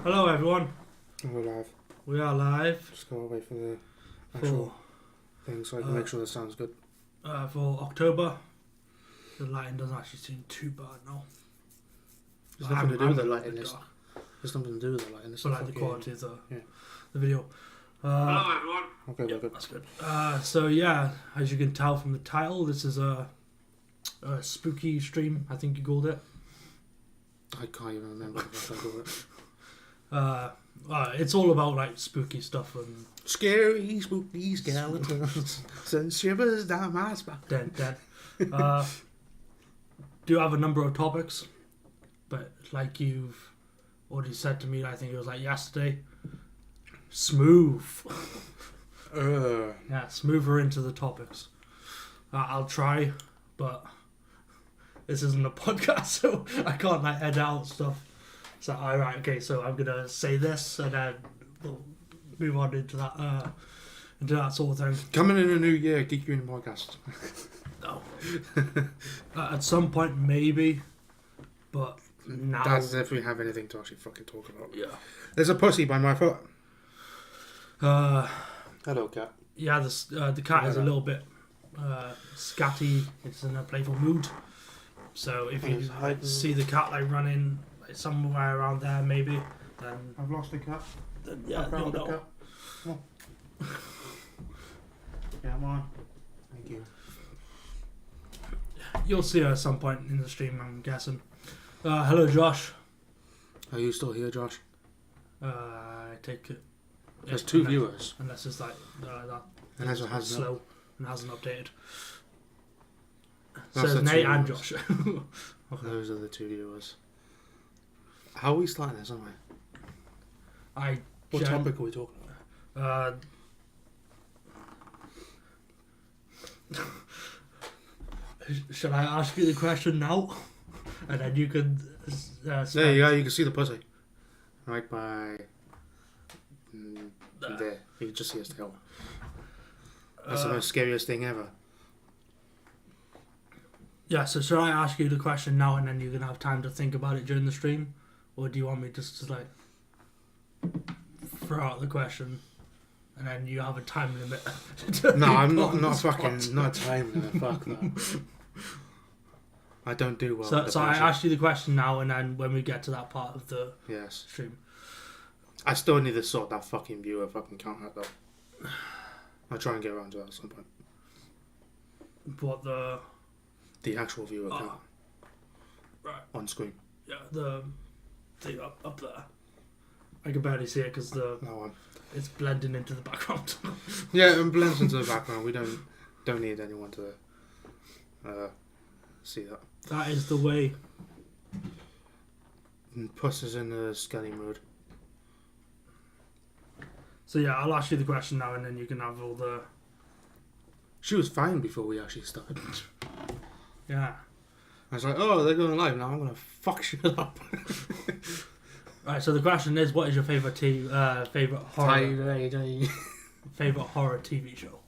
Hello everyone. We're live. We are live. Just gotta wait for the actual thing so I can make sure this sounds good. For October. The lighting doesn't actually seem too bad now. There's nothing to do with the lighting. There's nothing to do with the lighting. But like the quality of the video. Hello everyone. Okay, we're good. That's good. So yeah, as you can tell from the title, this is a spooky stream, I think you called it. I can't even remember what I call it. It's all about like spooky stuff and Scary, spooky skeletons. Send shivers down my spine. dead. Do have a number of topics, but like you've already said to me, I think it was like yesterday, smooth. Yeah, smoother into the topics. I'll try, but this isn't a podcast, so I can't like edit out stuff. So alright, okay, so I'm gonna say this and then we'll move on into that sort of thing. Coming in a new year, Geek podcast. No. At some point, maybe, but now. That's if we have anything to actually fucking talk about. Yeah. There's a pussy by my foot. Hello, cat. Yeah, the cat is a little bit scatty. It's in a playful mood. So if you see the cat like running like somewhere around there, maybe, then I've lost the cat. Then yeah, I've you'll found the know. cat. Come on. Yeah, I'm on. Thank you. You'll see her at some point in the stream, I'm guessing. Hello, Josh. Are you still here, Josh? I take it. There's two viewers. Unless it's like that. Unless it hasn't. Slow and hasn't updated. That's Says the Nate two and viewers. Josh. Okay. Those are the two viewers. How are we starting this, aren't we? What topic are we talking about? Should I ask you the question now? And then you can... There you go, you can see the pussy. Right by... there. You can just see his tail. That's the most scariest thing ever. Yeah, so should I ask you the question now and then you can have time to think about it during the stream? Or do you want me just to like throw out the question and then you have a time limit? No, I'm not fucking... Not a time limit. Fuck that. I don't do well. So I asked you the question now and then when we get to that part of the stream. I still need to sort that fucking viewer fucking count out though. I'll try and get around to that at some point. What the actual viewer count. Right. On screen. Yeah, the thing up there. I can barely see it because it's blending into the background. Yeah, it blends into the background. We don't need anyone to see that. That is the way. And Puss is in the scanning mode. So yeah, I'll ask you the question now and then you can have all the... She was fine before we actually started. Yeah. I was like, oh, they're going live now. I'm gonna fuck shit up. Right. So the question is, what is your favorite favorite horror TV show?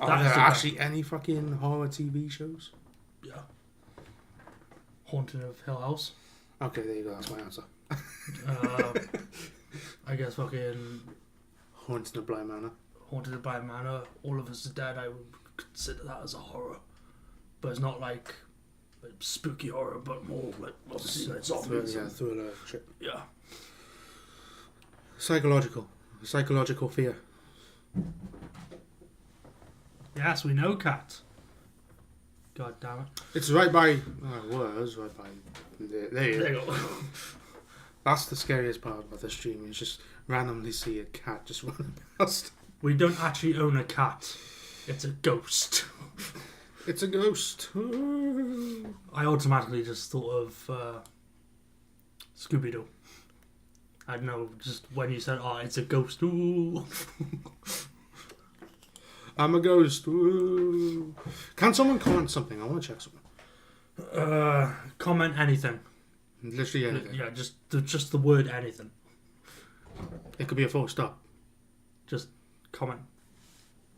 Are there actually any fucking horror TV shows? Yeah. Haunting of Hill House. Okay, there you go. That's my answer. I guess fucking Haunting of Bly Manor. Haunted of Bly Manor. All of Us Are Dead. I would consider that as a horror, but it's not like spooky horror, but more like obviously like zombies. Yeah, thriller shit. Yeah. Psychological fear. Yes, we know, Cat. God damn it. It's right by... was right by... There you go. That's the scariest part about the stream. You just randomly see a cat just running past. We don't actually own a cat. It's a ghost. It's a ghost. I automatically just thought of Scooby-Doo. I don't know, just when you said, oh, it's a ghost. Ooh. I'm a ghost. Ooh. Can someone comment something? I want to check something. Comment anything. Literally anything. Yeah, just the word anything. It could be a full stop. Just comment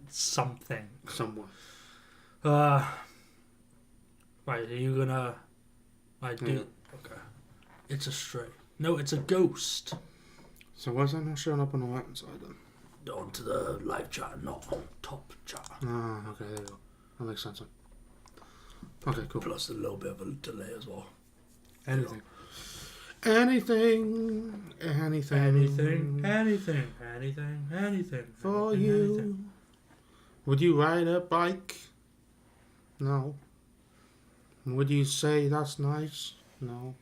something. Someone. Right, are you gonna do? Okay. It's a stray. No, it's a ghost. So why is that not showing up on the right side then? Onto the live chat, not top chat. Ah, okay, there you go. That makes sense then. Okay, cool. Plus a little bit of a delay as well. Anything. Anything for you. Anything. Would you ride a bike? No. Would you say that's nice? No.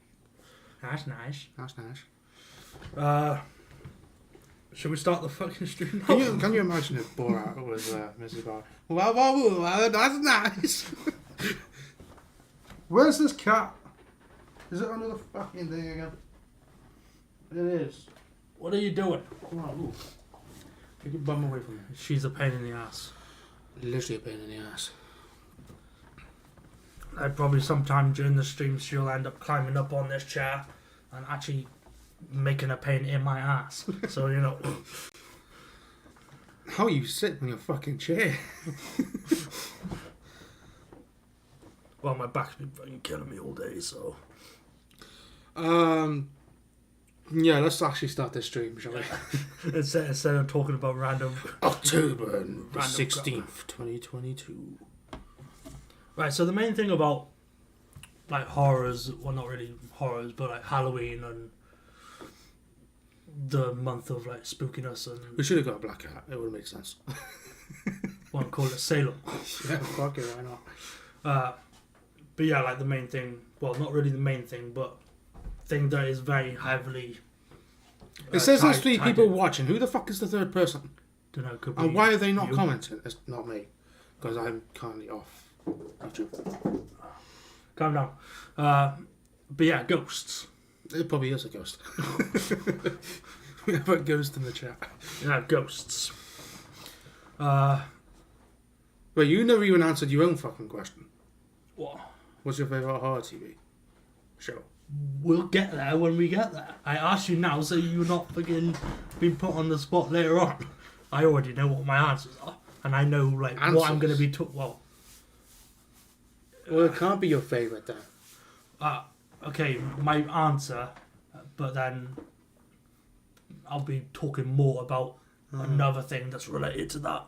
That's nice. That's nice. Should we start the fucking stream? Can you imagine if Borat was Mrs. Bar? Wow, that's nice. Where's this cat? Is it under the fucking thing again? It is. What are you doing? Come on, move. Take your bum away from me. She's a pain in the ass. Literally a pain in the ass. Probably sometime during the stream she'll end up climbing up on this chair and actually making a pain in my ass. So, you know. How you sit in your fucking chair? Well, my back's been fucking killing me all day, so. Yeah, let's actually start this stream, shall we? Instead of talking about random. October 16th, 2022. Right, so the main thing about like horrors, well, not really horrors, but like Halloween and the month of like spookiness and. We should have got a black cat. It would make sense. Why not call it Salem? Yeah, fuck it, why not? But yeah, like the main thing. Well, not really the main thing, but thing that is very heavily. It says there's 3 people watching. Who the fuck is the 3rd person? Don't know. Could be And why are they not you. commenting? It's not me, because I'm currently off YouTube. Calm down. But yeah, ghosts. It probably is a ghost. We have a ghost in the chat. Yeah, ghosts. But you never even answered your own fucking question. What? What's your favourite horror TV show? We'll get there when we get there. I asked you now, so you're not fucking being put on the spot later on. I already know what my answers are, and I know like what I'm going to be. Well, it can't be your favourite then. Okay, my answer, but then I'll be talking more about another thing that's related to that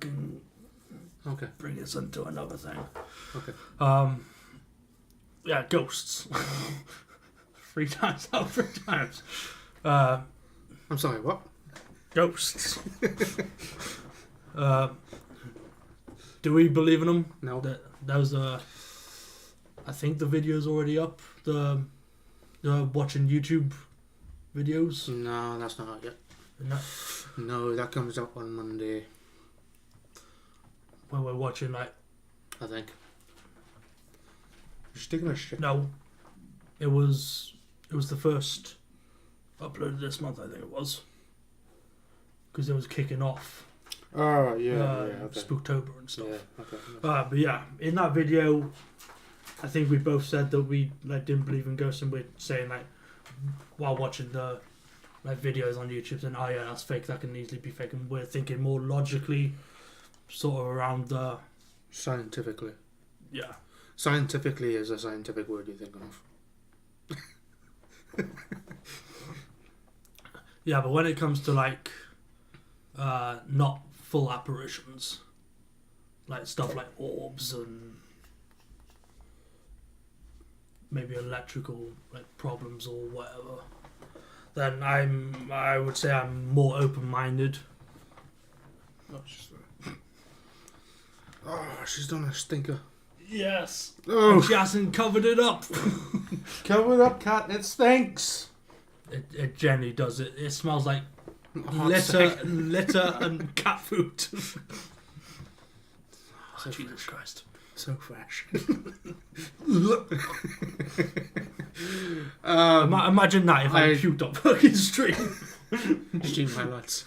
can bring us into another thing. Okay. Yeah, ghosts. 3 times out, 3 times. I'm sorry, what? Ghosts. Do we believe in them? No. That was I think the video's already up. The watching YouTube videos. No, that's not out yet. No. No, that comes up on Monday. When we're watching like. I think. You're sticking a shit. No. It was the first uploaded this month. I think it was. Because it was kicking off. Oh, yeah, okay. Spooktober and stuff. Yeah, okay. But yeah, in that video, I think we both said that we like didn't believe in ghosts, and we're saying like while watching the like videos on YouTube, and oh yeah, that's fake. That can easily be fake, and we're thinking more logically, sort of around the scientifically. Yeah. Scientifically is a scientific word you're thinking of. Yeah, but when it comes to like not full apparitions, like stuff like orbs and maybe electrical like problems or whatever, then I would say I'm more open-minded. Oh, she's done a stinker. Yes. Oh. And she hasn't covered it up. Cover it up, cat. It stinks. It generally does. It smells like Litter and cat food. So Jesus Christ. So fresh. Imagine that if I puked up fucking stream. Stream highlights.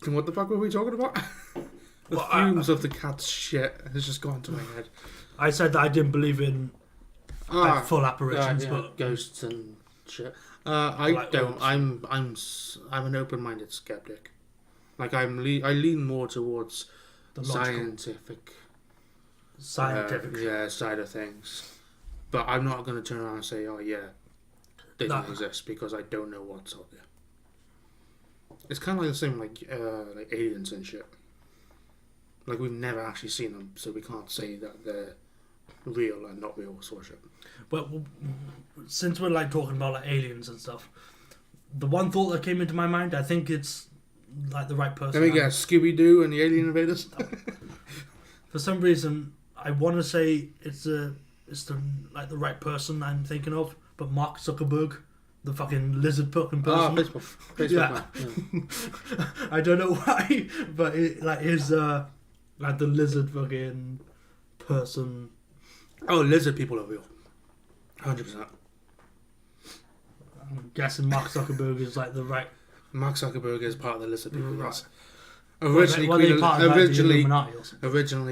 What the fuck were we talking about? The fumes of the cat's shit has just gone to my head. I said that I didn't believe in full apparitions, but ghosts and shit. I like don't. orbs. I'm an open-minded skeptic. Like I lean more towards the logical. scientific scientific. Side of things. But I'm not going to turn around and say, oh yeah, they don't exist, because I don't know what's out there. It's kind of like the same like aliens and shit. Like, we've never actually seen them, so we can't say that they're real and not real sort of shit. But since we're like talking about like aliens and stuff, the one thought that came into my mind, I think it's like the right person. Let me guess, Scooby-Doo and the Alien Invaders? For some reason, I want to say it's the like the right person I'm thinking of, but Mark Zuckerberg, the fucking lizard fucking person. Facebook Yeah. Yeah. I don't know why, but his like the lizard fucking person. Oh, lizard people are real. 100%. I'm guessing Mark Zuckerberg is like the right. Mark Zuckerberg is part of the lizard people. Right. Originally,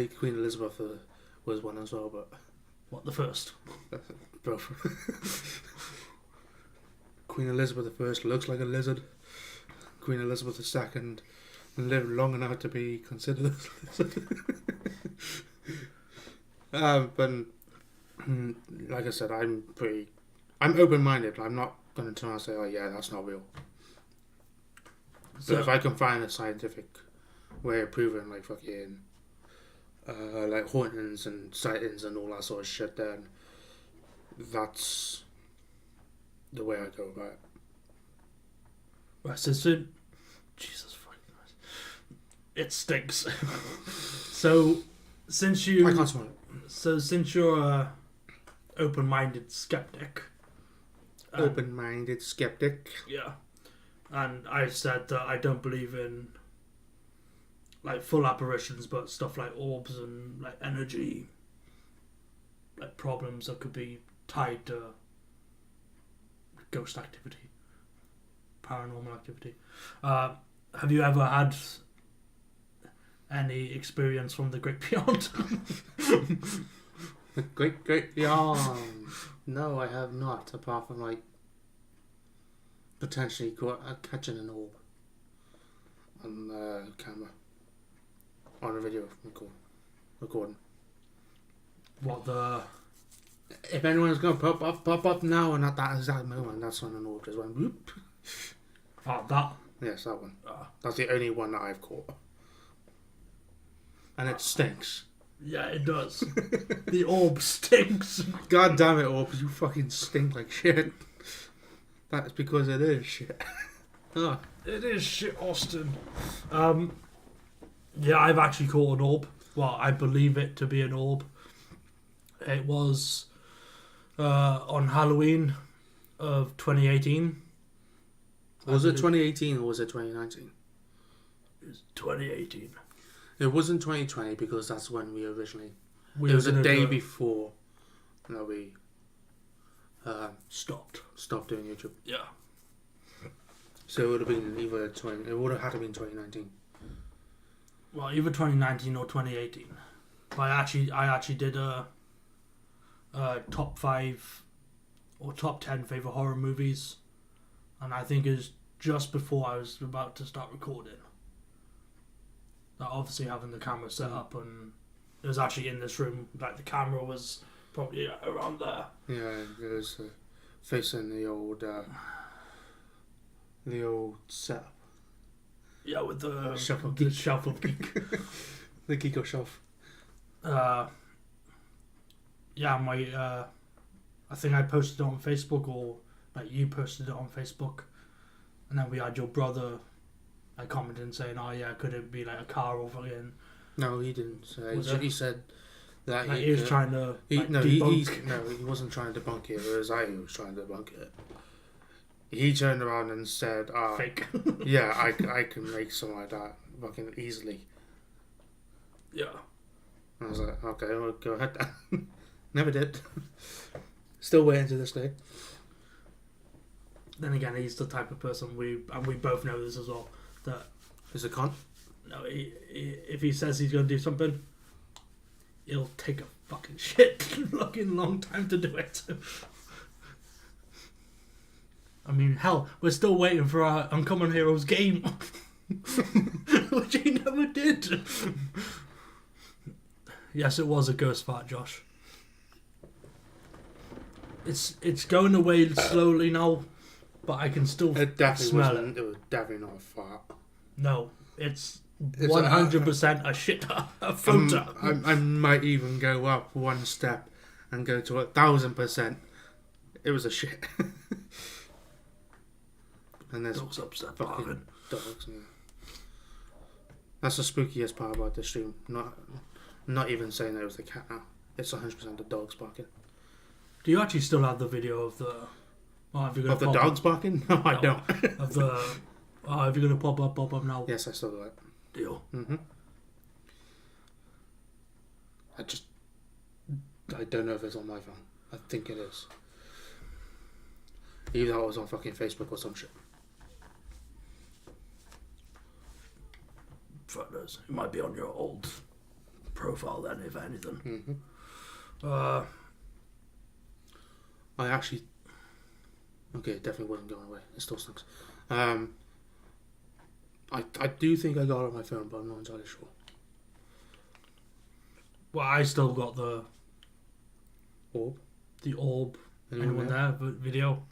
Queen Elizabeth was one as well, but what, the first? Both. Queen Elizabeth I looks like a lizard. Queen Elizabeth II lived long enough to be considered a lizard. But like I said, I'm open-minded. I'm not going to turn around and say, oh yeah, that's not real. But if I can find a scientific way of proving like fucking like hauntings and sightings and all that sort of shit, then that's the way I go about it. Right, so Jesus fucking Christ. It stinks. So since you I can't smell it. So since you're a open-minded skeptic. Open-minded skeptic. Yeah. And I said that I don't believe in like full apparitions, but stuff like orbs and like energy, like problems that could be tied to ghost activity, paranormal activity. Have you ever had any experience from the great beyond? The great beyond. No, I have not, apart from like potentially catching an orb on camera, on a video recording. What the? If anyone's going to pop up now and at that exact moment, that's when an orb just went whoop. Oh, that? Yes, that one. That's the only one that I've caught. And it stinks. Yeah, it does. The orb stinks. God damn it, orb, you fucking stink like shit. That's because it is shit. Oh. It is shit, Austin. Yeah, I've actually caught an orb. Well, I believe it to be an orb. It was on Halloween of 2018. Was it 2018 or was it 2019? It was 2018. It wasn't 2020 because that's when we originally... it was a day before that we stopped doing YouTube. Yeah. So it would have been either it would have had to be 2019. Well, either 2019 or 2018. But I actually did a top 5 or top 10 favorite horror movies, and I think it was just before I was about to start recording. Like, obviously having the camera set up, and it was actually in this room. Like, the camera was probably around there. Yeah, it was facing the old setup. Yeah, with the shelf of Geek. The Geek shelf. Yeah, my I think I posted it on Facebook, or like you posted it on Facebook, and then we had your brother like commenting saying, "Oh yeah, could it be like a car or fucking?" No, he didn't say. He said that like he was trying to debunk. He wasn't trying to debunk it. It was I who was trying to debunk it. He turned around and said, "Fake." Yeah, I can make something like that fucking easily. Yeah. I was like, okay, well, go ahead then. Never did. Still waiting to this day. Then again, he's the type of person we both know this as well, that is a con. No, if he says he's going to do something, he'll take a fucking shit fucking long time to do it. I mean, hell, we're still waiting for our Uncommon Heroes game, which he never did. Yes, it was a ghost fart, Josh. It's going away slowly now, but I can still It definitely smell wasn't. it. It was definitely not a fart. No, it's 100% a shit. A photo. I might even go up one step and go to 1,000%. It was a shit. And there's Dogs upset fucking barking. dogs. Yeah. That's the spookiest part about the stream. Not even saying that it was the cat now. It's 100% the dogs barking. Do you actually still have the video of the? Have you got Of the dogs barking? No, I don't. Of the. Have you gonna pop up now? Yes, I still do it. Deal. Mm-hmm. I don't know if it's on my phone. I think it is. Either it was on fucking Facebook or some shit. Photos. It might be on your old profile then, if anything. Mm-hmm. I actually... Okay, it definitely wasn't going away. It still sucks. I do think I got it on my phone, but I'm not entirely sure. Well, I still got the Orb? The orb. Anyone there? Video.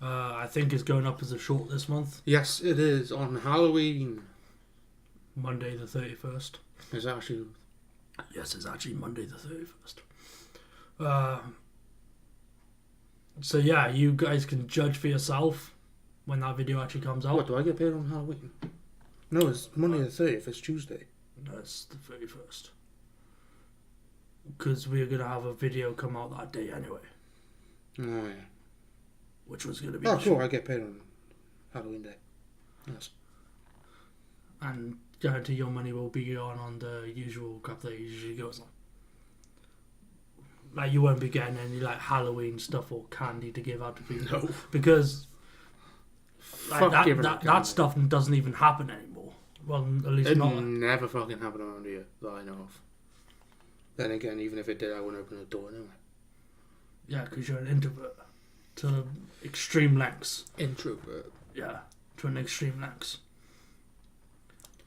I think it's going up as a short this month. Yes, it is. On Halloween. Monday the 31st. Is that actually... Yes, it's actually Monday the 31st. So yeah, you guys can judge for yourself when that video actually comes out. What, do I get paid on Halloween? No, it's Monday the 30th. It's Tuesday. No, it's the 31st. Because we're going to have a video come out that day anyway. Oh, yeah. Which was going to be... Oh, cool. I get paid on Halloween day. Yes. And guarantee your money will be on the usual crap that it usually goes on. Like, you won't be getting any, like, Halloween stuff or candy to give out to people. No. Because like, Fuck that stuff doesn't even happen anymore. Well, at least not... It never fucking happened around here that I know of. Then again, even if it did, I wouldn't open the door anyway. Yeah, because you're an introvert. To extreme lengths. Introvert. Yeah, to an extreme lengths.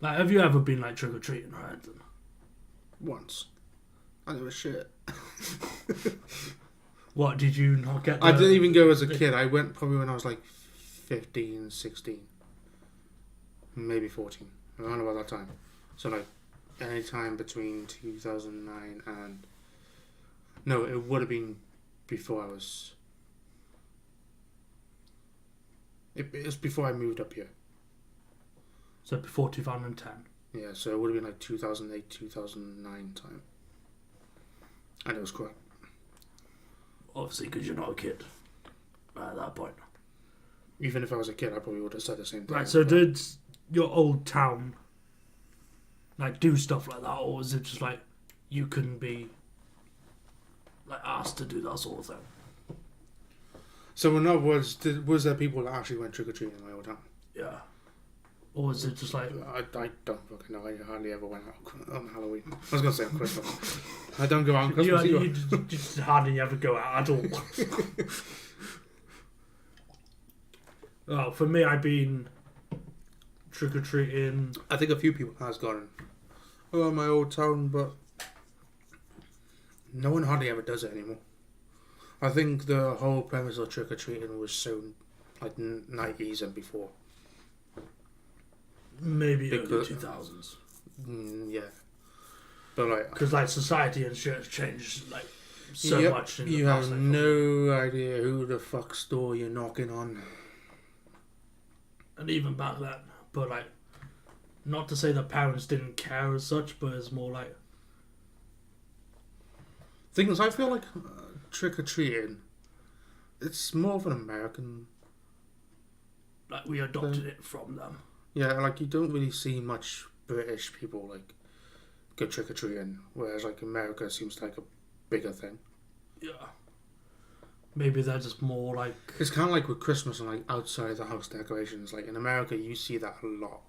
Like, have you ever been, like, trick-or-treating or anything? Once. I never shit. What, did you not get the... I didn't even go as a kid. I went probably when I was like 15, 16. Maybe 14. Around about that time. So like, any time between 2009 and... No, it would have been before I was... It was before I moved up here. So before 2010. Yeah, so it would have been like 2008, 2009 time. And it was crap. Obviously, because you're not a kid at that point. Even if I was a kid, I probably would have said the same thing. Right, so did your old town, like, do stuff like that? Or was it just like, you couldn't be, like, asked to do that sort of thing? So in other words, was there people that actually went trick-or-treating in my old town? Yeah. Or was it just like... I don't fucking know. I hardly ever went out on Halloween. I was going to say on Christmas. I don't go out on Christmas you just hardly ever go out at all. Oh, for me, I've been trick-or-treating... I think a few people has gone, my old town, but no one hardly ever does it anymore. I think the whole premise of trick-or-treating was so, like, 90s and before. Maybe early 2000s. Yeah. But, like... Because, like, society and shit has changed, like, so much in the you past. have no idea who the fuck's door you're knocking on. And even back then. But, like, not to say that parents didn't care as such, but it's more like... Thing is, I feel like trick-or-treating, it's more of an American... Like, we adopted it from them. Yeah, like, you don't really see much British people, like, go trick-or-treating, whereas, like, America seems like a bigger thing. Yeah. Maybe they're just more, like... It's kind of like with Christmas and, like, outside the house decorations. Like, in America, you see that a lot.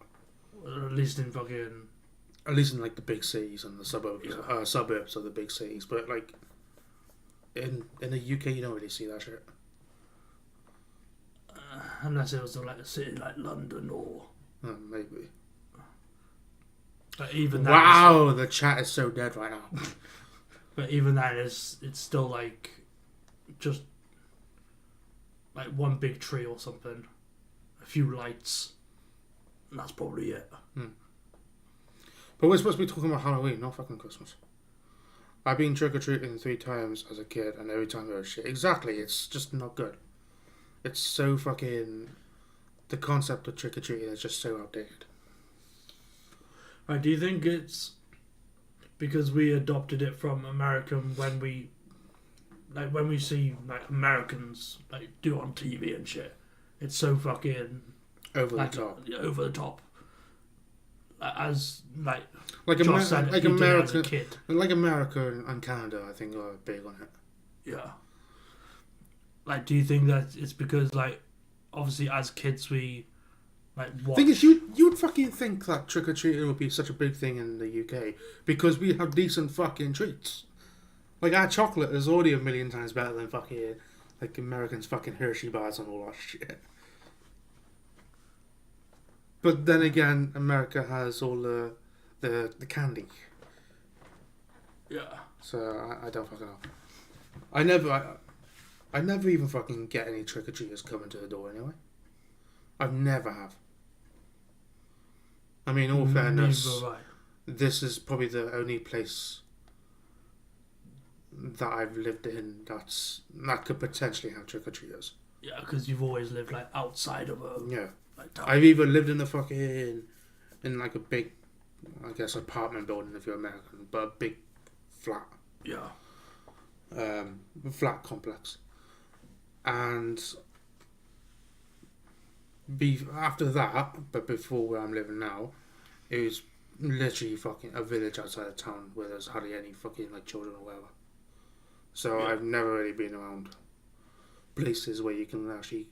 At least in fucking... At least in, like, the big cities and the suburbs, Yeah. Suburbs of the big cities. But, like, in the UK, you don't really see that shit. Unless it was, like, a city like London or... Maybe. Like, even that... Wow, the chat is so dead right now. But even then, it's still like just like one big tree or something, a few lights, and that's probably it. But we're supposed to be talking about Halloween, not fucking Christmas. I've been trick-or-treating 3 times as a kid, and every time it was shit. Exactly, it's just not good. It's so fucking... The concept of trick-or-treating is just so outdated. Right, do you think it's because we adopted it from American when we see like Americans like do it on TV and shit? It's so fucking Over like, the top. Over the top. As like Josh said, like he did it as America, a kid. like America and Canada, I think are big on it. Yeah. Like, do you think that it's because like obviously as kids we like watch... The thing is, you'd fucking think that trick or treating would be such a big thing in the UK because we have decent fucking treats. Like our chocolate is already a million times better than fucking like Americans' fucking Hershey bars and all that shit. But then again, America has all the candy. Yeah. So I don't fucking know. I never even fucking get any trick or treaters coming to the door anyway. I've never have. I mean, all fairness, this is probably the only place that I've lived in that could potentially have trick or treaters. Yeah, because you've always lived like outside of a like town. I've either lived in in like a big, I guess, apartment building if you're American, but a big flat. Yeah. Flat complex, and after that, but before where I'm living now, it was literally fucking a village outside of town where there's hardly any fucking like children or whatever. So yeah. I've never really been around places where you can actually,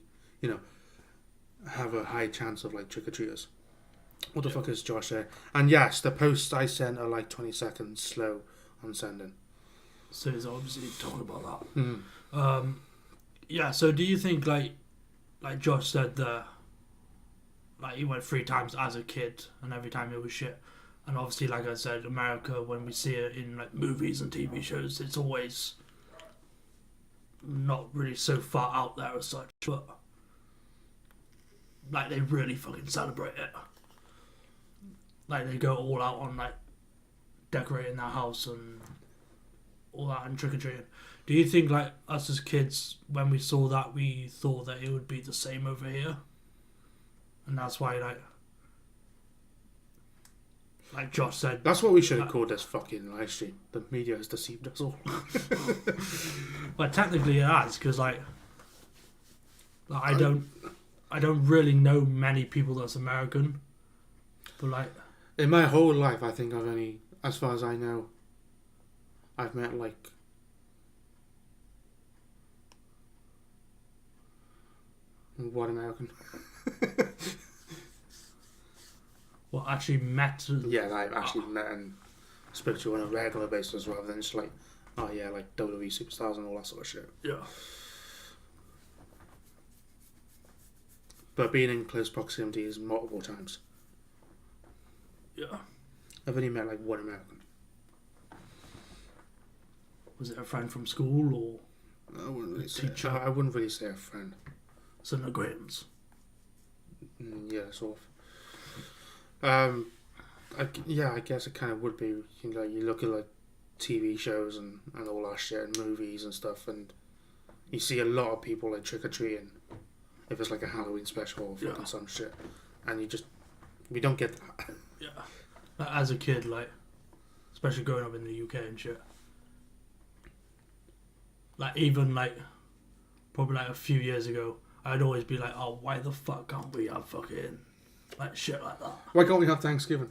have a high chance of like trick or treaters. What the fuck is Josh there? And yes, the posts I sent are like 20 seconds slow on sending. So he's obviously talking about that. Yeah. So do you think like Josh said that like he went 3 times as a kid and every time it was shit, and obviously like I said, America, when we see it in like movies and TV shows, it's always not really so far out there as such, but like they really fucking celebrate it. Like they go all out on like decorating their house and all that and trick or treating. Do you think like us as kids, when we saw that, we thought that it would be the same over here, and that's why like Josh said, that's what we should have called this fucking live stream. The media has deceived us all. Well, technically it has, because like I don't really know many people that's American, but like in my whole life, I think I've only, as far as I know, I've met like one American. Well, actually met. Yeah, I've actually met and spoke to on a regular basis rather than just like, oh yeah, like WWE superstars and all that sort of shit. Yeah. But being in close proximity is multiple times. Yeah. I've only met like one American. Was it a friend from school or I wouldn't really say. teacher? I wouldn't really say a friend. It's an acquaintance. Yeah, sort of. I guess it kind of would be. You look at like TV shows and all that shit and movies and stuff, and you see a lot of people like trick or treating if it's like a Halloween special or fucking some shit, and we don't get that. Yeah. As a kid, like, especially growing up in the UK and shit, like even like probably like a few years ago, I'd always be like, oh, why the fuck can't we have fucking like shit like that? Why can't we have Thanksgiving?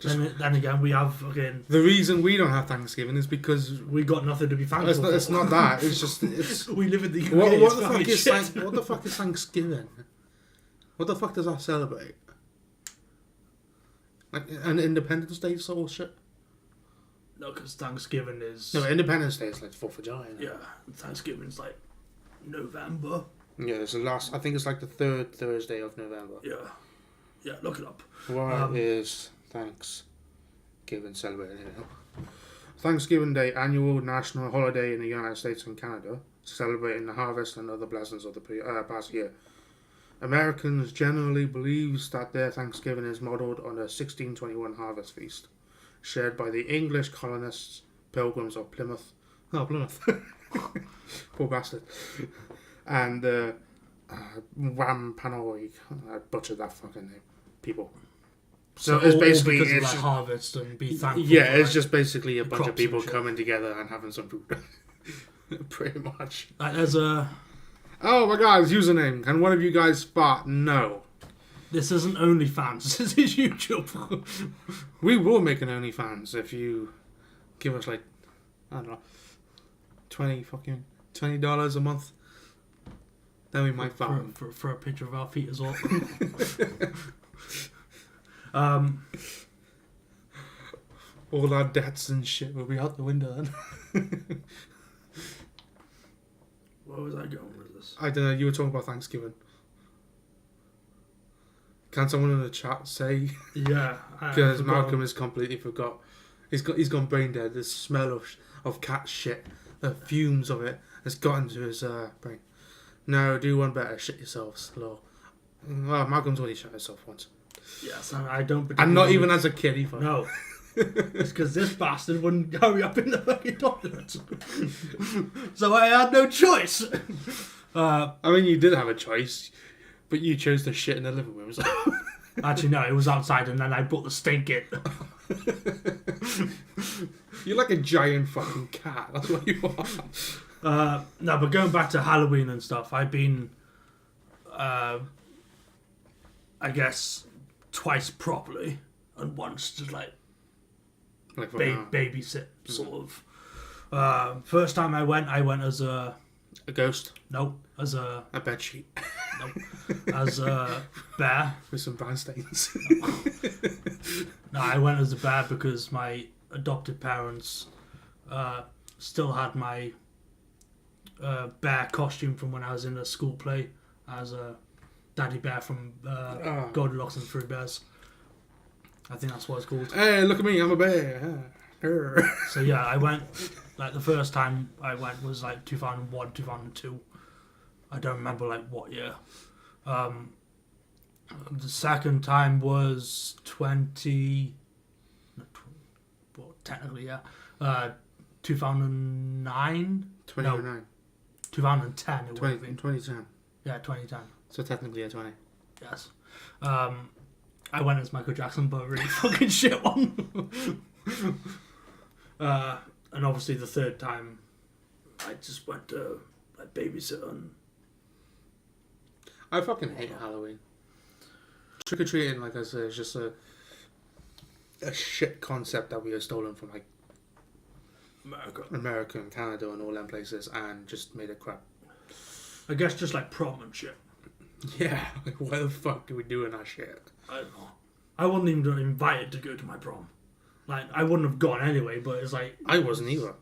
Then again, we have fucking... The reason we don't have Thanksgiving is because we got nothing to be thankful for. It's not that. It's just... we live in the UK. What the fuck is Thanksgiving? What the fuck does that celebrate? Like an Independence Day sort of shit? No, because Thanksgiving is... No, Independence Day is like 4th of July. Yeah, Thanksgiving's like November. Yeah, it's the last... I think it's like the 3rd Thursday of November. Yeah, look it up. What is Thanksgiving celebrated? Thanksgiving Day, annual national holiday in the United States and Canada, celebrating the harvest and other blessings of the past year. Americans generally believe that their Thanksgiving is modelled on the 1621 harvest feast, shared by the English colonists, pilgrims of Plymouth. Oh, Plymouth. Poor bastard. And Wampanoag. I butchered that fucking name. People. So it's basically because of like harvest and be thankful. Yeah, for, it's just basically a bunch of people shit. coming together and having some food. Pretty much. Like there's a. Oh my god, his username. Can one of you guys spot? No. This isn't OnlyFans. This is YouTube. We will make an OnlyFans if you give us like, I don't know, $20 a month. Then we might find for a picture of our feet as well. all our debts and shit will be out the window then. Where was I going with this? I don't know, you were talking about Thanksgiving. Can someone in the chat say? Yeah. Because Malcolm has completely forgot. He's gone brain dead. The smell of cat shit, the fumes of it has got into his brain. No, do one better. Shit yourselves. Lol. Well, Malcolm's already shot himself once. Yes, and I don't. And not even as a kid either. No. It's because this bastard wouldn't hurry up in the fucking toilet. So I had no choice. I mean, you did have a choice, but you chose to shit in the living room. So. Actually, no, it was outside, and then I brought the stink in. You're like a giant fucking cat. That's what you are. No, but going back to Halloween and stuff, I've been, I guess, twice properly, and once just like babysit sort of. First time I went as a ghost. No, as a bed sheet. No, as a bear with some brown stains. No, I went as a bear because my adopted parents still had my bear costume from when I was in a school play as a Daddy Bear from Goldilocks and the Three Bears. I think that's what it's called. Hey, look at me, I'm a bear. So yeah, I went, like the first time I went was like 2001, 2002. I don't remember like what year. The second time was 20... Well, technically, yeah. 2009? 2009. No, 2010 it would have been. 2010. Yeah, 2010. So technically a 20. Yes. I went as Michael Jackson, but a really fucking shit one. And obviously the third time, I just went to like babysit and... I fucking hate Halloween. Trick or treating, like I said, is just a shit concept that we have stolen from like America and Canada and all them places, and just made it crap. I guess just like prom and shit. Yeah, like why the fuck do we doing that shit? I don't know. I wasn't even invited to go to my prom. Like, I wouldn't have gone anyway, but it's like... I wasn't either.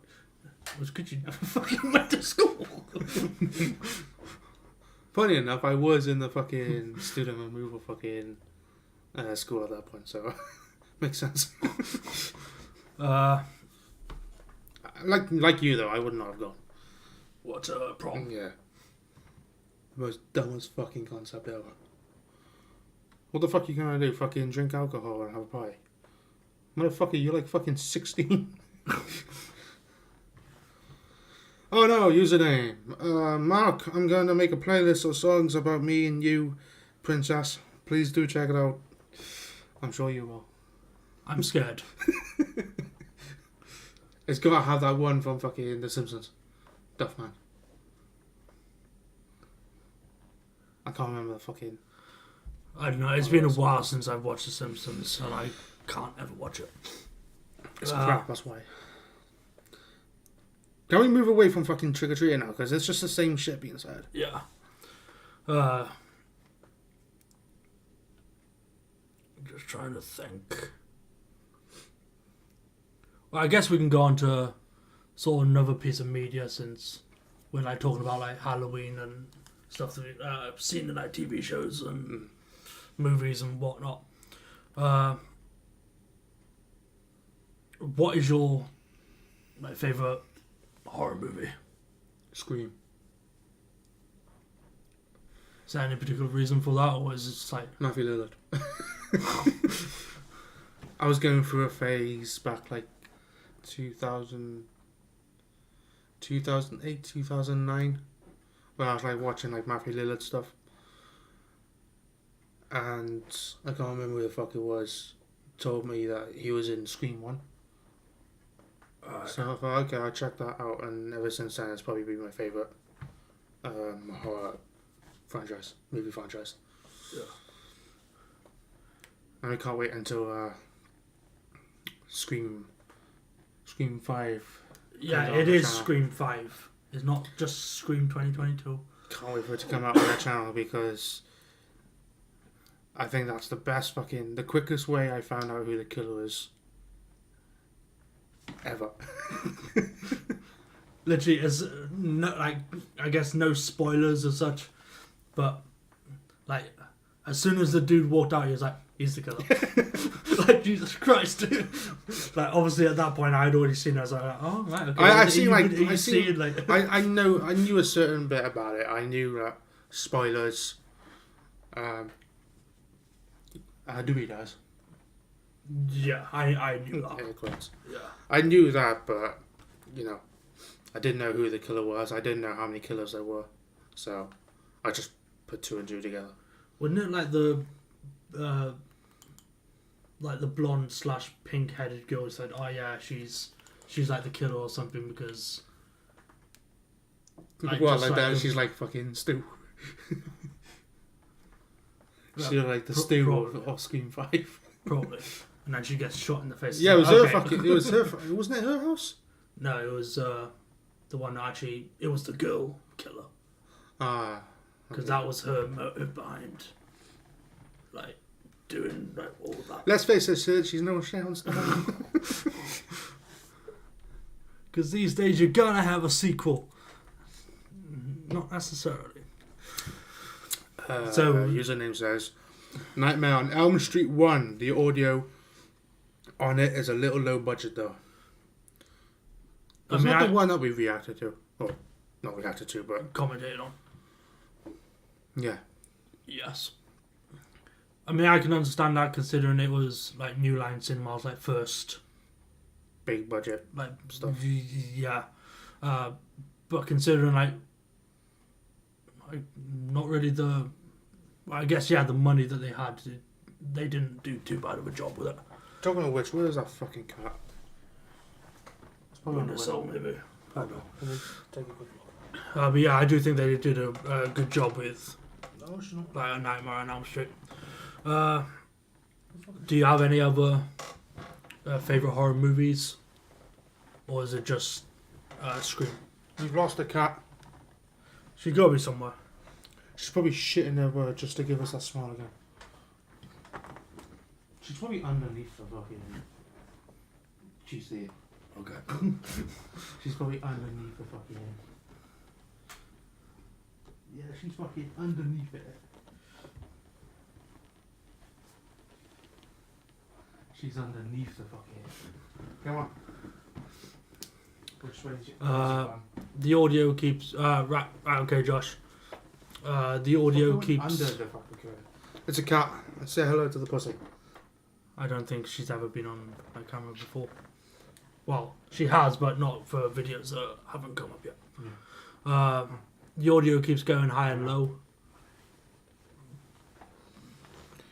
It was because you never fucking went to school. Funny enough, I was in the fucking student removal fucking school at that point, so makes sense. Like you though, I would not have gone. What, prom? Yeah. The most dumbest fucking concept ever. What the fuck are you gonna do? Fucking drink alcohol and have a party? Motherfucker, you're like fucking 16. Oh no, username. Mark, I'm going to make a playlist of songs about me and you, princess. Please do check it out. I'm sure you will. I'm scared. It's got to have that one from fucking The Simpsons. Duffman. I can't remember the fucking... I don't know, it's been a while since I've watched The Simpsons, and I can't ever watch it. It's crap, that's why. Can we move away from fucking Trick or Treating now? Because it's just the same shit being said. Yeah. I'm just trying to think. Well, I guess we can go on to sort of another piece of media, since we're like talking about like Halloween and stuff that we've seen in like TV shows and movies and whatnot. What is your my favorite horror movie. Scream. Is there any particular reason for that, or is it just like Matthew Lillard. I was going through a phase back like 2008, 2009, when I was like watching like Matthew Lillard stuff, and I can't remember who the fuck it was told me that he was in Scream 1. So I thought, okay, I'll check that out, and ever since then it's probably been my favourite horror movie franchise. Yeah. And I can't wait until Scream 5. Yeah, it is Scream 5. It's not just Scream 2022. Can't wait for it to come out on their channel, because I think that's the quickest way I found out who the killer is ever. Literally, as no, like, I guess no spoilers as such, but like as soon as the dude walked out, he was like, "He's the killer." Like, Jesus Christ, dude. Like, obviously at that point I had already seen it. I was like, "Oh, right, okay." I knew a certain bit about it. I knew that spoilers. Dewey does. Yeah, I knew that. Yeah. I knew that, but I didn't know who the killer was. I didn't know how many killers there were, so I just put 2 and 2 together. Wasn't it like the blonde / pink headed girl said, "Oh yeah, she's like the killer or something," because she's like fucking Stu. She's like the Stu of Scream 5. Probably. And then she gets shot in the face. Yeah, it was her fucking. It was her. Wasn't it her house? No, it was the one that actually. It was the girl killer. Ah. Because that was her motive behind, like, doing like all of that. Let's face it, she's no chance. Because these days you're gonna have a sequel. Not necessarily. So username says, "Nightmare on Elm Street 1. The audio on it is a little low budget though." It's not the one that we reacted to. Well, not reacted to, but commented on. Yeah. Yes. I mean, I can understand that, considering it was like New Line Cinema's like first big budget like stuff. Yeah. But considering like not really the, I guess the money that they had, they didn't do too bad of a job with it. Talking of which, where is that fucking cat? It's probably on the cell, maybe. I don't know. Take a quick look. But yeah, I do think they did a good job with like A Nightmare on Elm Street. Do you have any other favourite horror movies? Or is it just Scream? We've lost a cat. She's got to be somewhere. She's probably shitting her word just to give us that smile again. She's probably underneath the fucking... She's there. Okay. She's probably underneath the fucking... Yeah, she's fucking underneath it. She's underneath the fucking... Come on. Which way is it? The audio keeps... right, okay, Josh. The audio keeps... Under the fucking curtain. It's a cat. Say hello to the pussy. I don't think she's ever been on my camera before. Well, she has, but not for videos that haven't come up yet. Yeah. The audio keeps going high and low.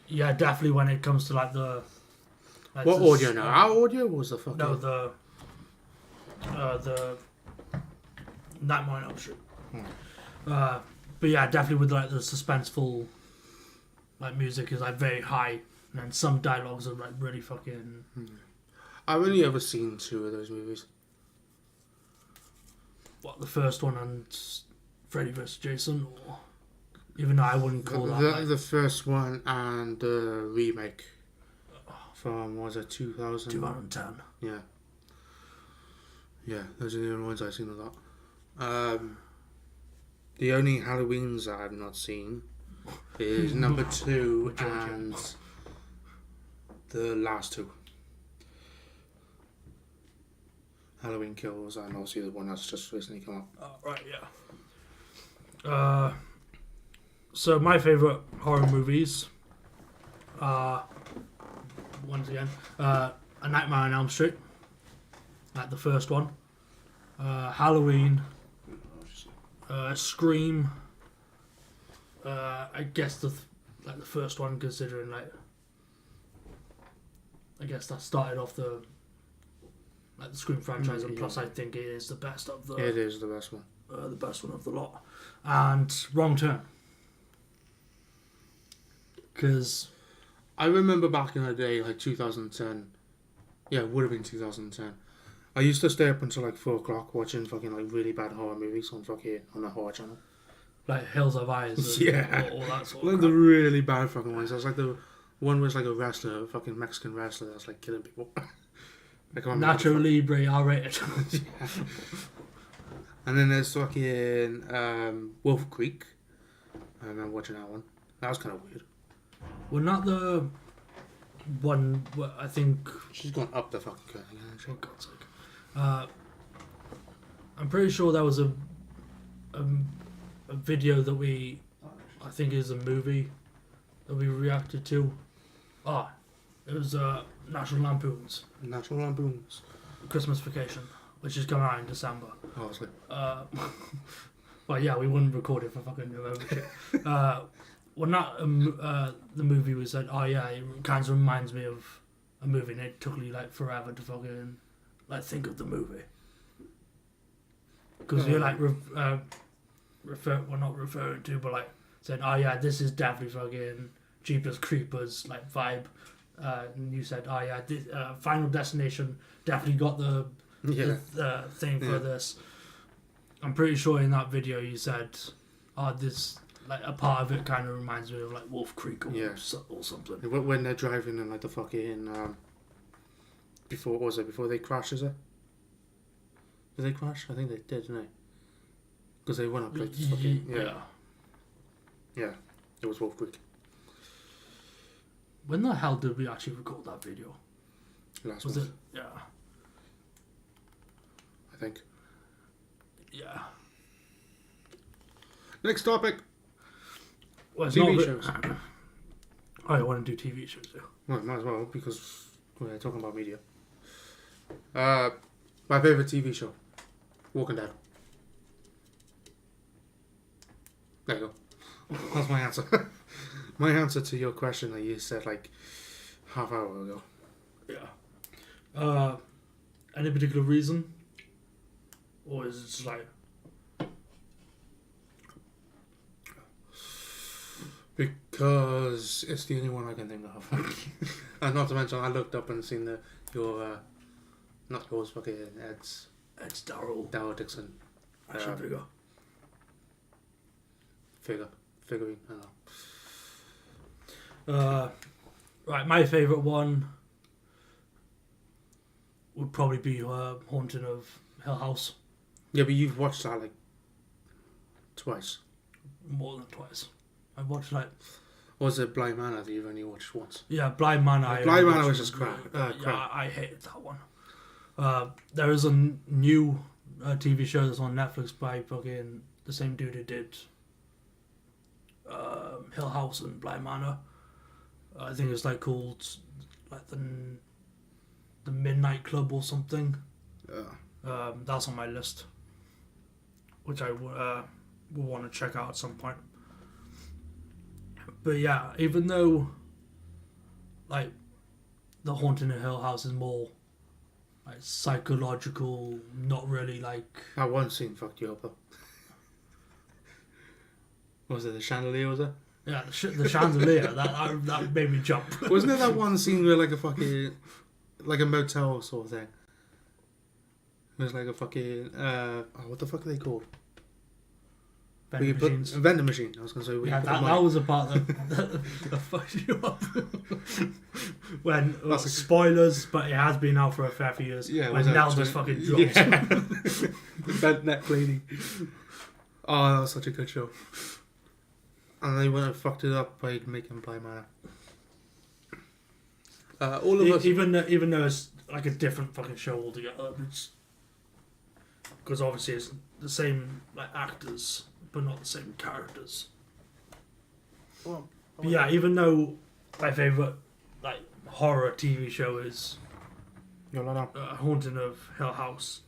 Yeah, definitely when it comes to like the... Like what audio now? Our audio was the fucking... No, the Nightmare on Elm Street. But yeah, definitely with like the suspenseful like music is like very high, and then some dialogues are like really fucking... I've only ever seen 2 of those movies. What, the first one and Freddy vs. Jason? Or... Even though I wouldn't call that... The first one and the remake from, was it 2000? 2010. Yeah. Yeah, those are the only ones I've seen of that. The only Halloweens that I've not seen is number 2 and the last 2. Halloween Kills, and obviously the one that's just recently come out. Right, yeah. So my favourite horror movies are, once again, A Nightmare on Elm Street, like the first one, Halloween, Scream, I guess the first one, considering I guess that started off the Scream franchise, and plus I think it is the best of the. It is the best one. The best one of the lot, and Wrong Turn. Because I remember back in the day, 2010. Yeah, it would have been 2010. I used to stay up until 4 o'clock watching fucking really bad horror movies on the horror channel. Like Hills of Eyes. And yeah. all that sort of the really bad fucking ones. There's the one was a wrestler, a fucking Mexican wrestler that's killing people. Nacho Libre R-rated. Yeah. And then there's fucking Wolf Creek. I remember watching that one. That was kind of weird. Well, not the one. I think she's gone up the fucking curtain again. For God's sake. I'm pretty sure that was a video that I think is a movie that we reacted to. It was National Lampoon's Christmas Vacation, which is coming out in December. Obviously. Well, yeah, we wouldn't record it for fucking November. Well, not the movie was said. Oh yeah, it kind of reminds me of a movie, and it took me forever to fucking think of the movie, because you're not referring to, but saying, oh yeah, this is definitely fucking Jeepers Creepers vibe, and you said, oh yeah, this, Final Destination definitely got the thing for this. I'm pretty sure in that video you said, oh, this. A part of it kind of reminds me of Wolf Creek or something. When they're driving in the fucking before they crash, is it? Did they crash? I think they did, didn't they? Because they went up fucking yeah. It was Wolf Creek. When the hell did we actually record that video? Last was month. It? Yeah. I think. Yeah. Next topic. Well, TV shows. I want to do TV shows too. Well, might as well, because we're talking about media. My favourite TV show, Walking Dead. There you go. That's my answer. My answer to your question that you said half hour ago. Yeah. Any particular reason? Or is it just Because it's the only one I can think of. And not to mention, I looked up and seen not yours, fucking Ed's. Ed's Darryl Dixon. Action Figurine, I don't know. Right, my favourite one would probably be Haunting of Hill House. Yeah, but you've watched that twice. More than twice. I watched Or was it Blind Manor that you've only watched once? Yeah, Blind Manor. Blind Manor was just crap. Yeah, I hated that one. There is a new TV show that's on Netflix by fucking the same dude who did Hill House and Blind Manor. I think it's called the Midnight Club or something. Yeah. That's on my list, which I will want to check out at some point. But yeah, even though the Haunting of Hill House is more psychological, not really That one scene fucked you up though. Was it the chandelier, was it? Yeah, the chandelier, that made me jump. Wasn't there that one scene where a fucking a motel sort of thing? It was a fucking what the fuck are they called? Vending machine. I was going to say. That was a part that fucked you up. When spoilers, but it has been out for a fair few years. Yeah, when Nell just fucking dropped. Yeah. Vent net cleaning. Oh, that was such a good show. And they went and fucked it up by making Blind Manor. All of us, even though it's a different fucking show altogether. because obviously it's the same like actors, but not the same characters. Well, But yeah, even though my favorite like horror TV show is Haunting of Hill House,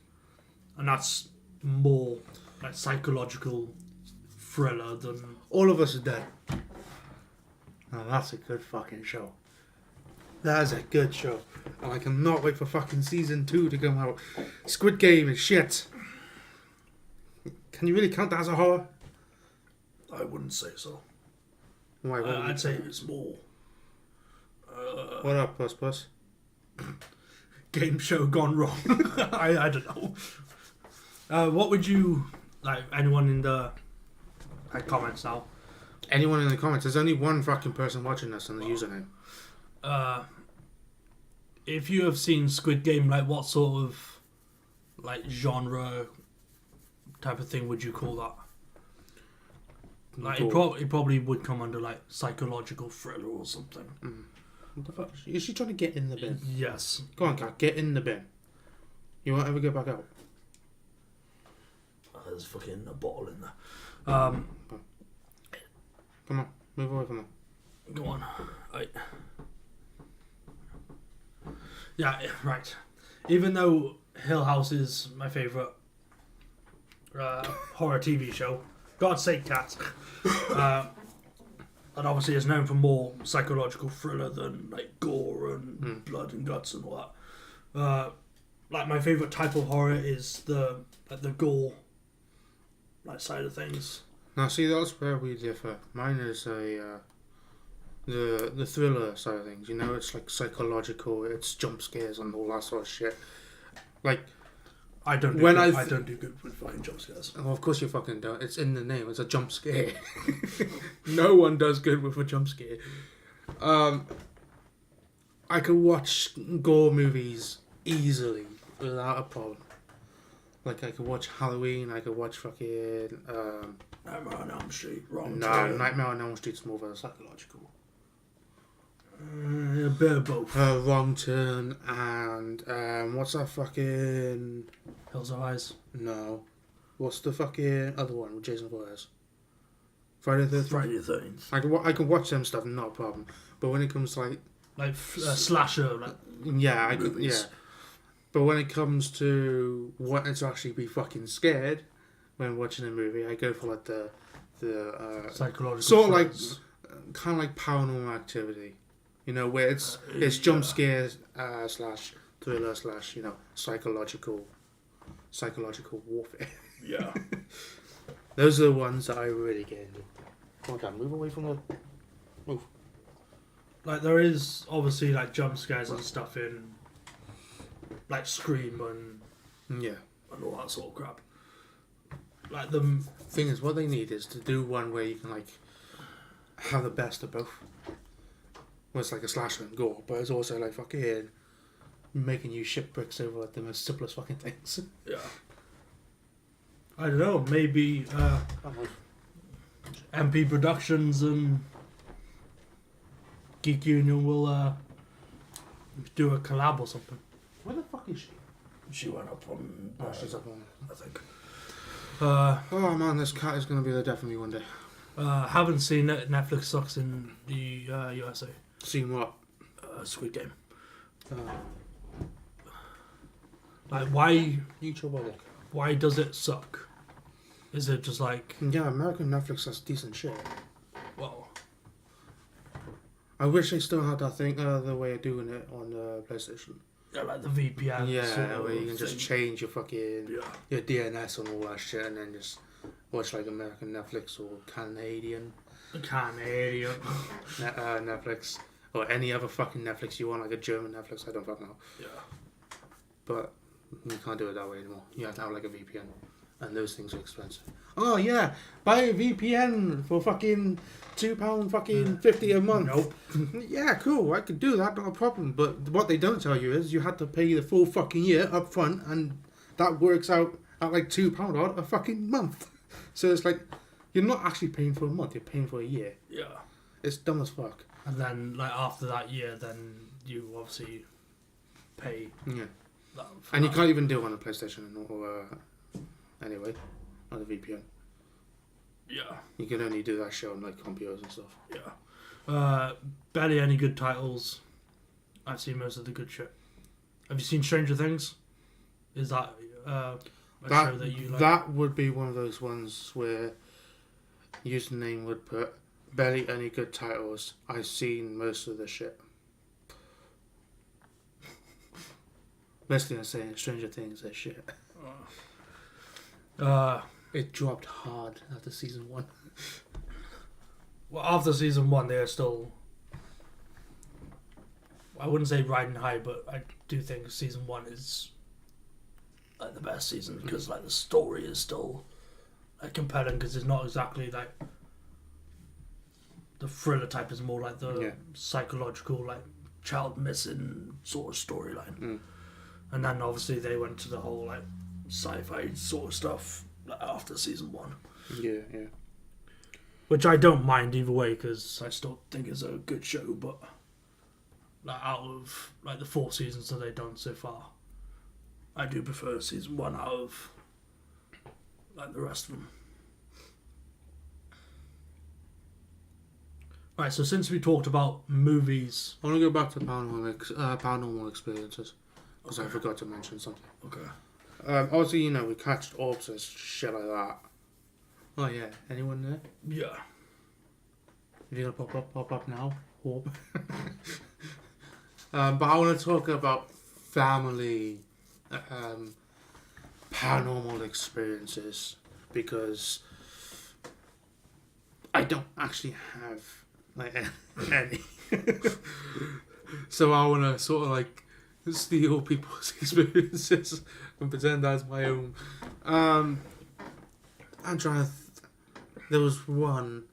and that's more like psychological thriller than All of Us Are Dead. Now that's a good fucking show. That is a good show. And I cannot wait for fucking season 2 to come out. Squid Game is shit. Can you really count that as a horror? I wouldn't say so. Why? I'd say it's more What up, Puss? game show gone wrong. I don't know. What would you like? Anyone in the comments now? Anyone in the comments? There's only one fucking person watching this on the username. If you have seen Squid Game, like what sort of like genre type of thing would you call that? Like it probably would come under like psychological thriller or something. What the fuck? Is she trying to get in the bin? Yes. Go on, cat, get in the bin. You won't ever go back out. There's fucking a bottle in there. Come on, move away from that. Go on. Right. Yeah, right. Even though Hill House is my favourite horror TV show, God's sake, cat. And obviously is known for more psychological thriller than like gore and blood and guts and all that. Like my favourite type of horror is the gore like side of things. Now see, that's where we differ. Mine is the thriller side of things. You know, it's like psychological. It's jump scares and all that sort of shit. Like I don't do good with fucking jump scares. Oh, of course you fucking don't. It's in the name. It's a jump scare. No one does good with a jump scare. I could watch gore movies easily without a problem. Like I could watch Halloween. I could watch fucking Nightmare on Elm Street. Nightmare on Elm Street's more of a psychological. A bit of both. Wrong Turn and what's that fucking... Hills of Eyes. No. What's the fucking other one with Jason Voorhees? Friday the 13th? Friday the 13th. I can watch them stuff, not a problem. But when it comes to like slasher, like yeah, movies. yeah. But when it comes to wanting to actually be fucking scared when watching a movie, I go for like the psychological sort of threats. like kind of like Paranormal Activity. You know, where it's jump scares slash thriller slash, you know, psychological warfare. Yeah. Those are the ones that I really get into. Come on, move away from the... Move. Like, there is obviously, like, jump scares and stuff in, like, Scream and all that sort of crap. Like, the thing is, what they need is to do one where you can, like, have the best of both. Well, it's like a slasher and gore, but it's also like fucking making you shit bricks over like the most simplest fucking things. Yeah. I don't know, maybe MP Productions and Geek Union will do a collab or something. Where the fuck is she? She went up on... she's up on... I think. oh man, this cat is going to be there definitely one day. Haven't seen it. Netflix sucks in the USA. Seen what? Squid Game. Like, why? YouTube or look. Why does it suck? Is it just like... Yeah, American Netflix has decent shit. Well... I wish they still had that thing, the way of doing it on PlayStation. Yeah, like the VPN. Yeah, sort of where you can just thing. change your fucking... your DNS and all that shit, and then just watch like American Netflix or Canadian Netflix, or any other fucking Netflix you want, like a German Netflix, I don't fucking know. Yeah. But you can't do it that way anymore. You have to have like a VPN, and those things are expensive. Oh yeah, buy a VPN for fucking £2 fucking 50 a month. Nope. Yeah, cool, I could do that, not a problem. But what they don't tell you is you had to pay the full fucking year up front, and that works out at like £2 odd a fucking month. So it's like, you're not actually paying for a month, you're paying for a year. Yeah. It's dumb as fuck. And then, like, after that year, then you obviously pay. Yeah. That And you can't even do it on a PlayStation or anyway, on the VPN. Yeah. You can only do that shit on like computers and stuff. Yeah. Barely any good titles. I've seen most of the good shit. Have you seen Stranger Things? Is that a show that you like? That would be one of those ones where username would put barely any good titles. I've seen most of the shit. Basically, I'm saying Stranger Things is shit. It dropped hard after season 1. Well, after season 1, they're still. I wouldn't say riding high, but I do think season 1 is like the best season because like the story is still like compelling because it's not exactly like the thriller type. Is more like the psychological like child missing sort of storyline. And then obviously they went to the whole like sci-fi sort of stuff like, after season 1. Yeah. Which I don't mind either way because I still think it's a good show, but like out of like the 4 seasons that they've done so far, I do prefer season 1 out of like the rest of them. Right, so since we talked about movies, I want to go back to paranormal experiences because I forgot to mention something. Okay. Obviously, you know, we catched orbs and shit like that. Oh yeah, anyone there? Yeah. You're gonna pop up now, orb. But I want to talk about family paranormal experiences because I don't actually have like any. So I want to sort of like steal people's experiences and pretend that's my own. I'm trying to. There was one.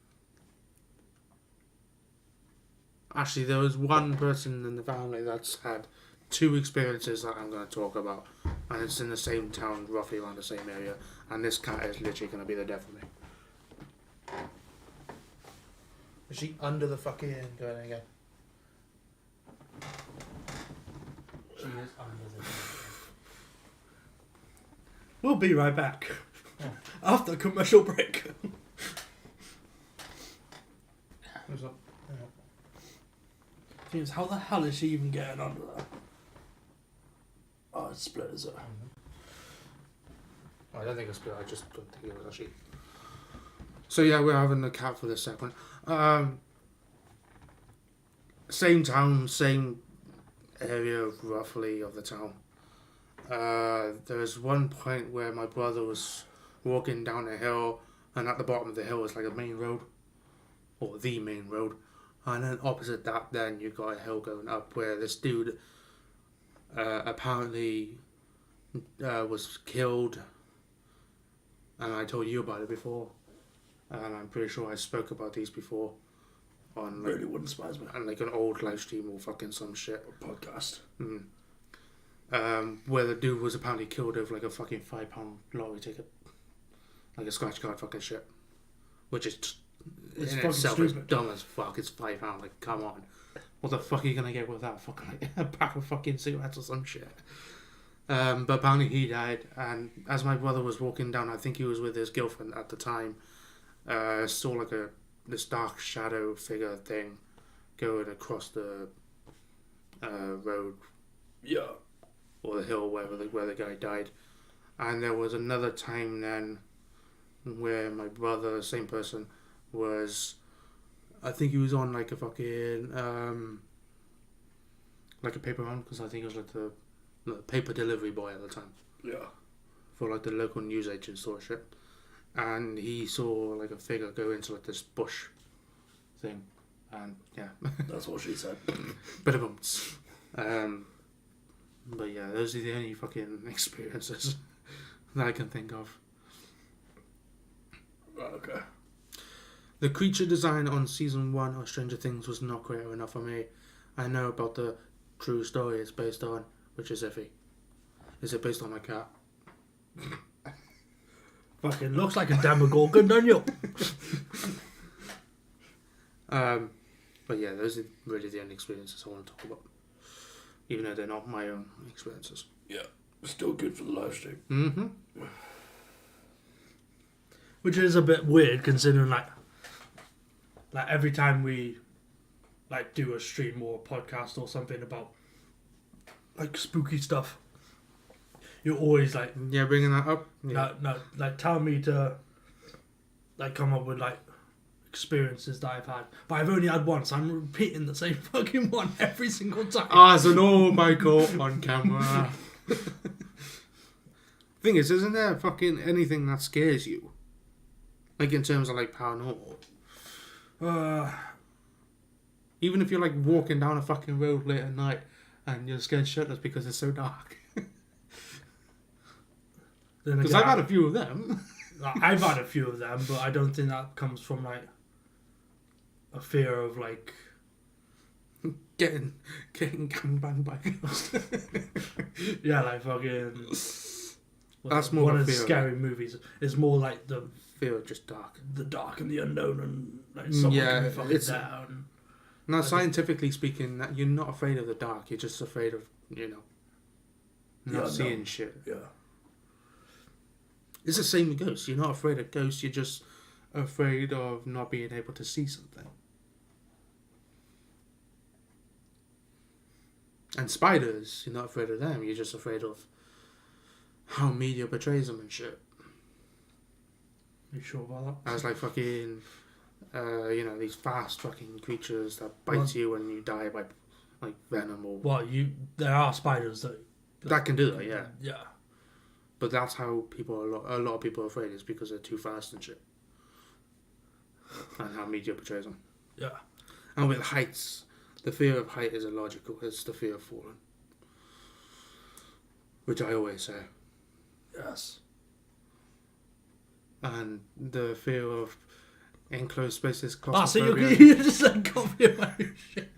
Actually, there was one person in the family that's had 2 experiences that I'm going to talk about, and it's in the same town, roughly around the same area, and this cat is literally going to be the death of me. Is she under the fucking going again? She is under the We'll be right back Yeah. after a commercial break. What's up? James, how the hell is she even getting under there? Oh, it's split, is it? I don't think it's split, I just don't think it was actually. So yeah, we're having the cat for this segment. Same town, same area roughly of the town. There was one point where my brother was walking down a hill, and at the bottom of the hill was like a main road, or the main road, and then opposite that then you got a hill going up where this dude apparently was killed, and I told you about it before, and I'm pretty sure I spoke about these before on like, Really wouldn't surprise me. on like an old live stream or fucking some shit. Podcast. Where the dude was apparently killed over like a fucking £5 lottery ticket, like a scratch card fucking shit, which is It's in fucking itself is stupid. dumb as fuck. It's £5. Like, come on, what the fuck are you gonna get with that? Fucking like a pack of fucking cigarettes or some shit. But apparently he died, and as my brother was walking down, I think he was with his girlfriend at the time. Saw like this dark shadow figure thing going across the road. Yeah. Or the hill where the guy died. And there was another time then where my brother, same person, was, I think he was on like a fucking like a paper run, because I think it was like the paper delivery boy at the time. Yeah. For like the local news agent sort of shit. And he saw like a figure go into like this bush thing. And yeah. That's what she said. Bit of bumps. But yeah, those are the only fucking experiences that I can think of. Okay. The creature design on season 1 of Stranger Things was not great enough for me. I know about the true story it's based on, which is iffy. Is it based on my cat? Fucking looks like a Demogorgon, don't you? But yeah, those are really the only experiences I want to talk about. Even though they're not my own experiences. Yeah. Still good for the live stream. Mm-hmm. Which is a bit weird considering like every time we like do a stream or a podcast or something about like spooky stuff, you're always like, Yeah, bringing that up. Yeah. no, like tell me to like come up with like experiences that I've had, but I've only had one, so I'm repeating the same fucking one every single time. As an old Michael on camera. Thing is, isn't there fucking anything that scares you? Like in terms of like paranormal. Even if you're like walking down a fucking road late at night and you're scared shitless because it's so dark. Because I've had a few of them. I've had a few of them, but I don't think that comes from like a fear of like getting gangbanged by girls. yeah, like fucking. That's more one of of the fear. scary movies. It's more like the Fear of just dark. the dark and the unknown, and like someone Yeah, can be fucking it's- there. And, Now, scientifically speaking, that you're not afraid of the dark. You're just afraid of, not Yeah, seeing no. shit. yeah, It's the same with ghosts. You're not afraid of ghosts. You're just afraid of not being able to see something. And spiders, you're not afraid of them. You're just afraid of how media portrays them and shit. you sure about that? As like fucking, these fast fucking creatures that bite Well- you and you die by like venom or Well, there are spiders that can do that, yeah. yeah. But that's how a lot of people are afraid is because they're too fast and shit. And how media portrays them. Yeah. And with heights, the fear of height is illogical. It's the fear of falling. Which I always say. Yes. And the fear of enclosed spaces, So claustrophobia. you just like copy my shit.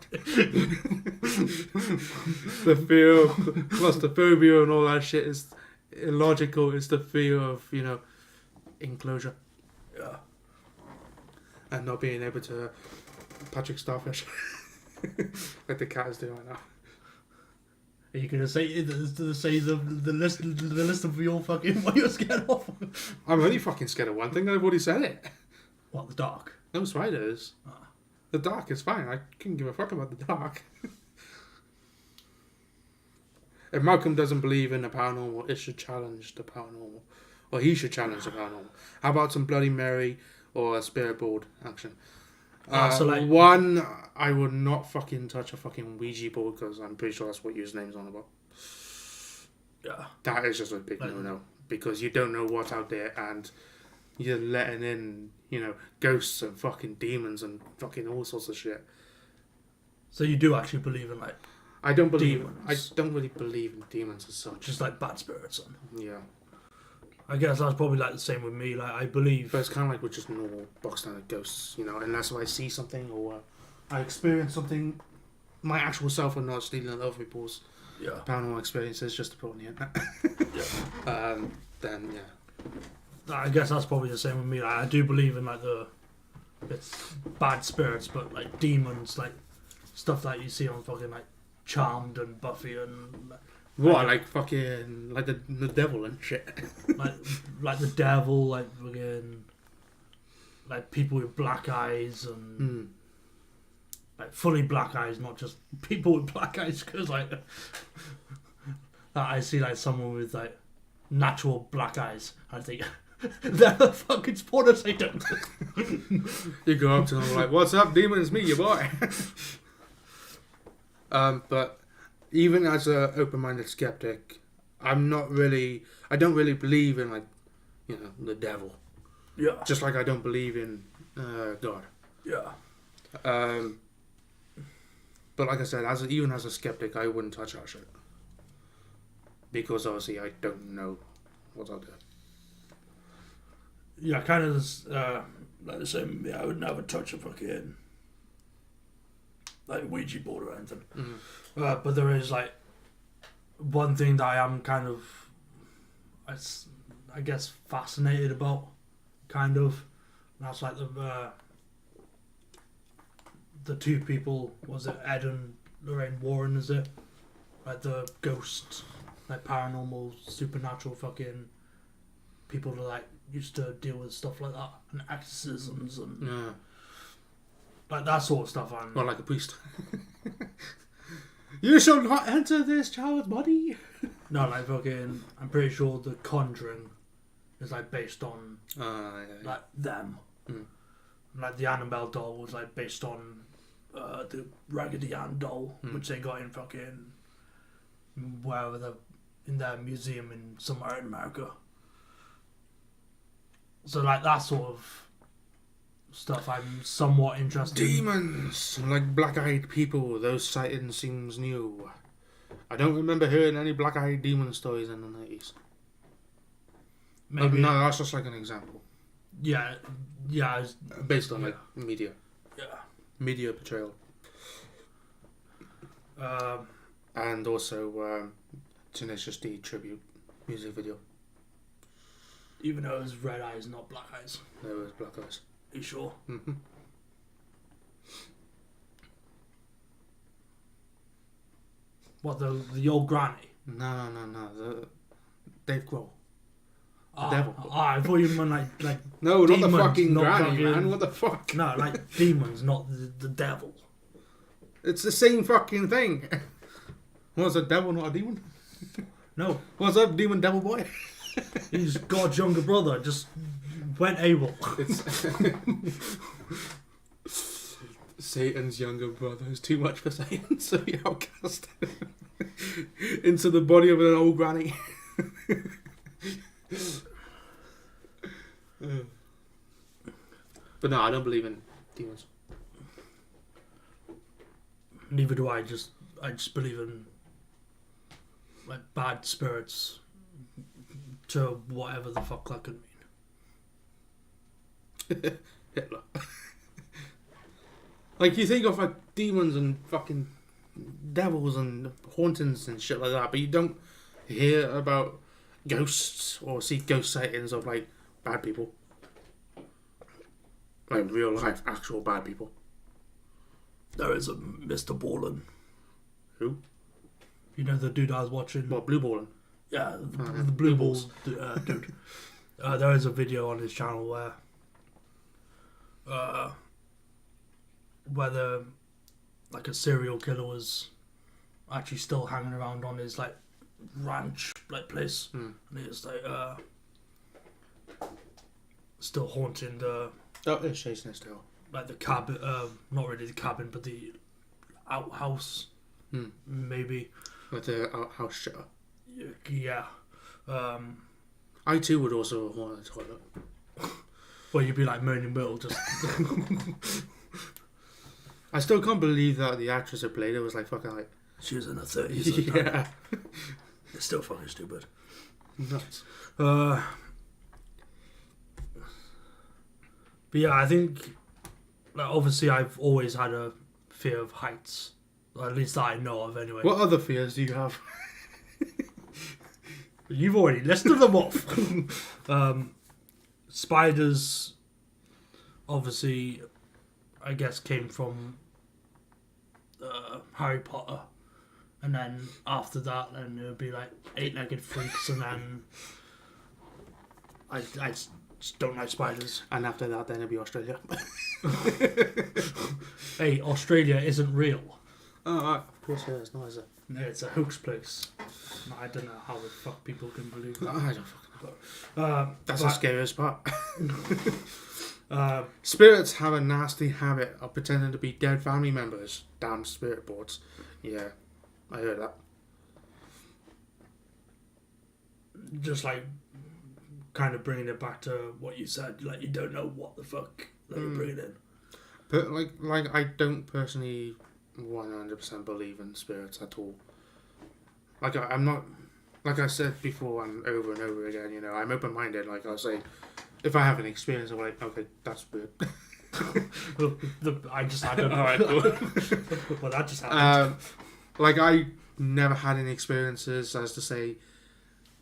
The fear of claustrophobia and all that shit is illogical. It's the fear of, enclosure. Yeah. And not being able to Patrick Starfish. Like the cat is doing right now. Are you gonna say the list of your fucking what you're scared of? I'm only fucking scared of one thing. I've already said it. What, the dark? No spiders. Ah. The dark is fine. I couldn't give a fuck about the dark. If Malcolm doesn't believe in the paranormal, it should challenge the paranormal. Or he should challenge the paranormal. How about some Bloody Mary or a spirit board action? So like- One, I would not fucking touch a fucking Ouija board because I'm pretty sure that's what your name's on about. Yeah. That is just a big Like- no-no. Because you don't know what's out there and you're letting in, ghosts and fucking demons and fucking all sorts of shit. So you do actually believe in like I don't believe. Demons. I don't really believe in demons as such. just like bad spirits? And Yeah, I guess that's probably like the same with me. Like I believe. but it's kind of like with just normal box standard ghosts, Unless I see something or I experience something, my actual self, and not stealing other people's Yeah. paranormal experiences just to put on the internet. Yeah. Then yeah, I guess that's probably the same with me. Like, I do believe in like it's bad spirits, but like demons, like stuff that you see on fucking like Charmed and Buffy and what like fucking like the devil and shit. like the devil, like fucking like people with black eyes and like fully black eyes, not just people with black eyes. Because like I see like someone with like natural black eyes, I think they're the fucking spawn of Satan. You go up to them like, "What's up, demon? It's me, your boy." But even as a open-minded skeptic, I don't really believe in the devil. Yeah, Just like I don't believe in God. yeah, But like I said, even as a skeptic, I wouldn't touch that shit because obviously I don't know what's out there. yeah. Kind of like the same. Yeah, I would never touch a fucking like Ouija board or anything. But there is like one thing that I am kind of, I guess, fascinated about, kind of. And that's like the two people. Was it Ed and Lorraine Warren? Is it like the ghost, like paranormal, supernatural fucking people that like used to deal with stuff like that and exorcisms and Yeah. like that sort of stuff. Or like a priest. You shall not enter this child's body. No, like fucking. I'm pretty sure The Conjuring is like based on Yeah. like them. Mm. Like the Annabelle doll was like based on the Raggedy Ann doll, which they got in fucking wherever the in their museum in somewhere in America. So like that sort of stuff I'm somewhat interested in. Demons, like black-eyed people, those sightings seems new. I don't remember hearing any black-eyed demon stories in the 90s. Maybe, No, that's just like an example. yeah, it's- Based on like media. yeah. Media portrayal. And also Tenacious D tribute music video. Even though it was red eyes, not black eyes. There was black eyes. Are you sure? Mm-hmm. What, the old granny? No. The Dave Grohl. Oh, devil. I thought you meant like No, not the demons, fucking not granny, fucking- man. What the fuck? no, like demons, not the devil. It's the same fucking thing. Was a devil not a demon? No, What's up, demon devil boy? he's God's younger brother. Just went AWOL. Satan's younger brother is too much for Satan, so he outcast him into the body of an old granny. But no, I don't believe in demons. Neither do I. I just believe in like bad spirits to whatever the fuck that could mean. Hitler. Like, you think of like demons and fucking devils and hauntings and shit like that, but you don't hear about ghosts or see ghost sightings of like bad people. Like real life, actual bad people. There is a Mr. Ballin. Who? You know the dude I was watching? What, blue balling? Yeah, the Blue blue balls. balls dude. There is a video on his channel where the like a serial killer was actually still hanging around on his like ranch like place, and it's like still haunting the That is chasing us still. like the cabin, not really the cabin, but the outhouse, maybe. With the outhouse shutter. Yeah. I too would also want a toilet. Well, you'd be like Moaning Will, just I still can't believe that the actress who played it was like fucking like... she was in her 30s. Yeah. It's still fucking stupid. Nuts. But yeah, I think like, obviously I've always had a fear of heights. Or at least that I know of anyway. What other fears do you have? You've already listed them off. Spiders, obviously, I guess came from Harry Potter. And then after that, then it would be like eight-legged freaks, and then I just don't like spiders. And after that, then it'll be Australia. Hey, Australia isn't real. Oh, right. Of course it is. No, is it? No, it's a hoax place. I don't know how the fuck people can believe that. I don't fucking know. That's the but- scariest part. Spirits have a nasty habit of pretending to be dead family members. Damn spirit boards. Yeah, I heard that. Just like kind of bringing it back to what you said, like you don't know what the fuck that you're bringing in. But like I don't personally 100% believe in spirits at all. Like I'm not, like I said before and over again, you know, I'm open-minded. Like I'll say, if I have an experience, I'm like, okay, that's weird. I just had a... Alright, cool. Well, that just happened. Like I never had any experiences as to say,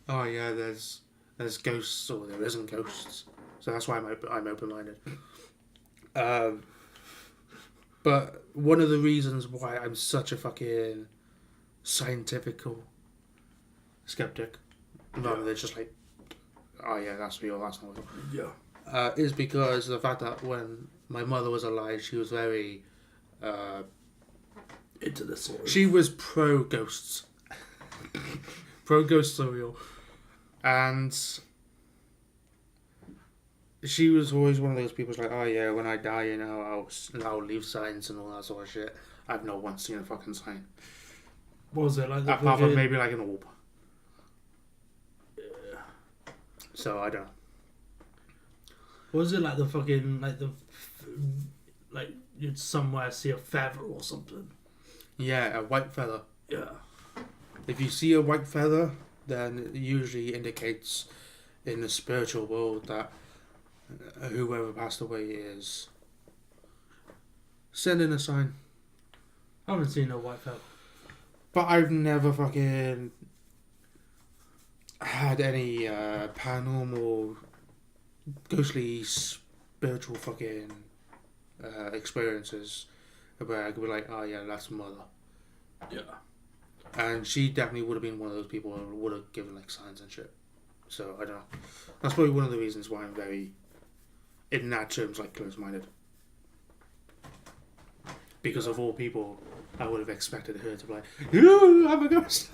oh yeah, there's ghosts or there isn't ghosts. So that's why I'm open-minded. But one of the reasons why I'm such a fucking scientifical skeptic, rather than just like oh yeah, that's real, that's not real. Yeah. Is because the fact that when my mother was alive, she was very Into this sort of... she was pro ghosts. Pro ghosts are real. And she was always one of those people who's like, oh yeah, when I die, you know, I'll leave signs and all that sort of shit. I've not once seen a fucking sign. What was it like? The Apart from maybe like an orb. Yeah. So I don't know. What was it like? The fucking like you'd somewhere see a feather or something. Yeah, a white feather. Yeah. If you see a white feather, then it usually indicates in the spiritual world that whoever passed away is sending a sign. I haven't seen a white feather. But I've never fucking had any paranormal, ghostly, spiritual fucking experiences where I could be like, oh yeah, that's mother. Yeah. And she definitely would have been one of those people who would have given like signs and shit. So I don't know. That's probably one of the reasons why I'm very, in that terms, like close-minded. Because of all people, I would have expected her to be like, "Ooh, I'm a ghost."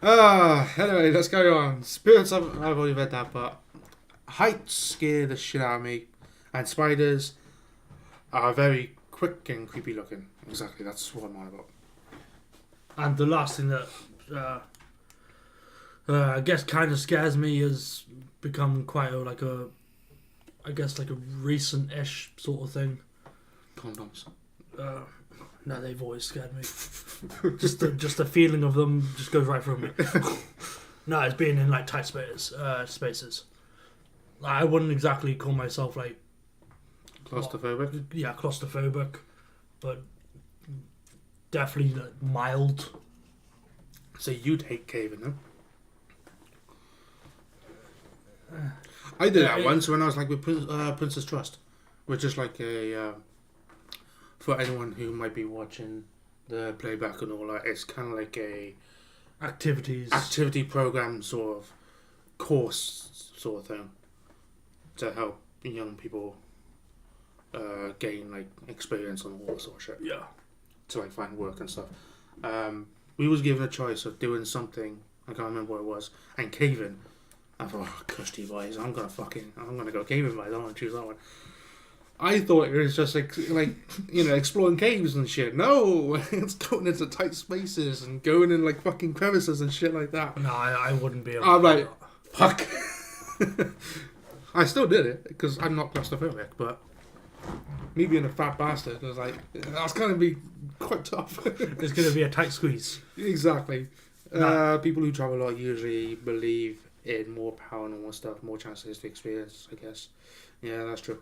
Anyway, let's carry on. Spirits, I've already read that, but heights scare the shit out of me, and spiders are very quick and creepy looking. Exactly, that's what I'm on about. And the last thing that I guess kind of scares me has become quite a recent-ish sort of thing. Condoms. No, they've always scared me. just the feeling of them just goes right through me. No, it's being in like tight spaces. I wouldn't exactly call myself like Claustrophobic? Yeah, claustrophobic, but definitely like, mild. So you'd hate caving, huh? I did that once when I was like with Princess Trust, which is like a for anyone who might be watching the playback and all that, it's kind of like a activity program sort of course sort of thing to help young people gain like experience on all that sort of shit. Yeah. To like find work and stuff. We was given a choice of doing something, I can't remember what it was, and caving. I thought, oh, cushy boys, I'm gonna go caving, but I don't want to choose that one. I thought it was just like exploring caves and shit. No, it's going into tight spaces and going in like fucking crevices and shit like that. No, I wouldn't be able I'm to like, fuck. I still did it because I'm not claustrophobic, but me being a fat bastard, I was like, that's gonna be quite tough. It's gonna be a tight squeeze. Exactly. Nah. People who travel a lot usually believe in more paranormal stuff, more chances to experience, I guess. Yeah, that's true.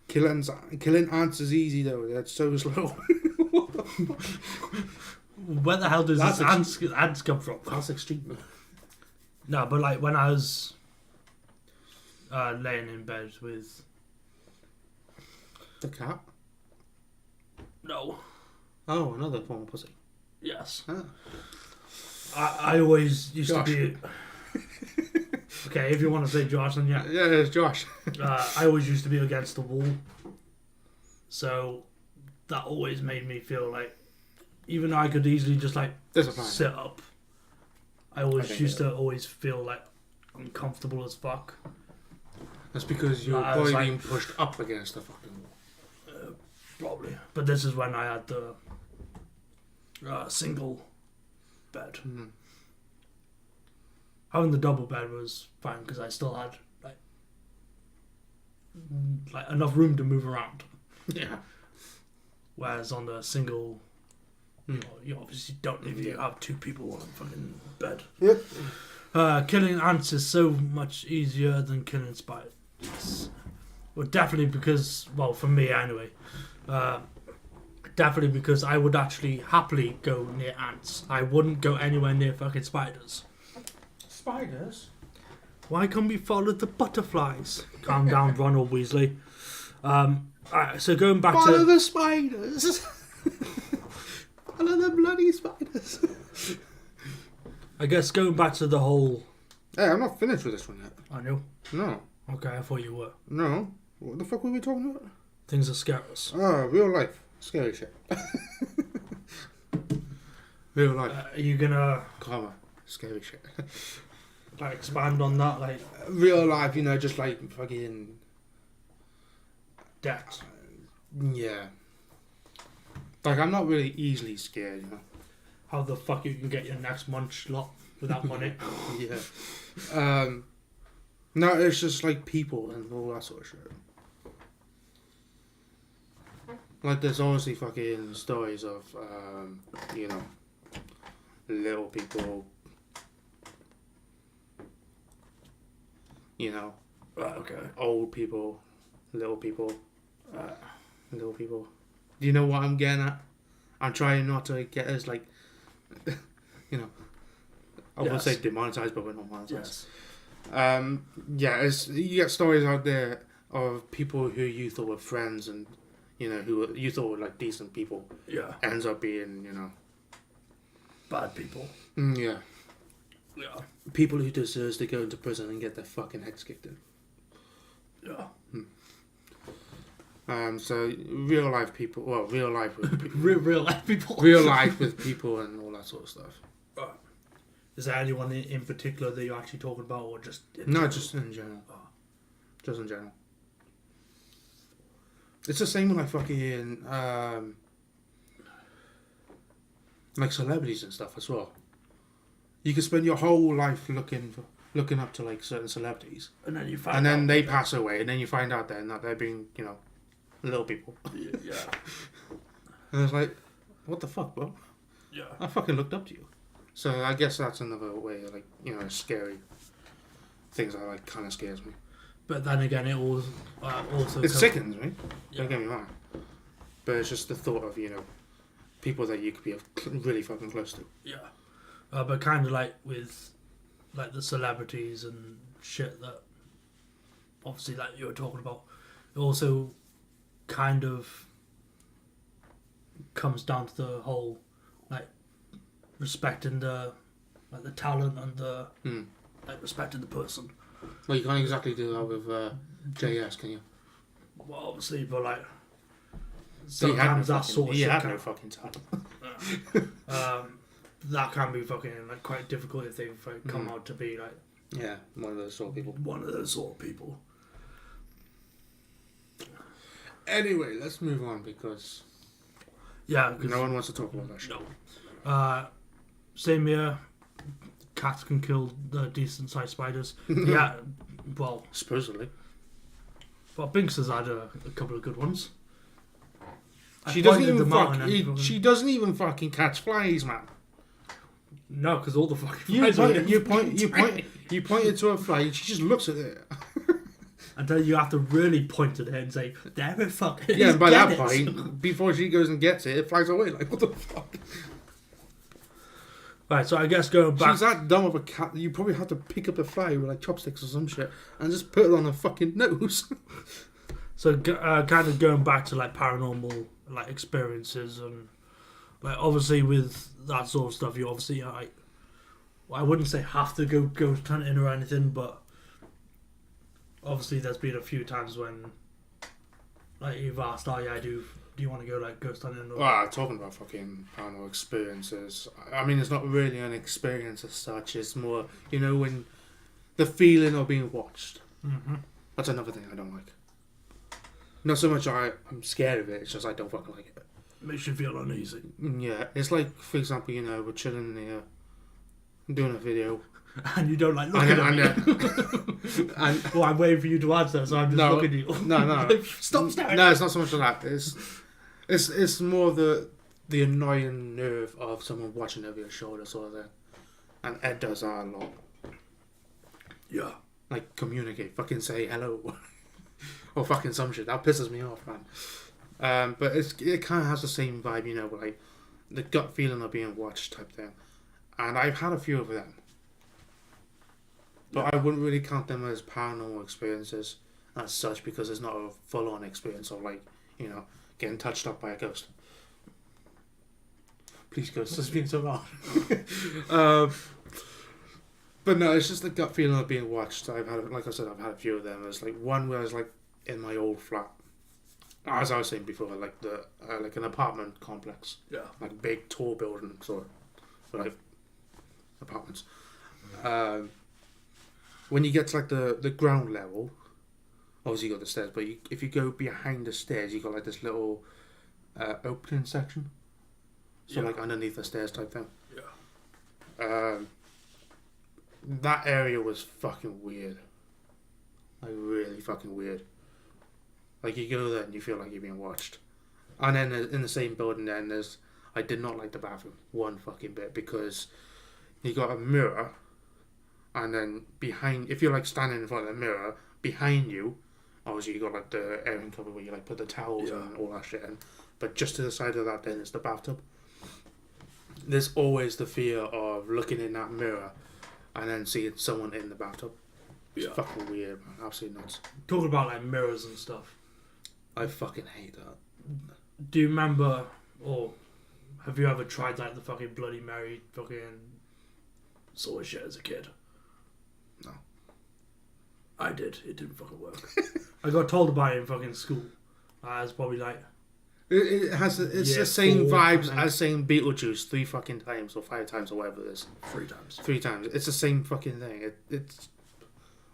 Killing ants is easy though. That's so slow. Where the hell does this ants come from? That's extreme. No, but like when I was laying in bed with The cat? no, Oh, another form of pussy. yes, Ah. I always used Josh. to be. Okay, if you want to say Josh, then yeah. Yeah, it's Josh. I always used to be against the wall, so that always made me feel like, even though I could easily just like sit up, I used to always feel like uncomfortable as fuck. That's because you're probably being pushed up against the fucking wall. Probably, but this is when I had the single bed. Mm-hmm. Having the double bed was fine because I still had like enough room to move around. Yeah. Whereas on the single, you obviously don't if you have two people on a fucking bed. Yep. Killing ants is so much easier than killing spiders. Well, definitely because, well, for me anyway, definitely because I would actually happily go near ants. I wouldn't go anywhere near fucking spiders. Spiders? Why can't we follow the butterflies? Calm down, Ronald Weasley. Alright, so going back Follow to the spiders. Follow the bloody spiders. I guess going back to the whole Hey, I'm not finished with this one yet. I knew. No. Okay, I thought you were. No. What the fuck were we talking about? Things that scare us. Oh, real life. Scary shit. Real life. Are you gonna Karma. Scary shit. like expand on that, like Real life, you know, just like fucking... death? Yeah. Like, I'm not really easily scared, you know. How the fuck you can get your next munch lot without money? Yeah. No, it's just like people and all that sort of shit. Like, there's obviously fucking stories of, you know, little people, you know, Okay. old people, little people, little people. Do you know what I'm getting at? I'm trying not to get as, like, you know, I won't say demonetized, but we're not monetized. Yes. Yeah, you get stories out there of people who you thought were friends and, you know, who you thought were like decent people, Yeah. ends up being, you know, Bad people. yeah, Yeah. people who deserves to go into prison and get their fucking heads kicked in. Yeah. So real life people, well, real life with people, Real life people. real life with people and all that sort of stuff. Is there anyone in particular that you're actually talking about, or just in No, general? just in general. Oh. Just in general. It's the same with like fucking like celebrities and stuff as well. You can spend your whole life looking up to like certain celebrities, And then you find and then out. they pass away, and then you find out then that they're being, you know, little people. Yeah. And it's like, what the fuck, bro? Yeah. I fucking looked up to you. So I guess that's another way, like, you know, scary things that like kind of scares me. But then again, it also It sickens me. Yeah. Don't get me wrong. But it's just the thought of, you know, people that you could be really fucking close to. Yeah. But kind of like with like the celebrities and shit that obviously like you were talking about, it also kind of comes down to the whole like respecting the like the talent and the like respecting the person. Well, you can't exactly do that with JS, can you? Well, obviously, but like He had sometimes that sort of he shit had can, no fucking talent. that can be fucking like quite difficult if they've like, come out to be like Yeah, one of those sort of people. one of those sort of people. Anyway, let's move on because Yeah, 'cause no one wants to talk about that shit. no. Same here. Cats can kill the decent sized spiders. Yeah, well, Supposedly. Binks has had a couple of good ones. I She doesn't pointed even them out and then she doesn't even fucking catch flies, man. no, because all the fucking You flies are you pointed to a fly and she just looks at it. and then you have to really point at it and say, "There it fucking Yeah, is, and by get that it." point, before she goes and gets it, it flies away. Like, what the fuck? Right, so I guess going back. She's that dumb of a cat that you probably have to pick up the fly with like chopsticks or some shit and just put it on her fucking nose. So kind of going back to like paranormal like experiences and like obviously with that sort of stuff, you obviously like I wouldn't say have to go ghost hunting or anything, but obviously there's been a few times when like you've asked, "Oh yeah, do you want to go like ghost hunting?" Or, Well, talking about fucking paranormal experiences, I mean, it's not really an experience as such. It's more, you know, when the feeling of being watched. Mm-hmm. That's another thing I don't like. Not so much I'm scared of it, it's just I don't fucking like it. Makes you feel uneasy. Yeah, it's like, for example, you know, we're chilling here, doing a video. And you don't like looking at me. And Well, I'm waiting for you to answer, so I'm just No, looking at you. no. Stop staring. No, it's not so much of that. It's more the annoying nerve of someone watching over your shoulder sort of thing. And Ed does that a lot. Yeah. Like, communicate, fucking say hello. Or fucking some shit. That pisses me off, man. But it kind of has the same vibe, you know, like the gut feeling of being watched type thing. And I've had a few of them. But I wouldn't really count them as paranormal experiences as such because it's not a full-on experience of, like, you know, getting touched up by a ghost. Please, ghost, that's being so loud. But But no, it's just the gut feeling of being watched. I've had, like I said, I've had a few of them. There's like one where I was like in my old flat, as I was saying before, like the like an apartment complex, Yeah. like big tall buildings or like apartments. When you get to like the ground level, obviously you got the stairs, but if you go behind the stairs, you got like this little opening section. So like underneath the stairs type thing. Yeah. That area was fucking weird. Like really fucking weird. Like you go there and you feel like you're being watched. And then in the same building then I did not like the bathroom one fucking bit because you got a mirror and then behind, if you're like standing in front of the mirror, behind you, obviously you got like the airing cover where you like put the towels and all that shit in. But just to the side of that then is the bathtub. There's always the fear of looking in that mirror and then seeing someone in the bathtub. It's fucking weird, man. Absolutely nuts. Talking about like mirrors and stuff. I fucking hate that. Do you remember, or have you ever tried like the fucking Bloody Mary fucking sort of shit as a kid? No. I did. It didn't fucking work. I got told about it in fucking school. I was probably like... It's the same vibes as saying Beetlejuice 3 fucking times or 5 times or whatever it is. 3 times. 3 times. It's the same fucking thing. It's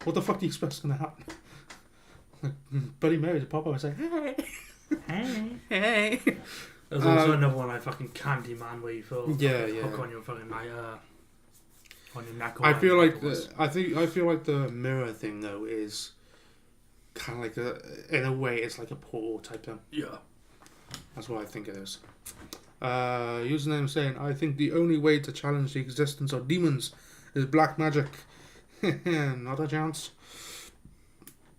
what the fuck do you expect's gonna happen? Like, Bloody Mary to pop up and say, hey. There's also another one like fucking Candyman where you feel hook on your fucking like on your neck. I feel like the mirror thing though is kind of like in a way it's like a portal type thing. Yeah. That's what I think it is. Username saying, I think the only way to challenge the existence of demons is black magic. Not a chance.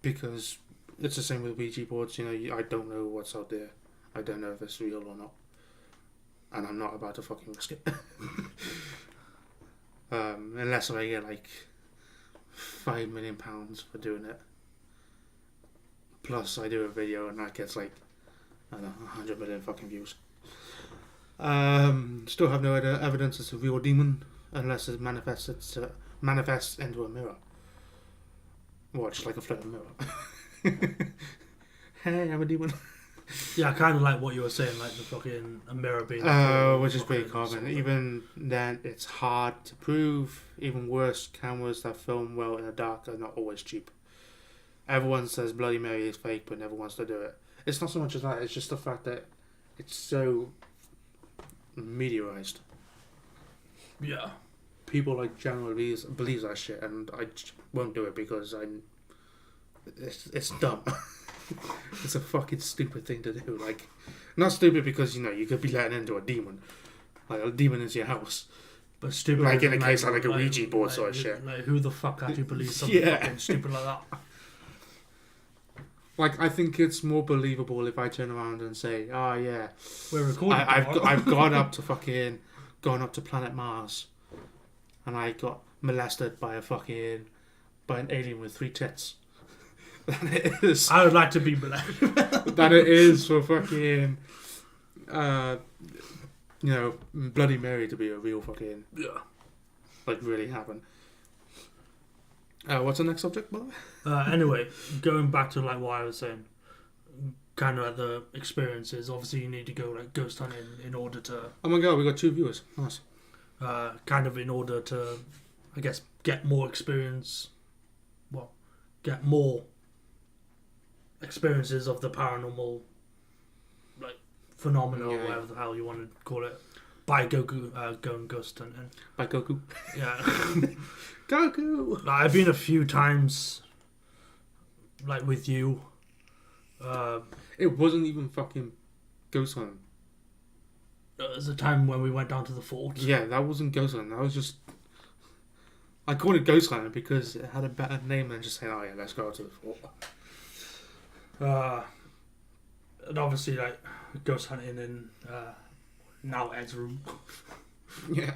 Because it's the same with Ouija boards. You know, I don't know what's out there. I don't know if it's real or not. And I'm not about to fucking risk it. Unless I get like £5 million for doing it. Plus I do a video and that gets like, I don't know, 100 million fucking views. Still have no evidence it's a real demon unless it manifests into a mirror. Or just like a floating mirror. Hey, I'm a demon. Yeah, kind of like what you were saying, like the fucking a mirror being... which is pretty common. Even then, it's hard to prove. Even worse, cameras that film well in the dark are not always cheap. Everyone says Bloody Mary is fake, but never wants to do it. It's not so much as that, it's just the fact that it's so meteorized. Yeah. People like generally believe that shit, and I just won't do it because it's dumb. It's a fucking stupid thing to do. Like, not stupid because, you know, you could be letting into a demon. Like, a demon into your house. But stupid... Like, in a case like a Ouija board sort of shit. Like, who the fuck actually believes something fucking stupid like that? Like, I think it's more believable if I turn around and say, oh, yeah. We're recording. I've gone up to planet Mars. And I got molested by an alien with 3 tits. Than it is. I would like to be molested. Than it is for fucking, Bloody Mary to be a real fucking, like, really happen. What's the next subject, by the way? Anyway, going back to like what I was saying, kind of like the experiences. Obviously, you need to go like ghost hunting in order to. Oh my god, we got 2 viewers. Nice. Kind of in order to, I guess, get more experience. Well, get more experiences of the paranormal, like phenomena or whatever the hell you want to call it. By going ghost hunting. By Goku. Yeah. Goku. Like, I've been a few times, like with you. It wasn't even fucking ghost hunting. There was a time when we went down to the fort. Yeah, that wasn't ghost hunting. That was just. I called it ghost hunting because it had a better name than just saying, "Oh yeah, let's go to the fort." And obviously, like ghost hunting in now Ed's room. Yeah.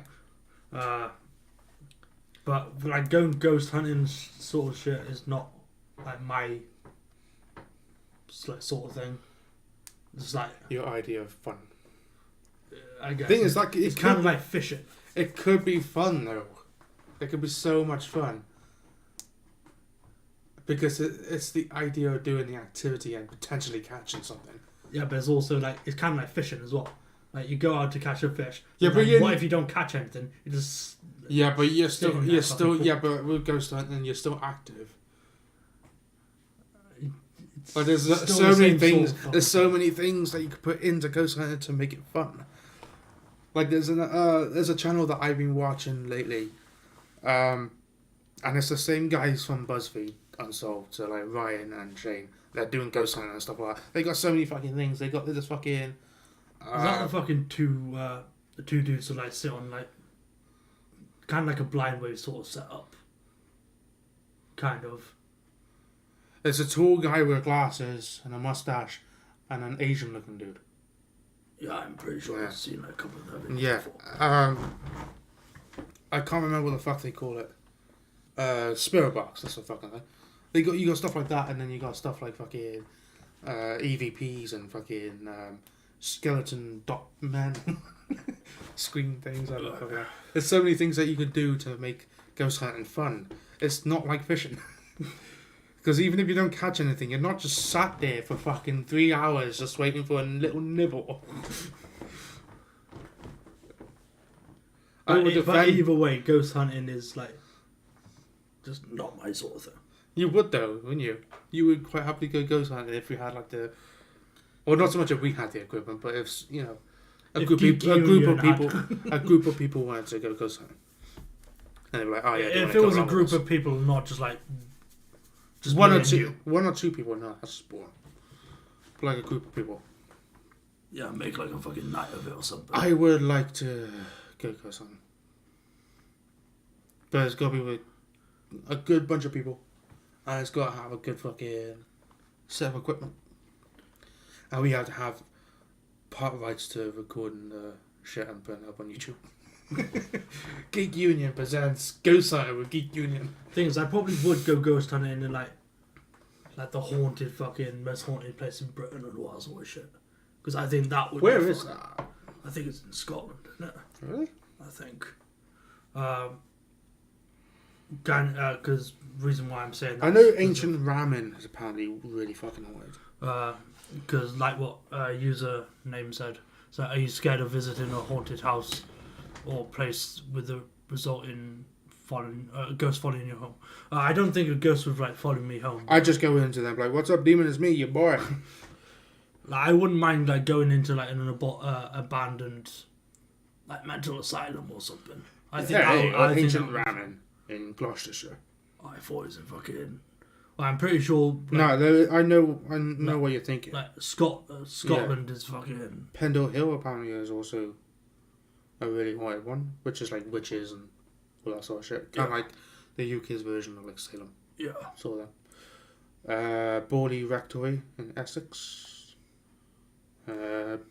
But like going ghost hunting sort of shit is not like my sort of thing. It's like your idea of fun. I guess Thing is, like, it's kind of like fishing. It could be fun though. It could be so much fun. Because it's the idea of doing the activity and potentially catching something. Yeah, but it's also like it's kind of like fishing as well. Like you go out to catch a fish. Yeah, but what if you don't catch anything? You just yeah, but you're still fucking yeah, but with ghost hunting you're still active. But there's so many things. There's so many things that you could put into ghost hunting to make it fun. Like there's a channel that I've been watching lately, and it's the same guys from BuzzFeed Unsolved. So like Ryan and Shane, they're doing ghost hunting and stuff like that. They got so many fucking things. They got this fucking. Is that the fucking the two dudes who like sit on like kind of like a blind wave sort of setup? Kind of. It's a tall guy with glasses and a mustache, and an Asian looking dude. Yeah, I'm pretty sure I've seen like a couple of them. Yeah. I can't remember what the fuck they call it. Spirit box. That's the fucking thing. You got stuff like that, and then you got stuff like fucking EVPs and fucking skeleton dot man screen things. I don't know. There's so many things that you could do to make ghost hunting fun. It's not like fishing. Because even if you don't catch anything, you're not just sat there for fucking 3 hours just waiting for a little nibble. But either way, ghost hunting is like just not my sort of thing. You would though, wouldn't you? You would quite happily go ghost hunting if we had like the, well, not so much if we had the equipment, but if you know, a group of people wanted to go ghost hunting, and they were like, oh yeah. If it was a group of people, not just like. Just one or two people, no, that's just boring. But like a group of people. Yeah, make like a fucking night of it or something. I would like to go something. But it's got to be with a good bunch of people. And it's got to have a good fucking set of equipment. And we have to have part rights to recording the shit and putting it up on YouTube. Geek Union presents Ghost Hunter with Geek Union. Thing is, I probably would go ghost hunting in like the haunted fucking most haunted place in Britain and all that sort of shit. Because I think that would. Where is that? I think it's in Scotland, isn't it? Really? I think. Because reason why I'm saying that. I know ancient ramen is apparently really fucking haunted. Because like what user name said. So, are you scared of visiting a haunted house or place with the result in a ghost following you home? I don't think a ghost would like follow me home. I just go into them like, "What's up, demon? It's me, your boy." Like, I wouldn't mind like going into like an abandoned like mental asylum or something. I think ancient ramen in Gloucestershire. I thought it was in fucking. Well, I'm pretty sure. Like, no, I know what you're thinking. Like Scotland is fucking. Pendle Hill apparently is also a really haunted one, which is like witches and all that sort of shit. Kind of like the UK's version of like Salem. Yeah. Sort of that. Borley Rectory in Essex.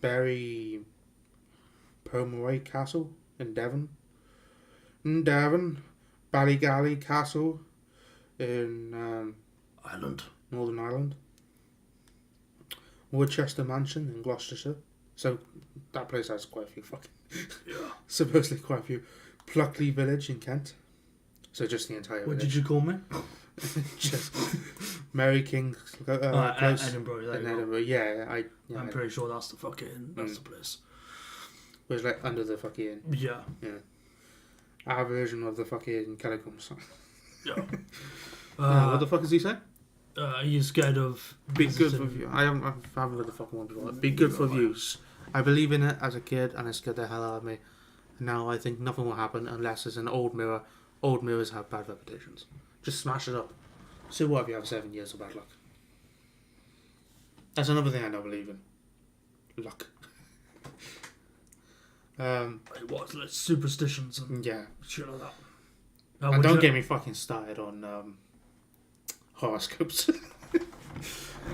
Bury Pomeroy Castle in Devon. Ballygally Castle in Northern Ireland. Woodchester Mansion in Gloucestershire. So that place has quite a few fucking. Supposedly quite a few. Pluckley Village in Kent. So just the entire village. What did you call me? Just Mary King Close Edinburgh. in Edinburgh. Yeah, I'm pretty sure that's the fucking the place. It was like under the fucking our version of the fucking catacombs. Yeah. What the fuck is he saying? Are you scared of? Be good for views. I haven't read the fucking one before. Be good for views. I believe in it as a kid, and it scared the hell out of me. Now I think nothing will happen unless it's an old mirror. Old mirrors have bad reputations. Just smash it up. So what if you have 7 years of bad luck? That's another thing I don't believe in. Luck. What, like superstitions and shit like that. And don't get me fucking started on horoscopes.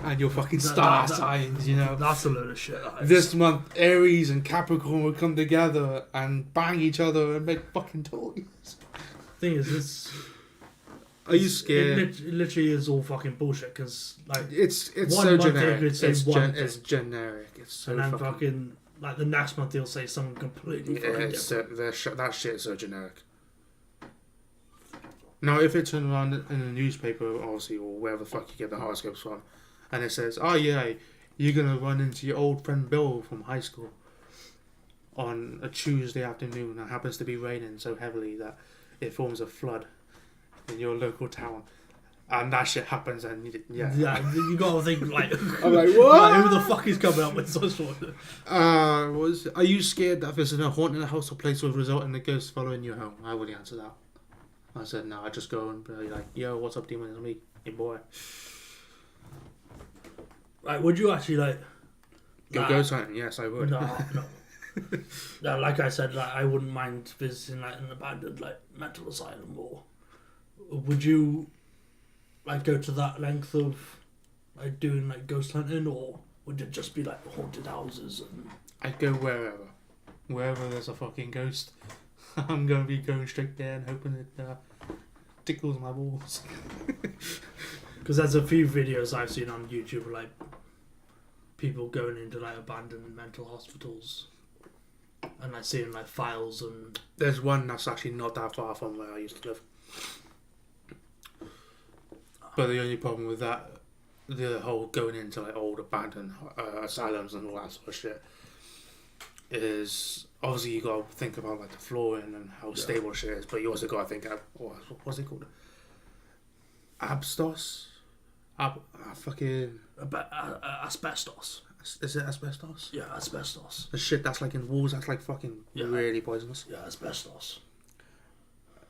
And your fucking star signs, you know. That's a load of shit. This month, Aries and Capricorn will come together and bang each other and make fucking toys. Thing is, are you scared? It literally is all fucking bullshit because like it's one so month generic. It's Generic. It's so and then fucking like the next month they'll say something completely fucking different. That shit's so generic. Now, if it's around in a newspaper, obviously, or wherever the fuck you get the horoscopes from, and it says, "Oh yeah, you're gonna run into your old friend Bill from high school on a Tuesday afternoon, and it happens to be raining so heavily that it forms a flood in your local town," and that shit happens, and yeah, you gotta think like, I'm like, what? Like, who the fuck is coming up with such one? Are you scared that visiting a haunted house or place will result in the ghost following you home? I wouldn't answer that. I said, no, I just go and be like, yo, what's up, demon? It's me, your boy. Like, would you actually like Go ghost hunting? Yes, I would. No. No, like I said, like I wouldn't mind visiting like an abandoned like mental asylum, or would you like go to that length of like doing like ghost hunting, or would it just be like haunted houses? And I'd go wherever there's a fucking ghost. I'm gonna be going straight there and hoping it tickles my balls. because there's a few videos I've seen on YouTube of, like people going into like abandoned mental hospitals and like seeing like files and. There's one that's actually not that far from where I used to live. But the only problem with that, the whole going into like old abandoned asylums and all that sort of shit, is obviously you got to think about like the flooring and how stable shit is, but you also got to think of what's it called? Asbestos? Fucking Asbestos. Is it asbestos? Yeah, asbestos. The shit that's like in walls that's like fucking really poisonous. Yeah, asbestos.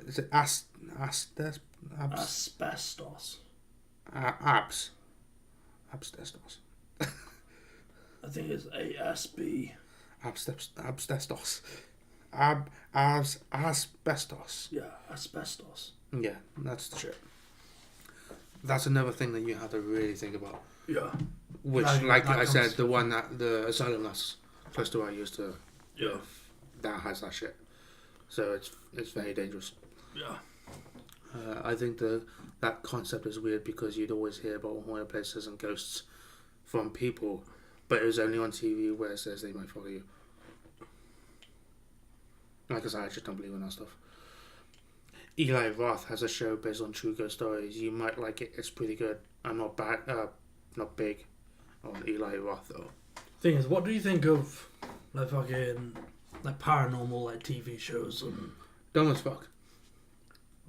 Is it asbestos? Asbestos. I think it's ASB. Asbestos. Asbestos. Yeah, asbestos. Yeah, that's the shit. That's another thing that you have to really think about. Yeah. Which, like I said, the asylum that's close to where I used to live, that has that shit. So it's very dangerous. Yeah. I think that concept is weird because you'd always hear about haunted places and ghosts from people, but it was only on TV where it says they might follow you. Like I said, I just don't believe in that stuff. Eli Roth has a show based on true ghost stories. You might like it. It's pretty good. I'm not big on Eli Roth though. Thing is, what do you think of like fucking like paranormal like TV shows and Dumb as fuck.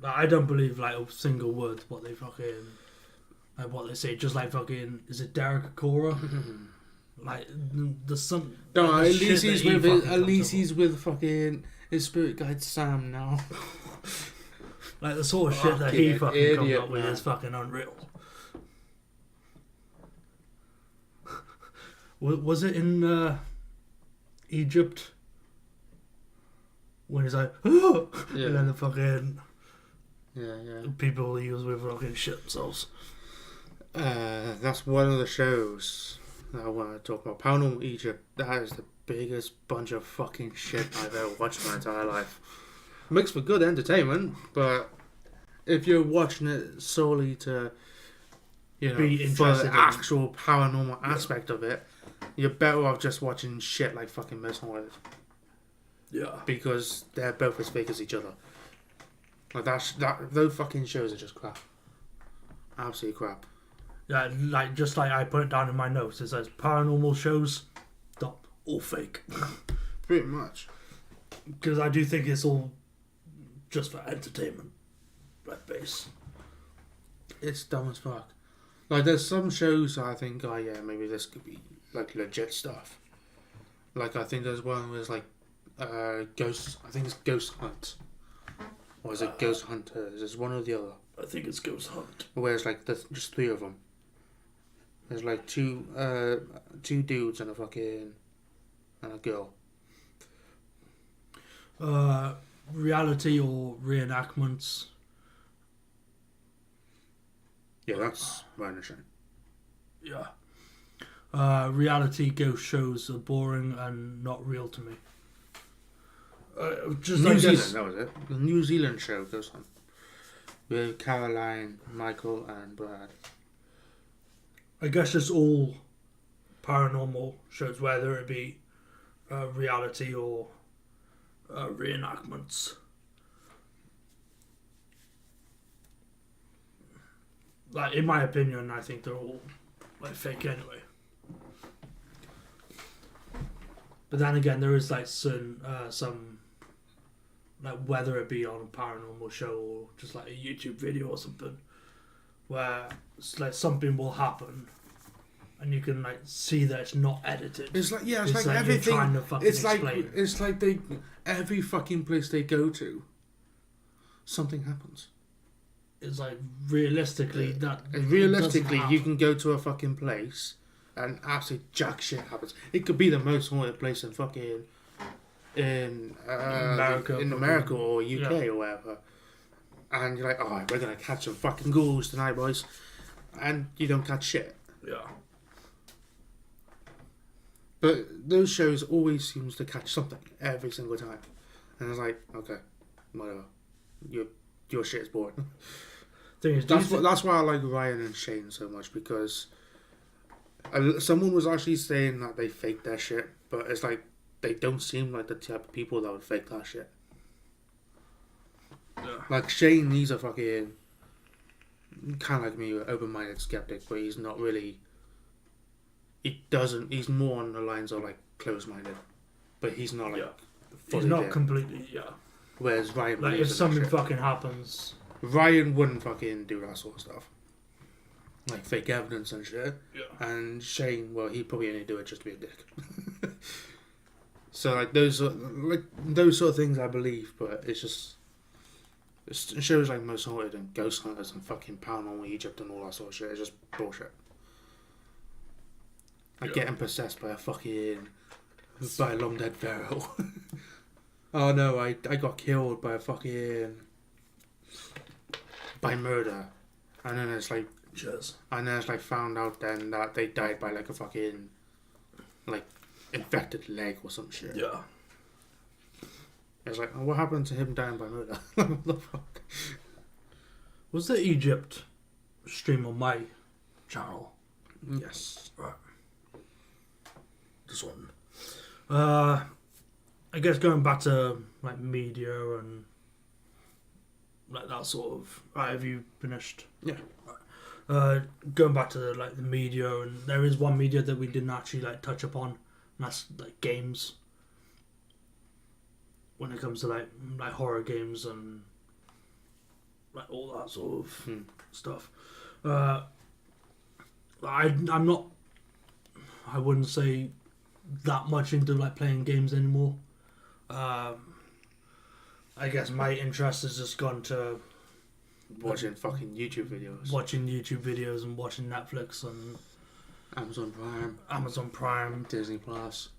like, I don't believe like a single word what they fucking like what they say. Just like fucking is it Derek Acora? Like the some. No, like, at least he's with with fucking his spirit guide Sam now. like the sort of shit that he Fucking fucking comes idiot, up with man. is fucking unreal. Was it in Egypt when he's like, oh! Yeah. And then the fucking Yeah. people he was with fucking shit themselves. That's one of the shows that I want to talk about. Paranormal Egypt. That is the biggest bunch of fucking shit I've ever watched in my entire life. Makes for good entertainment, but if you're watching it solely to, Be for interested the in- actual paranormal aspect of it, you're better off just watching shit like fucking Most Haunted, Yeah. because they're both as fake as each other. Like those fucking shows are just crap. Absolute crap. Yeah, like just like I put it down in my notes, it says paranormal shows, stop, all fake. Pretty much. Because I do think it's all just for entertainment, like base. It's dumb as fuck. Like, there's some shows I think, oh yeah, maybe this could be like legit stuff. Like, I think there's one where it's like Ghost. I think it's Ghost Hunt, or is it Ghost Hunters? It's one or the other. I think it's Ghost Hunt. Where it's like there's just three of them. There's like two dudes and a girl. Reality or reenactments. Yeah, that's my understanding. Yeah. Reality ghost shows are boring and not real to me. Just New like Zealand, this. that was it. The New Zealand show goes on with Caroline, Michael, and Brad. I guess just all paranormal shows, whether it be reality or reenactments. like in my opinion, I think they're all like fake anyway. But then again, there is like certain some, like whether it be on a paranormal show or just like a YouTube video or something, where it's like something will happen, and you can like see that it's not edited. It's like it's like you're everything. trying to fucking It's like explain. they every fucking place they go to, something happens. It's like realistically that. And realistically, doesn't you happen. can go to a fucking place and absolutely jack shit happens. It could be the most haunted place in fucking America or UK or whatever, and you're like, oh, we're gonna catch some fucking ghouls tonight, boys, and you don't catch shit. Yeah. But those shows always seems to catch something every single time, and it's like, okay, whatever, your shit is boring. Thing is, That's why I like Ryan and Shane so much, because someone was actually saying that they fake their shit, but it's like they don't seem like the type of people that would fake that shit. Yeah. Like Shane, he's a fucking kind of like me, open-minded skeptic, but he's not really. He's more on the lines of like closed-minded, but he's not like. He's not completely. Yeah. Whereas Ryan, Like if something fucking happens. Ryan wouldn't fucking do that sort of stuff, like fake evidence and shit. Yeah. And Shane, well, he'd probably only do it just to be a dick. So like those sort of things I believe, but it shows like Most Haunted and Ghost Hunters and fucking Paranormal Egypt and all that sort of shit. It's just bullshit. Like getting possessed by a long dead pharaoh. Oh no, I got killed by murder, and then it's like found out then that they died by like a fucking like infected leg or some shit. Yeah. It's like, oh, what happened to him dying by murder? What the fuck? Was the Egypt stream on my channel? Yes. Right. This one. I guess going back to like media and like that sort of. Right, have you finished? Yeah. Right. Going back to the media, and there is one media that we didn't actually like touch upon, and that's like games. When it comes to like horror games and like all that sort of stuff, I'm not. I wouldn't say that much into like playing games anymore. I guess my interest has just gone to watching fucking YouTube videos. Watching YouTube videos and watching Netflix and Amazon Prime, Disney Plus.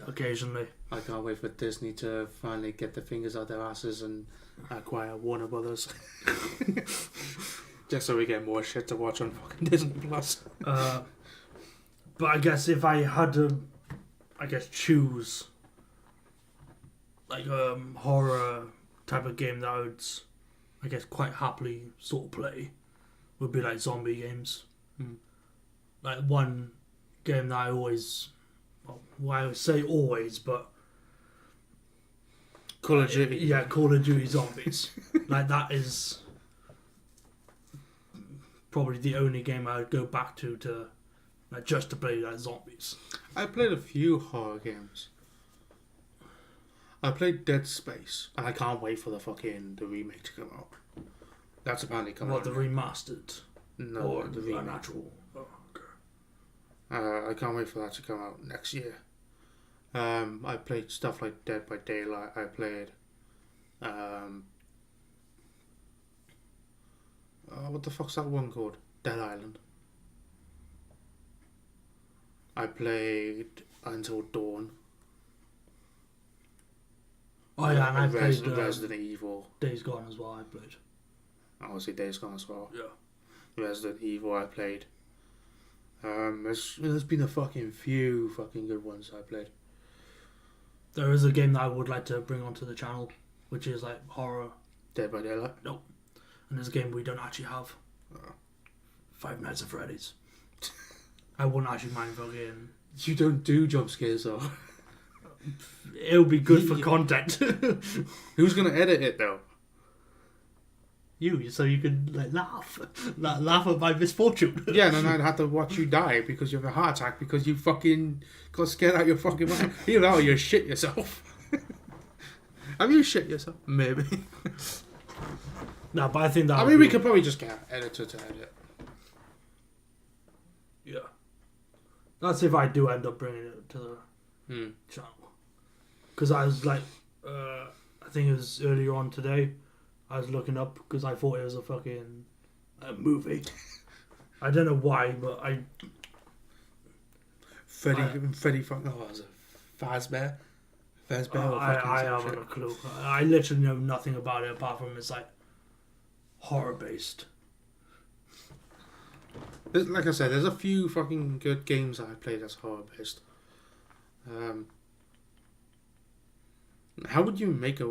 Occasionally. I can't wait for Disney to finally get their fingers out their asses and acquire Warner Brothers. Just so we get more shit to watch on fucking Disney Plus. But I guess if I had to, choose like a horror type of game that I would, quite happily sort of play, would be like zombie games. Like one game that I always, I would say always, but Call of Duty. Yeah, Call of Duty Zombies. Like that is probably the only game I would go back to like just to play like zombies. I played a few horror games. I played Dead Space, and I can't wait for the remake to come out. That's apparently coming out. What, the remastered? No, or the remake. actual? Oh, okay. I can't wait for that to come out next year. I played stuff like Dead by Daylight. I played, what the fuck's that one called? Dead Island. I played Until Dawn. Oh yeah, and I played Resident Evil. Days Gone as well. I played. Obviously, Days Gone as well. Yeah. Resident Evil. I played. There's been a fucking few fucking good ones I played. There is a game that I would like to bring onto the channel, which is like horror. Dead by Daylight. No, and there's a game we don't actually have. Five Nights at Freddy's. I wouldn't actually mind fucking. You don't do jump scares though. It'll be good for content. Who's gonna edit it though? you, so you could like laugh at my misfortune. Yeah, and then I'd have to watch you die because you have a heart attack because you fucking got scared out of your fucking mind. You know, you shit yourself. Have you shit yourself? Maybe. No, but I think that. I mean, we could probably just get an editor to edit. Yeah. That's if I do end up bringing it to the channel. Because I was like, I think it was earlier on today, I was looking up because I thought it was a fucking movie. I don't know why, but Freddie fucking, oh, was it Fazbear? Fazbear? I haven't a clue. I literally know nothing about it apart from it's like horror based. Like I said, there's a few fucking good games that I've played that's horror based. How would you make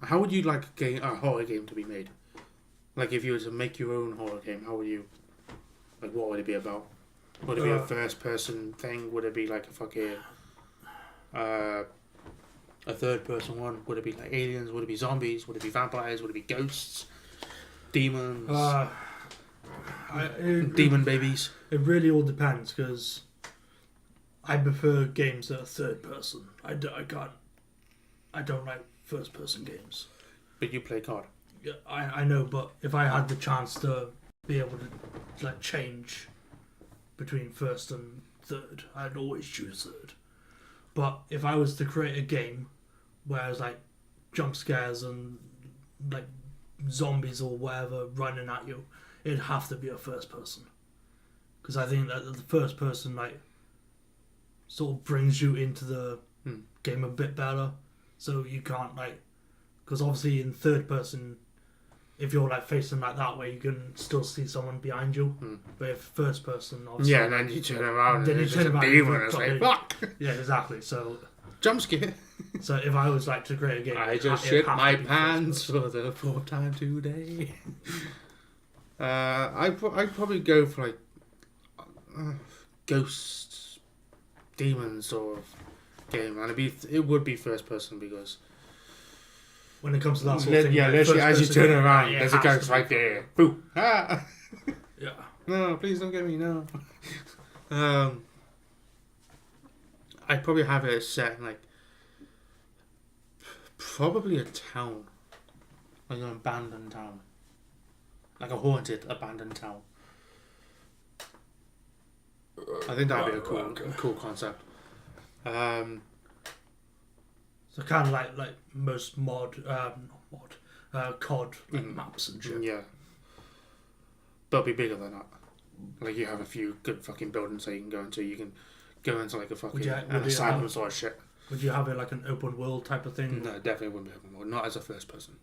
how would you like a horror game to be made? Like if you were to make your own horror game, how would you, like, what would it be about? Would it be a first person thing? Would it be like a fucking a third person one? Would it be like aliens? Would it be zombies? Would it be vampires? Would it be ghosts? Demons? Demon babies? It really all depends because I prefer games that are third person. I don't like first person games. But you play COD. Yeah, I know, but if I had the chance to be able to like change between first and third, I'd always choose third. But if I was to create a game where it's like jump scares and like zombies or whatever running at you, it'd have to be a first person. Because I think that the first person like sort of brings you into the game a bit better. So you can't like, because obviously in third person, if you're like facing like that way, you can still see someone behind you. But if first person, obviously, yeah, and then you turn around and it's just a around demon and it's like, fuck! Yeah, exactly. So Jump scare. So if I was like to create a game, I just shit my pants for the fourth time today. I'd probably go for like ghosts, demons sort of game, and it would be first person because when it comes to that sort of thing, yeah, like, literally as you turn around, yeah, there's a ghost right there. Boo! Ah! Yeah. No, please don't get me. No. I'd probably have it set in like probably a town, like an abandoned town, like a haunted abandoned town. I think that'd be a cool concept. So kind of like most COD like maps and shit. Yeah, but it'll be bigger than that. Like you have a few good fucking buildings that you can go into. You can go into like a fucking asylum sort of shit. Would you have it like an open world type of thing? No, definitely wouldn't be open world. Not as a first person.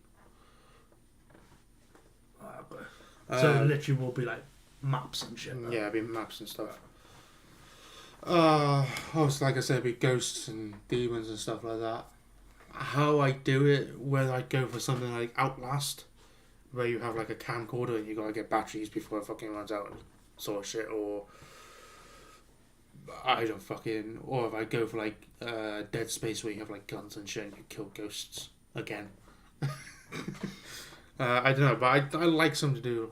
So it literally will be like maps and shit. Yeah, it'd be maps and stuff. Obviously, like I said, it'd be ghosts and demons and stuff like that. How I do it, whether I'd go for something like Outlast, where you have like a camcorder and you gotta get batteries before it fucking runs out, sort of shit, or I don't fucking, or if I go for like Dead Space where you have like guns and shit and you kill ghosts again. I don't know, but I like some to do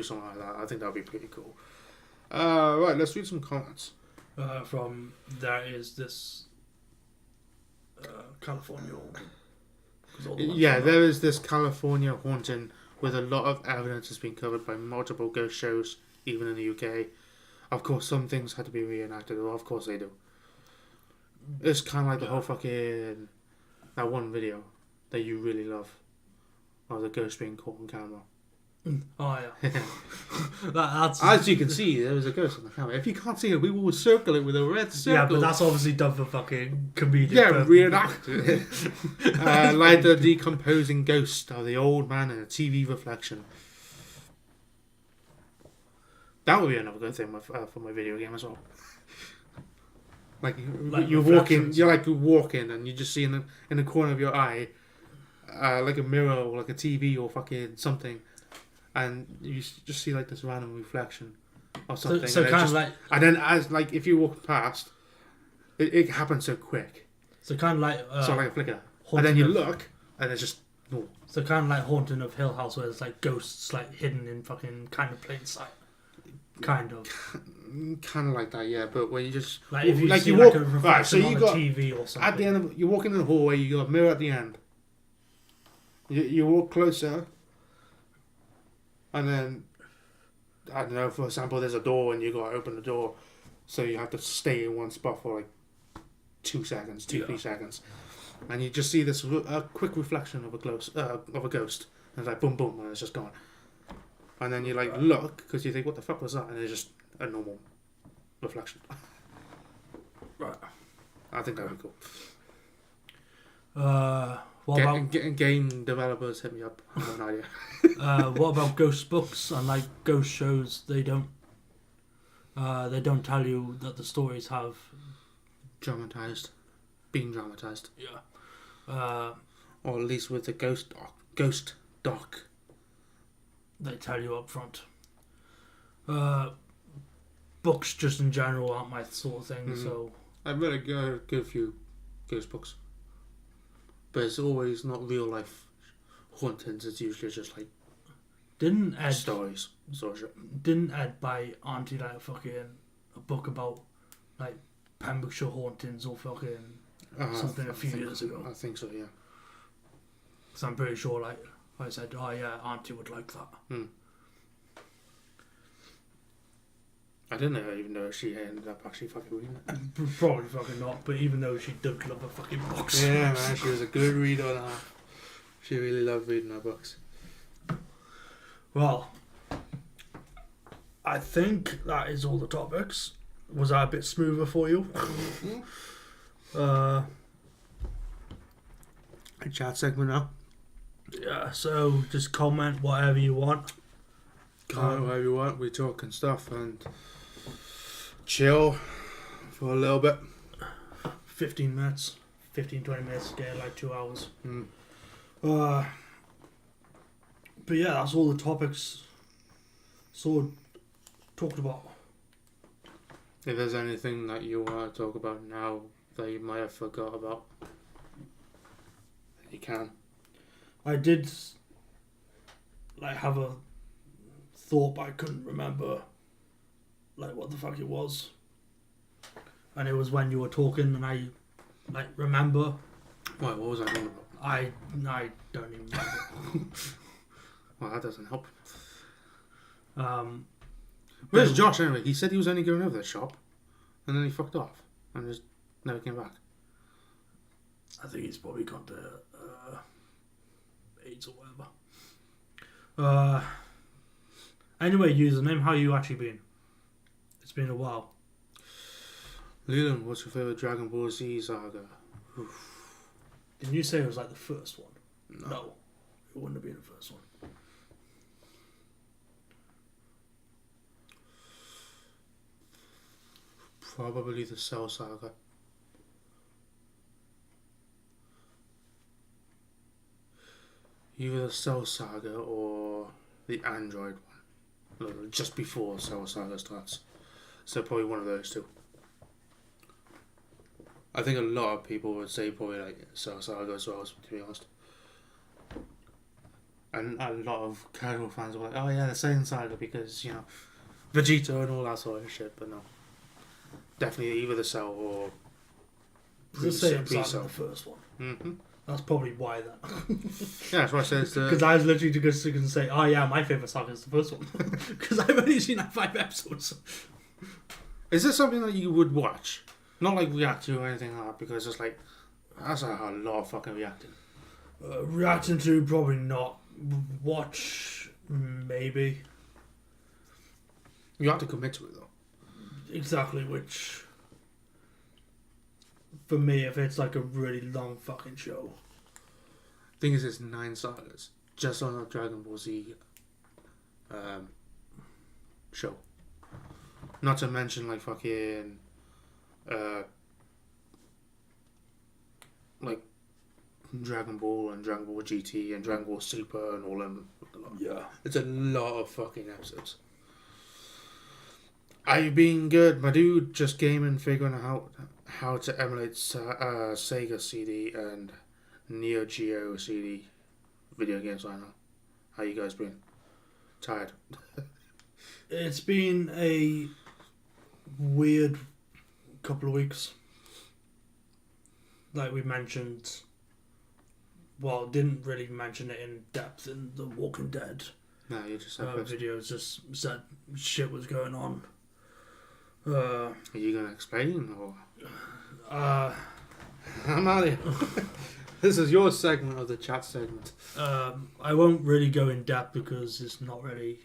something like that. I think that'd be pretty cool. Right, let's read some comments. From there is this California haunting. Yeah, there is this California haunting with a lot of evidence has been covered by multiple ghost shows, even in the UK. Of course, some things had to be reenacted. Well, of course they do. It's kind of like the whole fucking that one video that you really love of the ghost being caught on camera. Oh yeah. That's as you can see, there was a ghost on the camera. If you can't see it, we will circle it with a red circle. Yeah, but that's obviously done for fucking comedic. Yeah, reenacted it. Like the decomposing ghost of the old man in a TV reflection. That would be another good thing for my video game as well. Like you're walking, and you just see in the corner of your eye, like a mirror or like a TV or fucking something. And you just see like this random reflection of something. So kind of like, and then as like if you walk past, it happens so quick. So kind of like so like a flicker, and then you look, and it's just No. So kind of like Haunting of Hill House, where there's like ghosts like hidden in fucking kind of plain sight. Kind of. Kind of like that, yeah. But when you just Like if you like see you like walk a reflection right, so on you a got TV or something. at the end of you're walking in the hallway, you got a mirror at the end. You walk closer, and then I don't know. For example, there's a door, and you got to open the door, so you have to stay in one spot for like 2 seconds, 3 seconds, and you just see this quick reflection of a ghost, and it's like boom, boom, and it's just gone. And then you like look because you think, what the fuck was that? And it's just a normal reflection. Right. I think that'd be cool. What about Game developers hit me up. I have no idea. what about ghost books and like ghost shows? They don't tell you that the stories have Been dramatized, or or at least with the ghost doc. they tell you up front. Books just in general aren't my sort of thing. So I've read a good few ghost books, but it's always not real life hauntings. It's usually just like didn't Ed stories, sort of shit. Didn't Ed buy Auntie like a book about like Pembrokeshire hauntings or something a few years ago? I think so, yeah. Because I'm pretty sure like I said, oh yeah, Auntie would like that. I didn't even know she ended up actually fucking reading it. Probably fucking not, but even though she did love her fucking books. Yeah, man, she was a good reader and a half. She really loved reading her books. Well, I think that is all the topics. Was that a bit smoother for you? A chat segment now. Yeah, so just comment whatever you want. Comment whatever you want. We talking stuff and chill for a little bit. 15 minutes. 15-20 minutes, get like 2 hours. Mm. But yeah, that's all the topics talked about. If there's anything that you want to talk about now that you might have forgot about, you can. I did like have a thought, but I couldn't remember like what the fuck it was. And it was when you were talking, and I like remember. What was I talking about? I don't even remember. Well, that doesn't help. Where's Where's Josh anyway? He said he was only going over the shop, and then he fucked off and just never came back. I think he's probably gone to AIDS or whatever. Anyway, username, how you actually been? It's been a while. Leland, what's your favourite Dragon Ball Z saga? Didn't you say it was like the first one? No, it wouldn't have been the first one. Probably the Cell saga. Either the Cell saga or the Android one. No, just before the Cell saga starts. So probably one of those two. I think a lot of people would say probably like Cell saga as well, to be honest. And a lot of casual fans were like, oh yeah, the Saiyan saga because, you know, Vegeta and all that sort of shit, but no. Definitely either the Cell or The Saiyan saga, the first one. Mm-hmm. That's probably why that. Yeah, that's what I said. Because I was literally just going to say, oh yeah, my favourite saga is the first one. Because I've only seen like 5 episodes. Is this something that you would watch? Not like react to or anything like that, because it's like, that's a lot of fucking reacting. Reacting to, probably not. Watch, maybe. You have to commit to it though. Exactly, which... For me, if it's like a really long fucking show. Thing is, it's 9 sagas just on a Dragon Ball Z show. Not to mention like fucking like Dragon Ball and Dragon Ball GT and Dragon Ball Super and all them. Yeah. It's a lot of fucking episodes. I've been good, my dude. Just gaming, figuring out how to emulate Sega CD and Neo Geo CD video games right now. How you guys been? Tired? It's been a weird couple of weeks. Like we mentioned, well, didn't really mention it in depth in the Walking Dead No, you just said first. videos. Just said shit was going on. Are you gonna explain or? I'm out here. This is your segment of the chat segment. I won't really go in depth because it's not really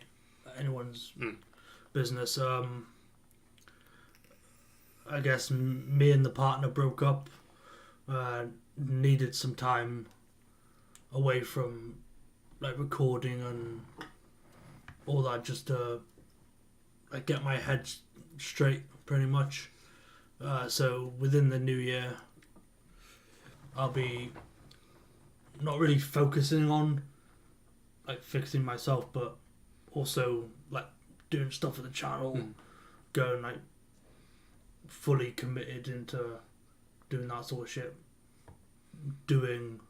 anyone's business. I guess me and the partner broke up. Needed some time away from like recording and all that, just to like get my head straight, pretty much. So within the new year, I'll be not really focusing on like fixing myself, but also like doing stuff for the channel, going like fully committed into doing that sort of shit. Doing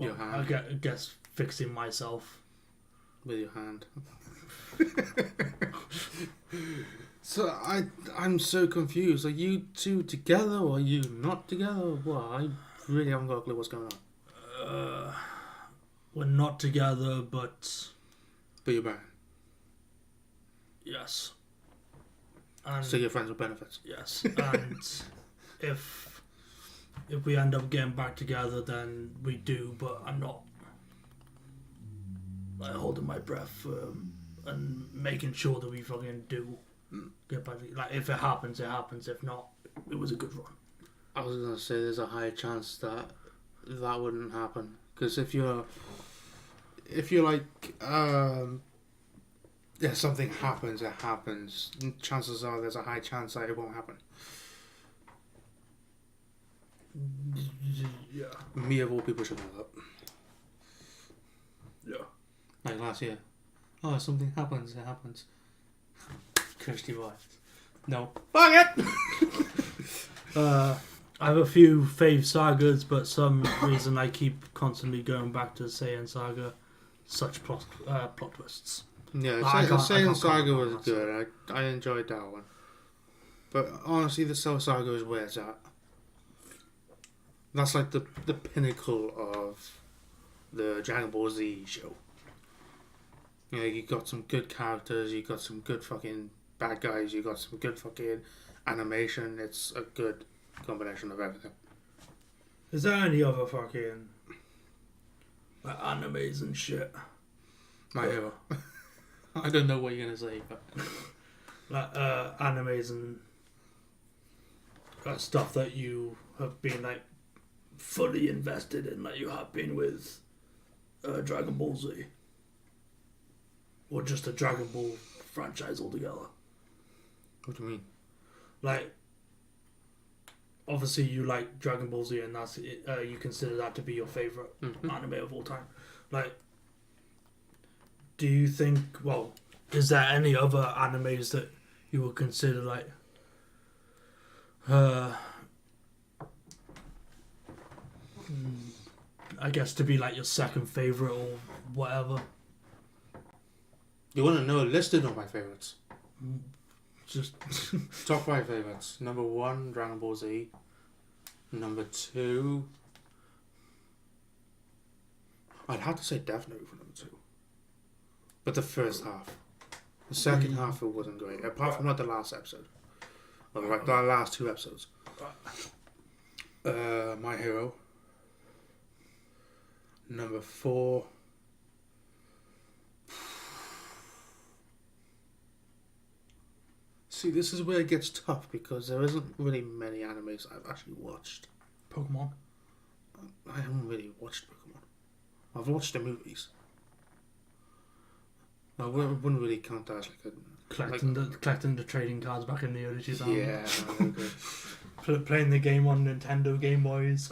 Your hand. I guess fixing myself With your hand. So I'm so confused. Are you two together or are you not together? Well, I really haven't got a clue what's going on. We're not together, but you're married. yes. And So you're friends with benefits. yes, and if we end up getting back together, then we do. But I'm not like holding my breath and making sure that we fucking do get back. Like if it happens, it happens. If not, it was a good run. I was gonna say there's a high chance that wouldn't happen because if you're like if something happens, it happens. Chances are there's a high chance that it won't happen. Yeah. Me of all people should know that. Yeah. Like last year. Oh, something happens, it happens. Christy boy. No. Fuck it! I have a few fave sagas, but some reason I keep constantly going back to Saiyan Saga. Such plot twists. Yeah, I can't Saiyan Saga comment was on that, good. I enjoyed that one. But honestly, the Cell Saga is where it's at. That's like the pinnacle of the Dragon Ball Z show. You know, you got some good characters, you got some good fucking bad guys, you got some good fucking animation. It's a good combination of everything. Is there any other fucking like animes and shit? My hero. I don't know what you're gonna say, but Like animes and stuff that you have been like fully invested in, like you have been with Dragon Ball Z, or just a Dragon Ball franchise altogether. what do you mean? Like, obviously you like Dragon Ball Z, and that's you consider that to be your favorite anime of all time. Like, do you think? Well, is there any other animes that you would consider like? I guess to be like your second favorite or whatever. You want to know a listed of my favorites? Just Top 5 favorites. Number 1, Dragon Ball Z. Number 2, I'd have to say Death Note for number 2. But the first half. The second half it wasn't great. Apart from like the last episode. Or like the last 2 episodes. My Hero. Number 4. See, this is where it gets tough because there isn't really many animes I've actually watched. Pokemon. I haven't really watched Pokemon. I've watched the movies. I wouldn't really count that as like a... Collecting the trading cards back in the early 2000s. Yeah. Okay. Playing the game on Nintendo Game Boys.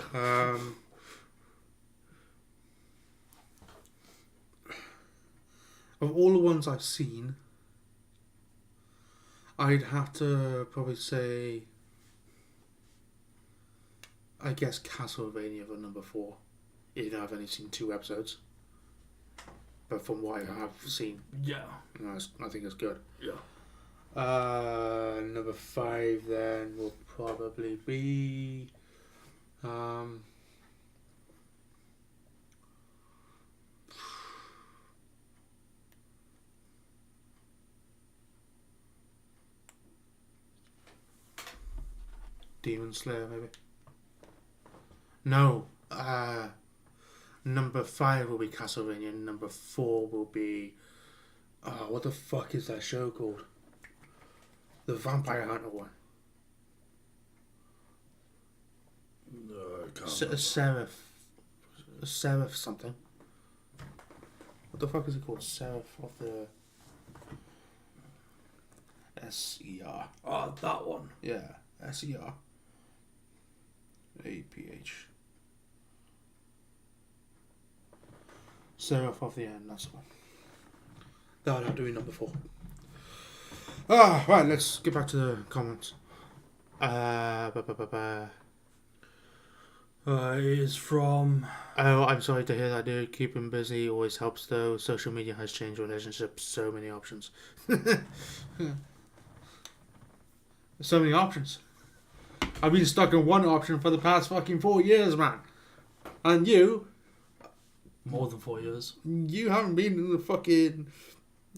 Of all the ones I've seen, I'd have to probably say, I guess Castlevania for number 4. even though I've only seen 2 episodes. But from what I have seen, Yeah. you know, I think it's good. Yeah. Number 5 then will probably be Demon Slayer, maybe. No. Number 5 will be Castlevania. Number 4 will be what the fuck is that show called? The Vampire Hunter one. Seraph something. What the fuck is it called? Seraph of the S-E-R. Oh, that one. Yeah, S-E-R. A-P-H. Seraph of the End, that's the one. No, not doing number 4. Right, let's get back to the comments. It is from... Oh, I'm sorry to hear that, dude. Keep him busy always helps, though. Social media has changed relationships. So many options. So many options. I've been stuck in one option for the past fucking 4 years, man. And you... More than 4 years. You haven't been in the fucking...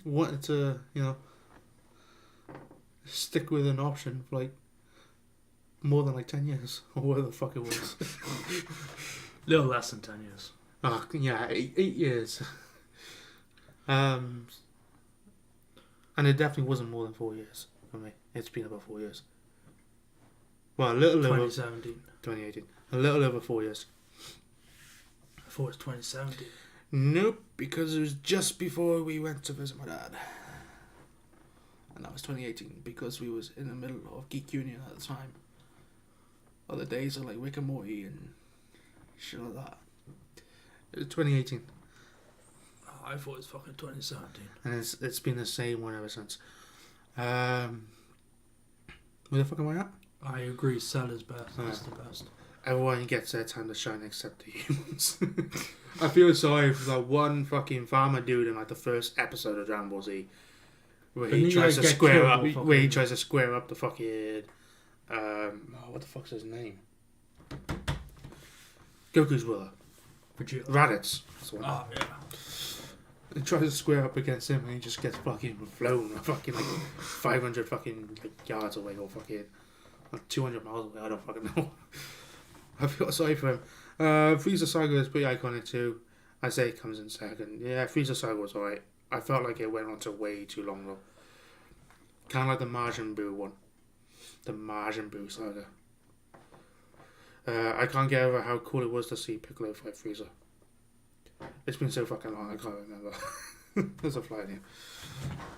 wanted to, you know... stick with an option for, like... more than, like, 10 years. Or whatever the fuck it was. Little less than 10 years. Oh, yeah, 8 years. And it definitely wasn't more than 4 years for me. It's been about 4 years. Well, a little over... 2017. 2018. A little over 4 years. I thought it was 2017. Nope, because it was just before we went to visit my dad. And that was 2018, because we was in the middle of Geek Union at the time. Other days are like Rick and Morty and shit like that. It was 2018. Oh, I thought it was fucking 2017. And it's been the same one ever since. Where the fuck am I at? I agree, Cell is best. That's the best. Everyone gets their time to shine except the humans. I feel sorry for that one fucking farmer dude in like the first episode of Dragon Ball Z, where he tries to square up. Where he tries to square up the fucking. What the fuck's his name? Goku's brother. Vegeta. Raditz. That's the one. Oh, yeah. He tries to square up against him and he just gets fucking flown fucking like 500 fucking like yards away or fucking like 200 miles away. I don't fucking know. I feel sorry for him. Frieza Saga is pretty iconic too. I say it comes in second. Yeah, Frieza Saga was alright. I felt like it went on to way too long though. Kind of like the Majin Buu one. The Majin Buu Saga. I can't get over how cool it was to see Piccolo fight Frieza. It's been so fucking long, I can't remember. There's a fly in here.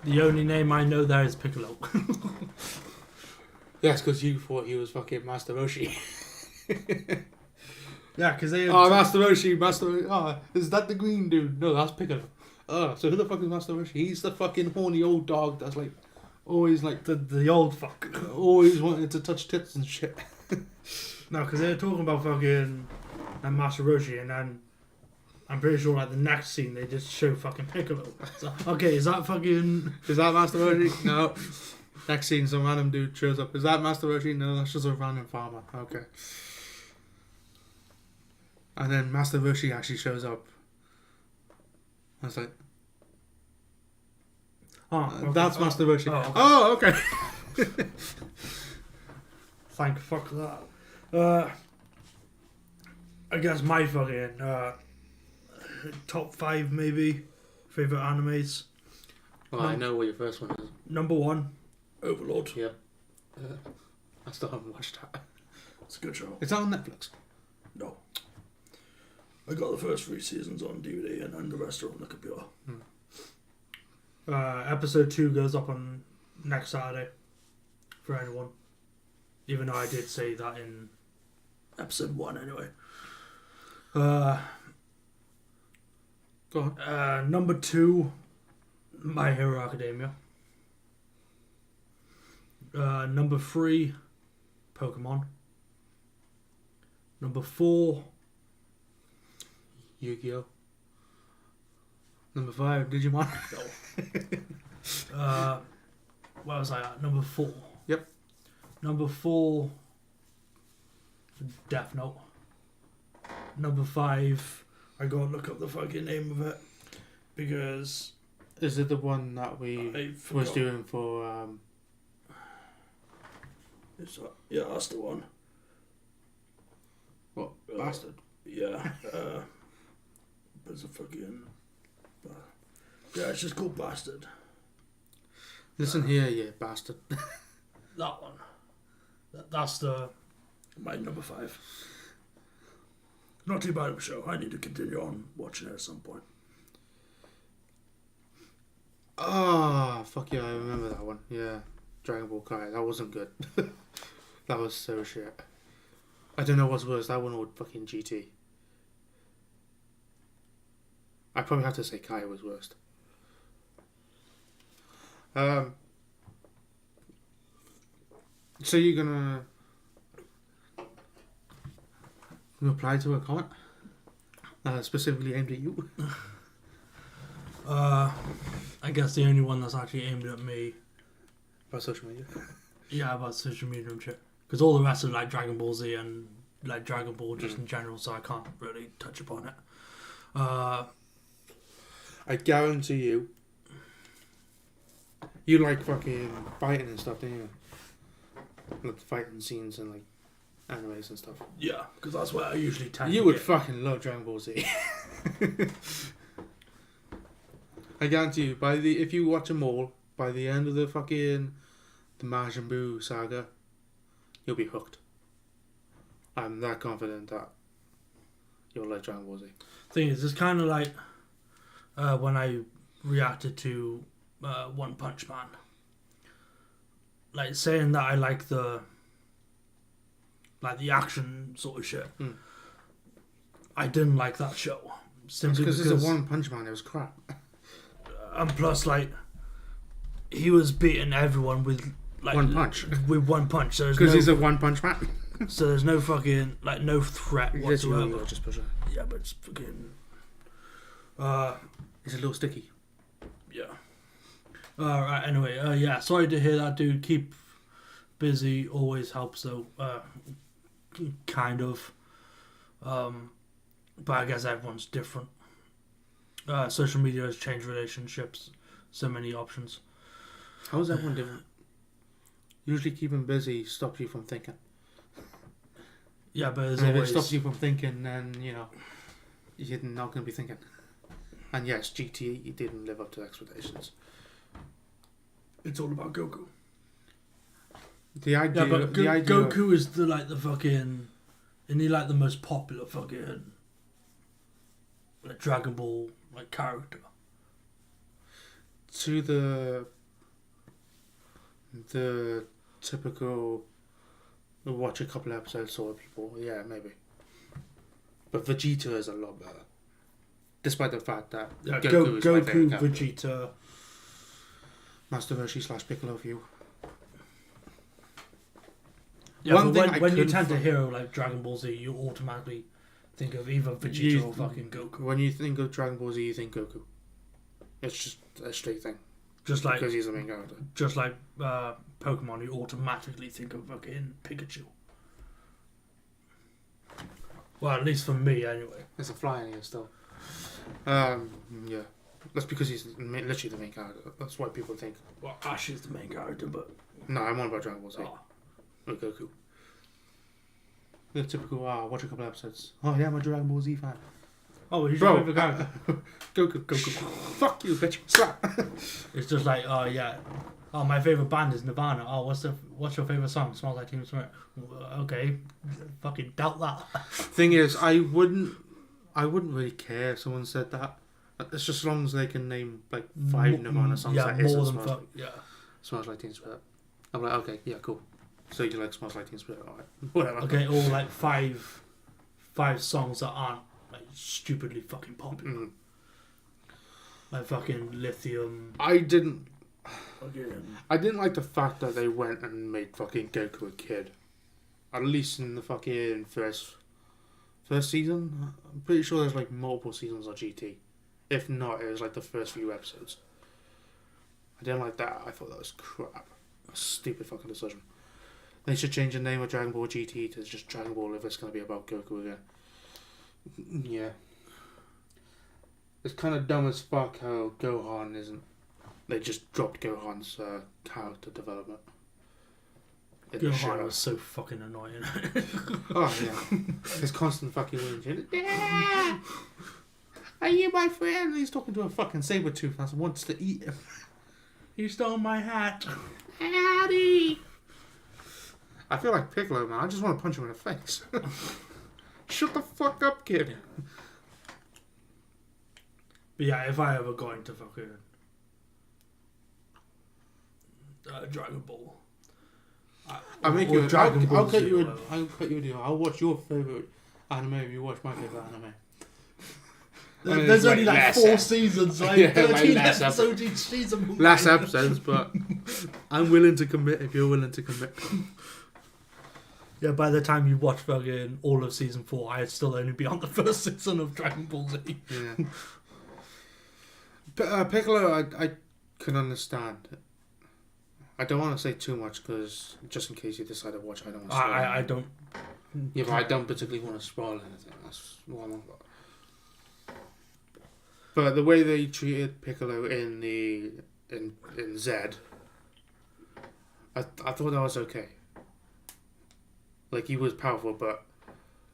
The only name I know there is Piccolo. Yes, because you thought he was fucking Master Roshi. Yeah, because they... Oh, Master Roshi. Oh, is that the green dude? No, that's Piccolo. Oh, so who the fuck is Master Roshi? He's the fucking horny old dog that's like... always like... The old fuck. Always wanted to touch tits and shit. No, because they're talking about fucking Master Roshi, and then I'm pretty sure like the next scene they just show fucking Piccolo. So, okay, is that fucking... Is that Master Roshi? No. Next scene, some random dude shows up. Is that Master Roshi? No, that's just a random farmer. Okay. And then Master Roshi actually shows up. I was like... Oh, okay. That's Master Roshi. Oh, okay. Thank fuck that. I guess my fucking top 5 maybe favorite animes. Well, I know what your first one is. Number 1, Overlord. Yeah. I still haven't watched that. It's a good show. Is that on Netflix? No. I got the first 3 seasons on DVD and then the rest are on the computer. Episode 2 goes up on next Saturday for anyone. Even though I did say that in episode 1 anyway. Go on. Number 2, My Hero Academia. Number 3, Pokemon. Number 4, Yu-Gi-Oh. Number 5, Digimon. Where was I at? Number 4. Yep. Number 4, Death Note. Number 5, I gotta look up the fucking name of it because Is it the one that we I was forgot. doing for? Yeah, that's the one. What bastard? Yeah. There's a fucking. Yeah, it's just called Bastard. Listen here, you bastard. That one. That's my number 5. Not too bad of a show. I need to continue on watching it at some point. Ah, fuck yeah, I remember that one. Yeah, Dragon Ball Kai. That wasn't good. That was so shit. I don't know what's worse, that one or fucking GT. I probably have to say Kai was worst. So you're gonna reply to a comment specifically aimed at you? I guess the only one that's actually aimed at me. About social media? Yeah, about social media and shit. Because all the rest are like Dragon Ball Z and like Dragon Ball just in general, so I can't really touch upon it. I guarantee you, you like fucking fighting and stuff, don't you? Like fighting scenes and like animes and stuff. Yeah, because that's what I usually tend You to would get. fucking love Dragon Ball Z. I guarantee you, if you watch them all, by the end of the Majin Buu saga, you'll be hooked. I'm that confident that you'll like Dragon Ball Z. Thing is, it's kind of like when I reacted to One Punch Man. Like saying that I like the action sort of shit. Mm. I didn't like that show simply Because because it's a One Punch Man, it was crap. and plus like he was beating everyone with like One punch. with one punch. So Because there's he's a One Punch Man. so there's no fucking like no threat whatsoever. Literally, just push it. Yeah, but it's fucking. It's a little sticky. Yeah. Alright, anyway, yeah, sorry to hear that, dude. Keep busy, always helps, though. Kind of. But I guess everyone's different. Social media has changed relationships. So many options. How is everyone different? Usually keeping busy stops you from thinking. Yeah, but there's And if it always... stops you from thinking, then, you're not going to be thinking. And yes, GT didn't live up to expectations. It's all about Goku. The idea, Yeah, but the idea Goku is the fucking... Isn't he, the most popular fucking... Dragon Ball, character? to the typical watch a couple episodes sort of people, yeah, maybe. But Vegeta is a lot better. Despite the fact that Yeah, Goku is my favorite Goku, character. Vegeta... Master Roshi / Piccolo for you. Yeah, One but thing when I you couldn't tend to find- hear Dragon Ball Z, you automatically think of either Vegeta or fucking Goku. When you think of Dragon Ball Z, you think Goku. It's just a straight thing. Just like Because he's the main character. Pokemon, you automatically think of fucking Pikachu. Well, at least for me, anyway. There's a fly in here still. Yeah. That's because he's literally the main character. That's why people think. Well, Ash is the main character, but No, I'm on about Dragon Ball Z. oh, With Goku. The typical, watch a couple episodes. Oh yeah, I'm a Dragon Ball Z fan. oh, he's your Bro, favorite character. Goku. Fuck you, bitch. Slap. It's just like, oh yeah, oh my favorite band is Nirvana. Oh, what's your favorite song? Smells Like Teen Spirit. Okay, fucking doubt that. Thing is, I wouldn't really care if someone said that. It's just as long as they can name 5 Nirvana songs Yeah, that more isn't than Smells fuck. Like, Yeah. Smells Like Teen Spirit. I'm like, okay, yeah, cool. So you like Smells Like Teen Spirit, alright. Whatever. Okay, or five songs that aren't stupidly fucking popular. Mm. Like fucking Lithium. I didn't Fucking. like the fact that they went and made fucking Goku a kid. At least in the fucking first first season. I'm pretty sure there's like multiple seasons of GT. If not, it was like the first few episodes. I didn't like that. I thought that was crap. A stupid fucking decision. They should change the name of Dragon Ball GT to just Dragon Ball if it's going to be about Goku again. Yeah. It's kind of dumb as fuck how Gohan isn't. They just dropped Gohan's character development. Gohan was so fucking annoying. Oh yeah. His constant fucking whinging. Dad! Are you my friend? He's talking to a fucking saber-tooth that wants to eat him. He stole my hat. Daddy! I feel like Piccolo, man. I just want to punch him in the face. Shut the fuck up, kid. But yeah, if I ever got into fucking Dragon Ball, I'll make you. I'll cut you. whatever. I'll cut you a deal. I'll watch your favorite anime if you watch my favorite anime. There's only like 4 seasons, like Yeah, 13 like less episodes each season. Last episodes, but I'm willing to commit if you're willing to commit. Yeah, by the time you watch fucking all of season 4, I'd still only be on the first season of Dragon Ball Z. Yeah. Piccolo, I can understand. I don't want to say too much because just in case you decide to watch, I don't want to spoil I don't. Yeah, but I don't particularly want to spoil anything. That's what I'm on about. But the way they treated Piccolo in Z, I thought that was okay. Like, he was powerful, but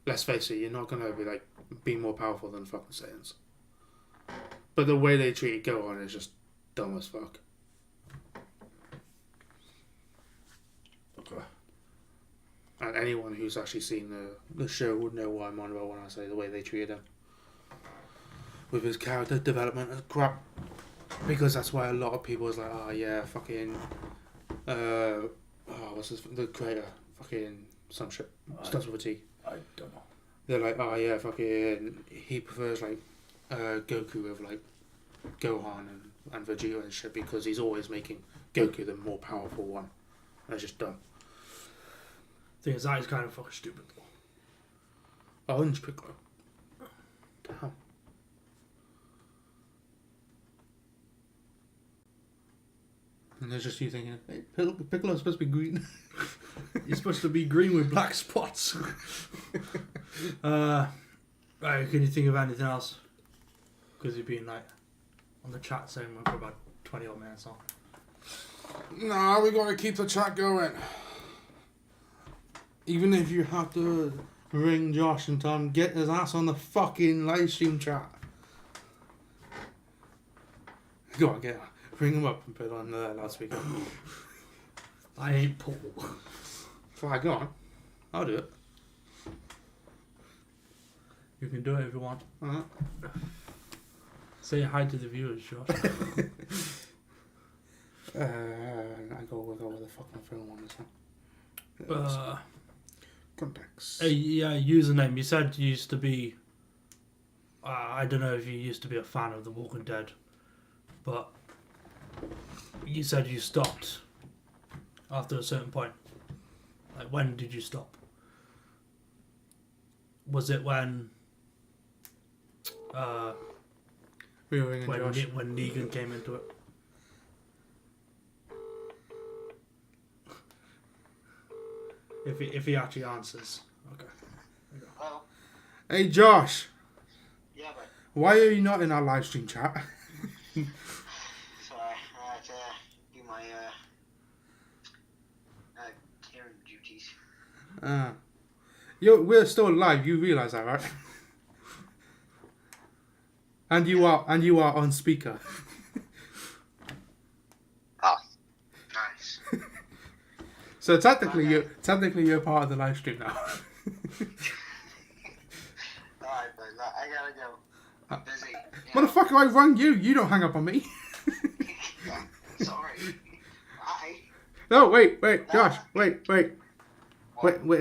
let's face it, you're not gonna be more powerful than fucking Saiyans. But the way they treated Gohan is just dumb as fuck. Okay. And anyone who's actually seen the show would know what I'm on about when I say the way they treated him. With his character development and crap. Because that's why a lot of people was like, oh yeah, fucking what's the creator? Fucking some shit. Starts with a T. I don't know. They're like, oh yeah, fucking he prefers Goku over Gohan and Vegeta and shit because he's always making Goku the more powerful one. That's just dumb. Thing is, that is kind of fucking stupid. Orange Piccolo. Damn. And there's just you thinking, hey, Piccolo's supposed to be green. You're supposed to be green with black spots. Right, can you think of anything else? Because you've been on the chat saying we're for about 20 odd minutes now. Nah, we gotta keep the chat going. Even if you have to ring Josh and tell him get his ass on the fucking live stream chat. Go on, get on. Ring him up and put it on the loudspeaker. I ain't Paul. Fine, go on. I'll do it. You can do it if you want. Uh-huh. Say hi to the viewers, Josh. I go with the fucking film on this one. Contacts. Yeah, username. You said you used to be. I don't know if you used to be a fan of The Walking Dead, but you said you stopped after a certain point. When did you stop? Was it when? We were ringing Josh. When Negan came into it. If he actually answers. Okay. Hello? Hey Josh, Yeah, but why are you not in our live stream chat? sorry, I had to do my caring duties. We're still live. You realise that, right? And you are on speaker. Oh, nice. So technically you're part of the live stream now. Alright, but I gotta go. I'm busy. Motherfucker, I rang you. You don't hang up on me. Sorry. Bye. No, wait, Josh, wait a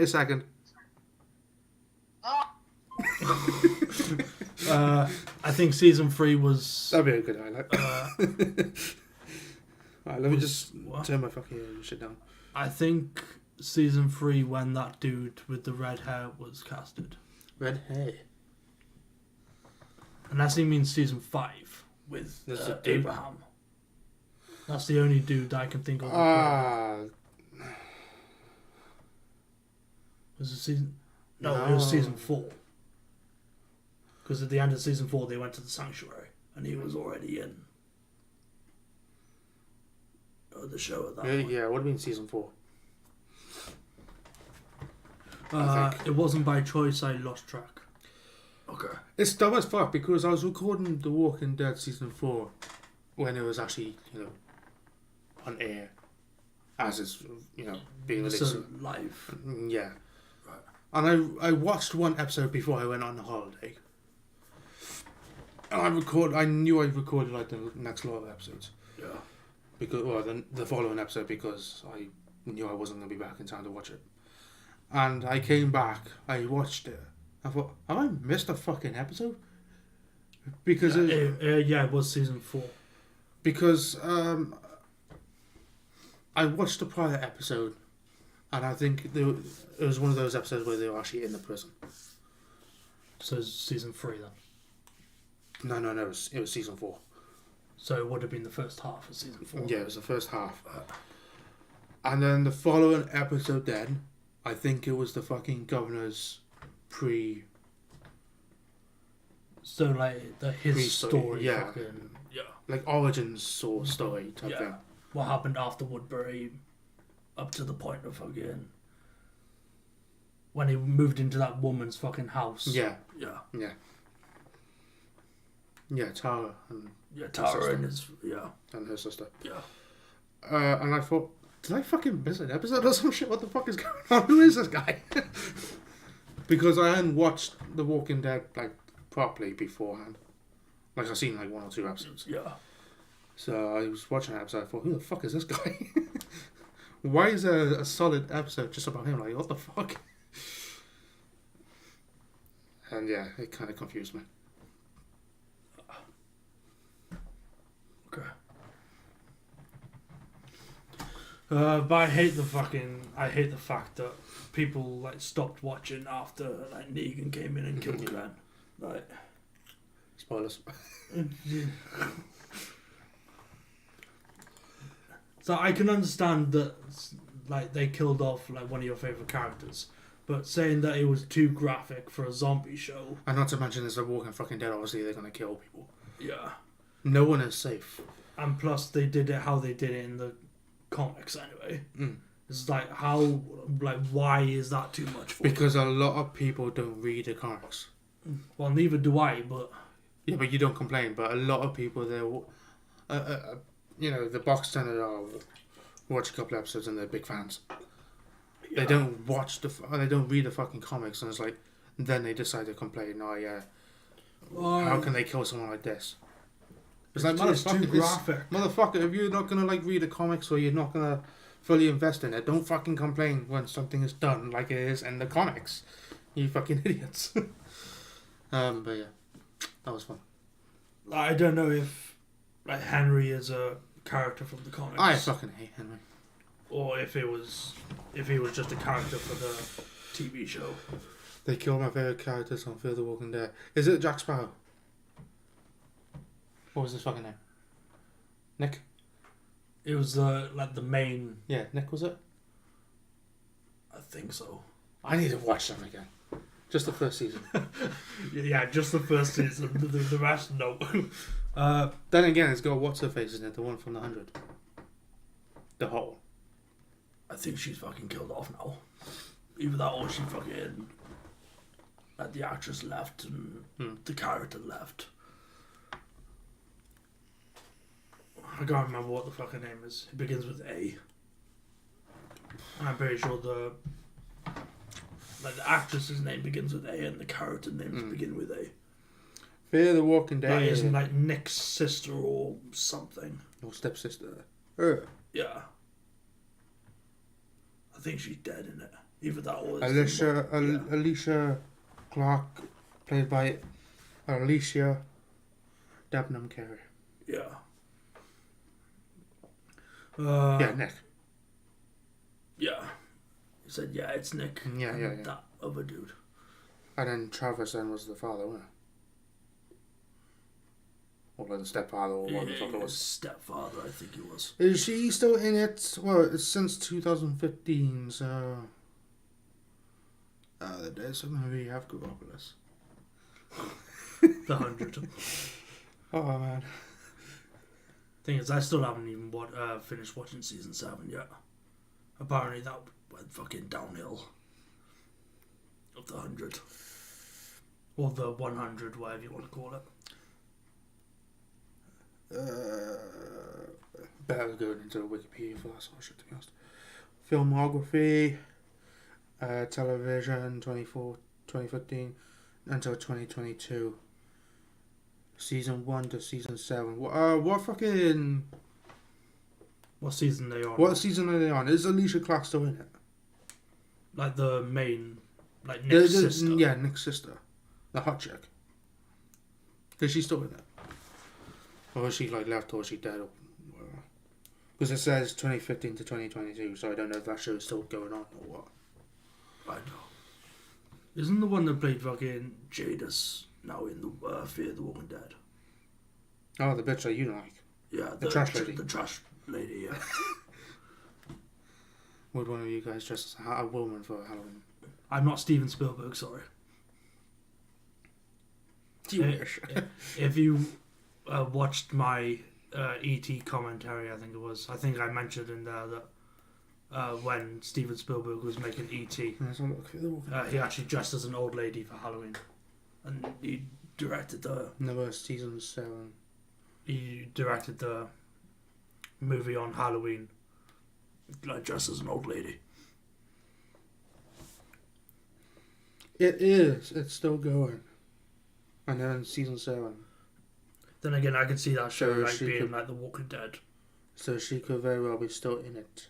second. Oh. I think season 3 was. That'd be a good highlight. Alright, let me just what? turn my fucking shit down. I think season 3 when that dude with the red hair was casted. Red hair. And that's even in season 5 with There's a dude. Abraham. That's the only dude that I can think of. Was it season? No, it was season 4. Because at the end of season 4, they went to the sanctuary, and he was already in the show at that point. Yeah, it would have been season 4. It wasn't by choice. I lost track. Okay. It's dumb as fuck because I was recording The Walking Dead season 4 when it was actually, on air, as it's, being released. So live. Yeah. Right. And I watched one episode before I went on holiday. And I knew I recorded like the next lot of episodes. Yeah. Because the following episode because I knew I wasn't going to be back in time to watch it. And I came back, I watched it. I thought, have I missed a fucking episode? Because it was season 4. Because I watched the prior episode, and I think it was one of those episodes where they were actually in the prison. So it's season 3 then. No, it was season 4. So it would have been the first half of season 4. Yeah, it was the first half. And then the following episode then, I think it was the fucking governor's So like his story, yeah. fucking, yeah. like origin story type thing. What happened after Woodbury, up to the point of fucking when he moved into that woman's fucking house. Yeah. Yeah. Yeah, Tara and Tara and his and her sister. Yeah. And I thought, did I fucking miss an episode or some shit? What the fuck is going on? Who is this guy? Because I hadn't watched The Walking Dead like properly beforehand. Like I've seen like 1 or 2 episodes. Yeah. So I was watching an episode. I thought, who the fuck is this guy? Why is there a solid episode just about him? Like, what the fuck? And yeah, it kind of confused me. Okay. But I hate the fact that people like stopped watching after like Negan came in and killed Glenn. Like Spoilers. So I can understand that like they killed off like one of your favourite characters, but saying that it was too graphic for a zombie show. And not to mention, as The Walking fucking Dead, obviously they're gonna kill people. Yeah. No one is safe. And plus they did it how they did it in the comics anyway. Mm. It's like why is that too much for Because a lot of people don't read the comics. Well, neither do I, but Yeah, but you don't complain. But a lot of people, the box standard watch a couple episodes and they're big fans. yeah. They don't they don't read the fucking comics, and it's like, then they decide to complain. Oh yeah, how can they kill someone like this? It's like, it's too graphic. Motherfucker, if you're not gonna like read the comics or you're not gonna fully invest in it, don't fucking complain when something is done like it is in the comics. You fucking idiots. But yeah, that was fun. I don't know if like Henry is a character from the comics. I fucking hate Henry. Or if he was just a character for the TV show. They killed my favourite characters on Fear the Walking Dead. Is it Jack Sparrow? What was his fucking name? Nick? It was like the main. Yeah, Nick was it? I think so. I need to watch them again. Just the first season. Yeah, just the first season. The rest, no. Then again, it's got what's her face in it, the one from the 100. The Hole. I think she's fucking killed off now. Either that or she fucking. Like the actress left and the character left. I can't remember what the fucking name is. It begins with A. And I'm pretty sure the actress's name begins with A and the character names begin with A. Fear the Walking Dead. That isn't like Nick's sister or something. Or stepsister. Yeah. I think she's dead in it. Either that or Alicia Clark, played by Alicia Dabnam Carey. Yeah. Yeah, Nick. Yeah. He said, yeah, it's Nick. Yeah. That other dude. And then Travis then was the father, wasn't it? Or like the stepfather, or what the fuck it was. Stepfather, I think it was. Is she still in it? Well, it's since 2015, so... there's a movie you have to go up with this. The 100. Oh, man. Thing is, I still haven't even finished watching season 7 yet. Apparently that went fucking downhill. Of the 100. Or the 100, whatever you want to call it. Better go into Wikipedia for that sort of shit, to be honest. Filmography, television, 2015 until 2022. Season 1 to season 7. What fucking... What season are they on? What season are they on? Is Alicia Clark still in it? Like the main... Like Nick's sister? Yeah, Nick's sister. The hot chick. Is she still in it? Or is she like left, or is she dead, or whatever? Because it says 2015 to 2022, so I don't know if that show is still going on or what. I know. Isn't the one that played fucking Jadis now in the Fear the Walking Dead? Oh, the bitch that you like. Yeah, the trash lady. The trash lady, yeah. Would one of you guys dress as a woman for Halloween? I'm not Steven Spielberg, sorry. You wish. If you watched my E.T. commentary, I think it was. I think I mentioned in there that when Steven Spielberg was making E.T., he actually dressed as an old lady for Halloween, and he directed the season 7. He directed the movie on Halloween, like dressed as an old lady. It is. It's still going. And then season 7. Then again, I could see that show So like she being could- like The Walking Dead. So she could very well be still in it.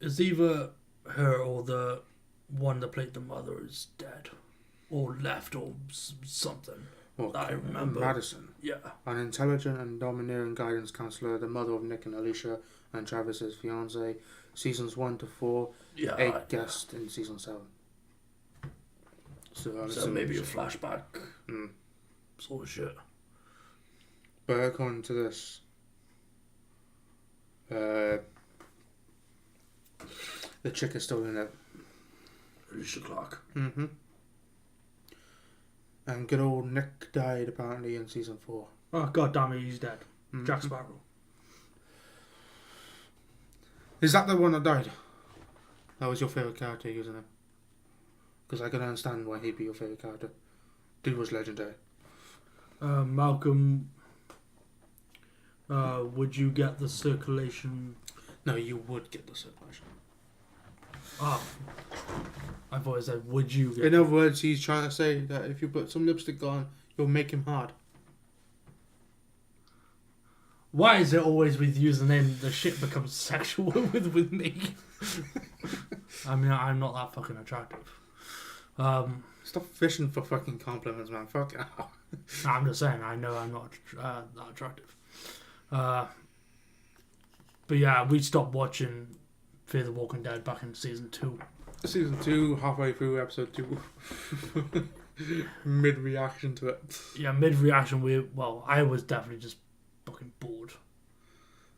It's either her or the one that played the mother is dead, or left, or something. Well, I remember. Madison. Yeah. An intelligent and domineering guidance counselor, the mother of Nick and Alicia and Travis's fiance. Seasons 1 to 4. Yeah. 8 guests in season 7. So maybe a flashback Mm. sort of shit. But according to this, the chick is still in it. Alicia Clark. Mm-hmm. And good old Nick died apparently in season 4. Oh god damn it, he's dead. Mm-hmm. Jack Sparrow. Is that the one that died? That was your favourite character, isn't it? Because I can understand why he'd be your favourite character. Dude was legendary. Malcolm, would you get the circulation? No, you would get the circulation. Oh, I thought it said, would you get? In other words, he's trying to say that if you put some lipstick on, you'll make him hard. Why is it always with username the shit becomes sexual with me? I mean, I'm not that fucking attractive. Stop fishing for fucking compliments, man. Fuck it. I'm just saying, I know I'm not that attractive. But yeah, we stopped watching Fear the Walking Dead back in season 2. Season 2, halfway through episode 2. Mid-reaction to it. Yeah, mid-reaction, I was definitely just fucking bored.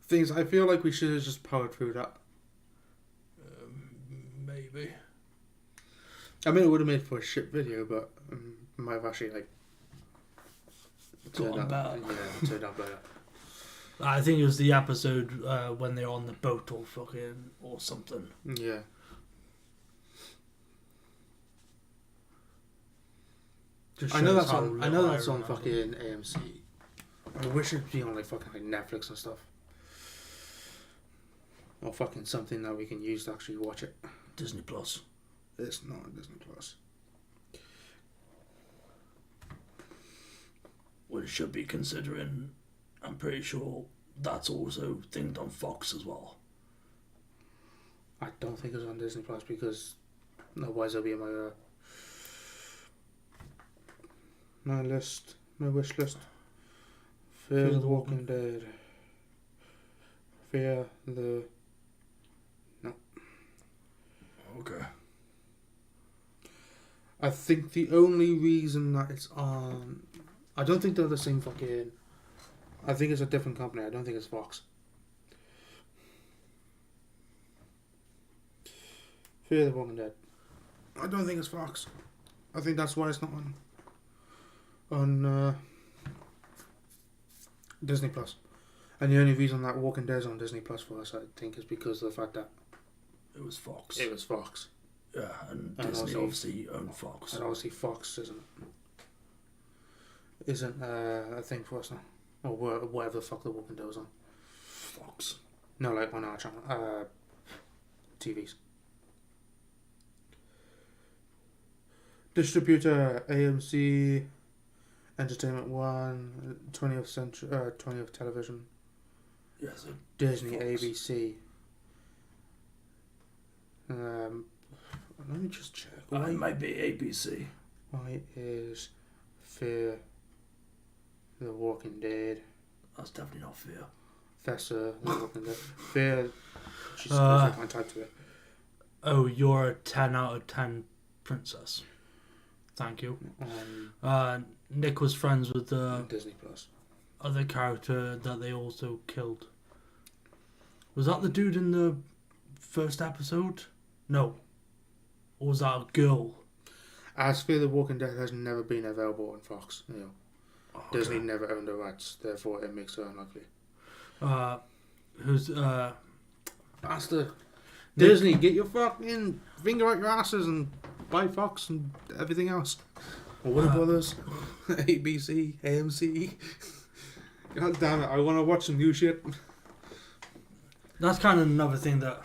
Things, I feel like we should have just powered through that. Maybe. I mean, it would have made for a shit video, but might have actually, like... Gone bad. Yeah, turned out better. I think it was the episode when they're on the boat or something. Yeah. Just I know shows that's how on. I little know that's on remember. fucking AMC. I wish it'd be on like fucking like Netflix and stuff, or fucking something that we can use to actually watch it. Disney Plus. It's not on Disney Plus. Well, it should be considering. I'm pretty sure that's also thinged on Fox as well. I don't think it's on Disney Plus because otherwise it'll be in my list, my wish list. Fear the Walking Dead. Fear the... No. Okay. I think the only reason that it's on... I don't think they're the same fucking... I think it's a different company. I don't think it's Fox. Fear the Walking Dead. I don't think it's Fox. I think that's why it's not on Disney Plus. And the only reason that Walking Dead is on Disney Plus for us, I think, is because of the fact that It was Fox. it was Fox. Yeah, and And Disney also- obviously owned Fox. And obviously Fox isn't a thing for us now. Or whatever the fuck the Walking Dead was on. Fox. No, like on our channel. TVs. Distributor AMC, Entertainment One, 20th Century, 20th Television, Yeah, so Disney, Fox. ABC. Let me just check. it might be ABC. Why is Fear the Walking Dead? That's definitely not fair. Fessa the Walking Dead. Fear. Jesus Uh, Christ, I can't type to it. Oh, you're a 10 out of 10 princess. Thank you. Nick was friends with the Disney Plus. other character that they also killed. Was that the dude in the first episode? No. Or was that a girl? As Fear the Walking Dead has never been available on Fox. You know, Okay. Disney never owned the rights, therefore it makes it unlikely. Who's Bastard. Nick- Disney, get your fucking finger out your asses and buy Fox and everything else. Or Warner Brothers, ABC, AMC. God damn it, I want to watch some new shit. That's kind of another thing that...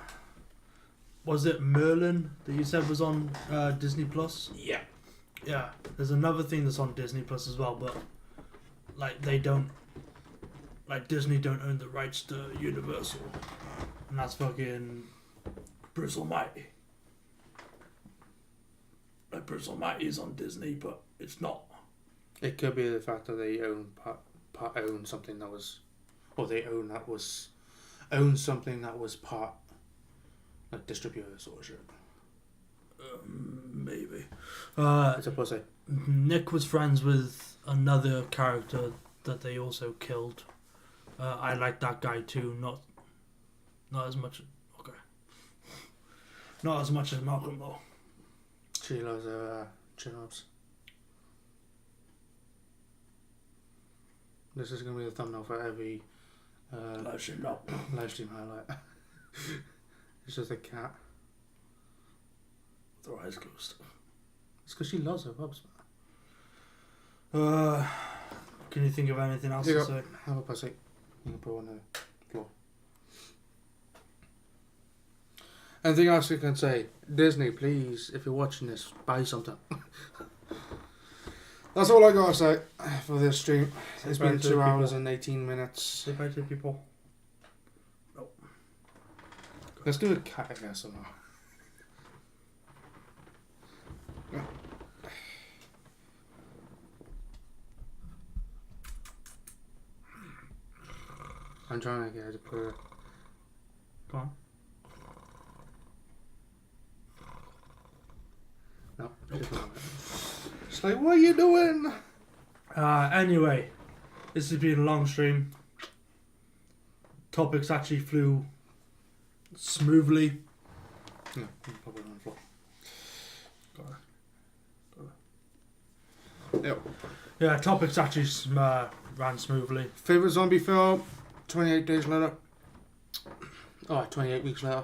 Was it Merlin that you said was on Disney Plus? Yeah. Yeah. There's another thing that's on Disney Plus as well, but... Like, they don't... Like, Disney don't own the rights to Universal. And that's fucking... Bruce Almighty. Like, Bruce Almighty is on Disney, but it's not. It could be the fact that they own own something that was... Or they own something that was part... Like distributor sort of shit. Maybe. It's a pussy. Nick was friends with another character that they also killed. I like that guy too. Not as much. Okay. Not as much as Malcolm though. She loves her chin-ups. This is going to be the thumbnail for every Live stream, no. live stream highlight. It's just a cat. With her eyes closed. It's because she loves her pups. Can you think of anything else Here to you go. say? Have a pussy. You can put it on the floor. Anything else you can say? Disney, please, if you're watching this, buy something. That's all I gotta say for this stream. It's bye been to 2 people. hours and 18 minutes. Say bye to people. Let's do a cat ASMR. I'm trying to get her to put her. Go on. No, she's not. It's like, what are you doing? Anyway, this has been a long stream. Topics actually flew smoothly. No, probably on the floor. Yep. Yeah, topics actually ran smoothly. Favorite zombie film? 28 days later. Oh, 28 weeks later.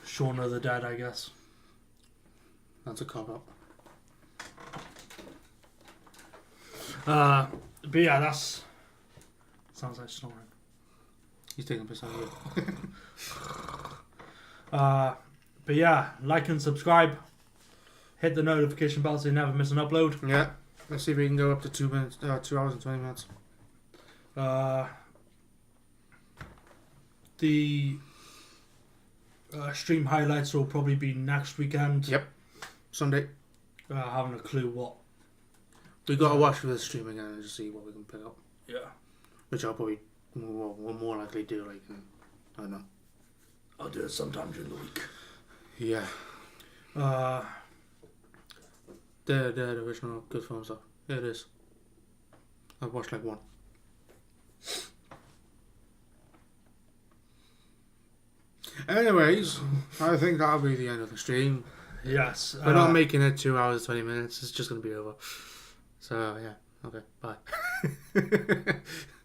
Shaun of the Dead, I guess. That's a cop out. But yeah, that's... Sounds like snoring. He's taking a piss out of you. But yeah, like and subscribe. Hit the notification bell so you never miss an upload. Yeah. Let's see if we can go up to 2 minutes. 2 hours and 20 minutes. The stream highlights will probably be next weekend. Yep. Sunday. Having a clue what. We gotta watch for the stream again and just see what we can pick up. Yeah. Which I'll probably will more likely do like I don't know. I'll do it sometime during the week. Yeah. The original good films though. Yeah, it is. I've watched like one. Anyways, I think that'll be the end of the stream. Yes. We're not making it 2 hours 20 minutes. It's just gonna be over. So yeah. Okay. Bye.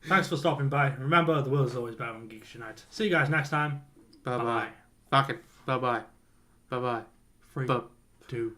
Thanks for stopping by. Remember, the world is always better when Geeks Unite. See you guys next time. Bye bye. Fucking bye bye. Bye bye. 3, 2.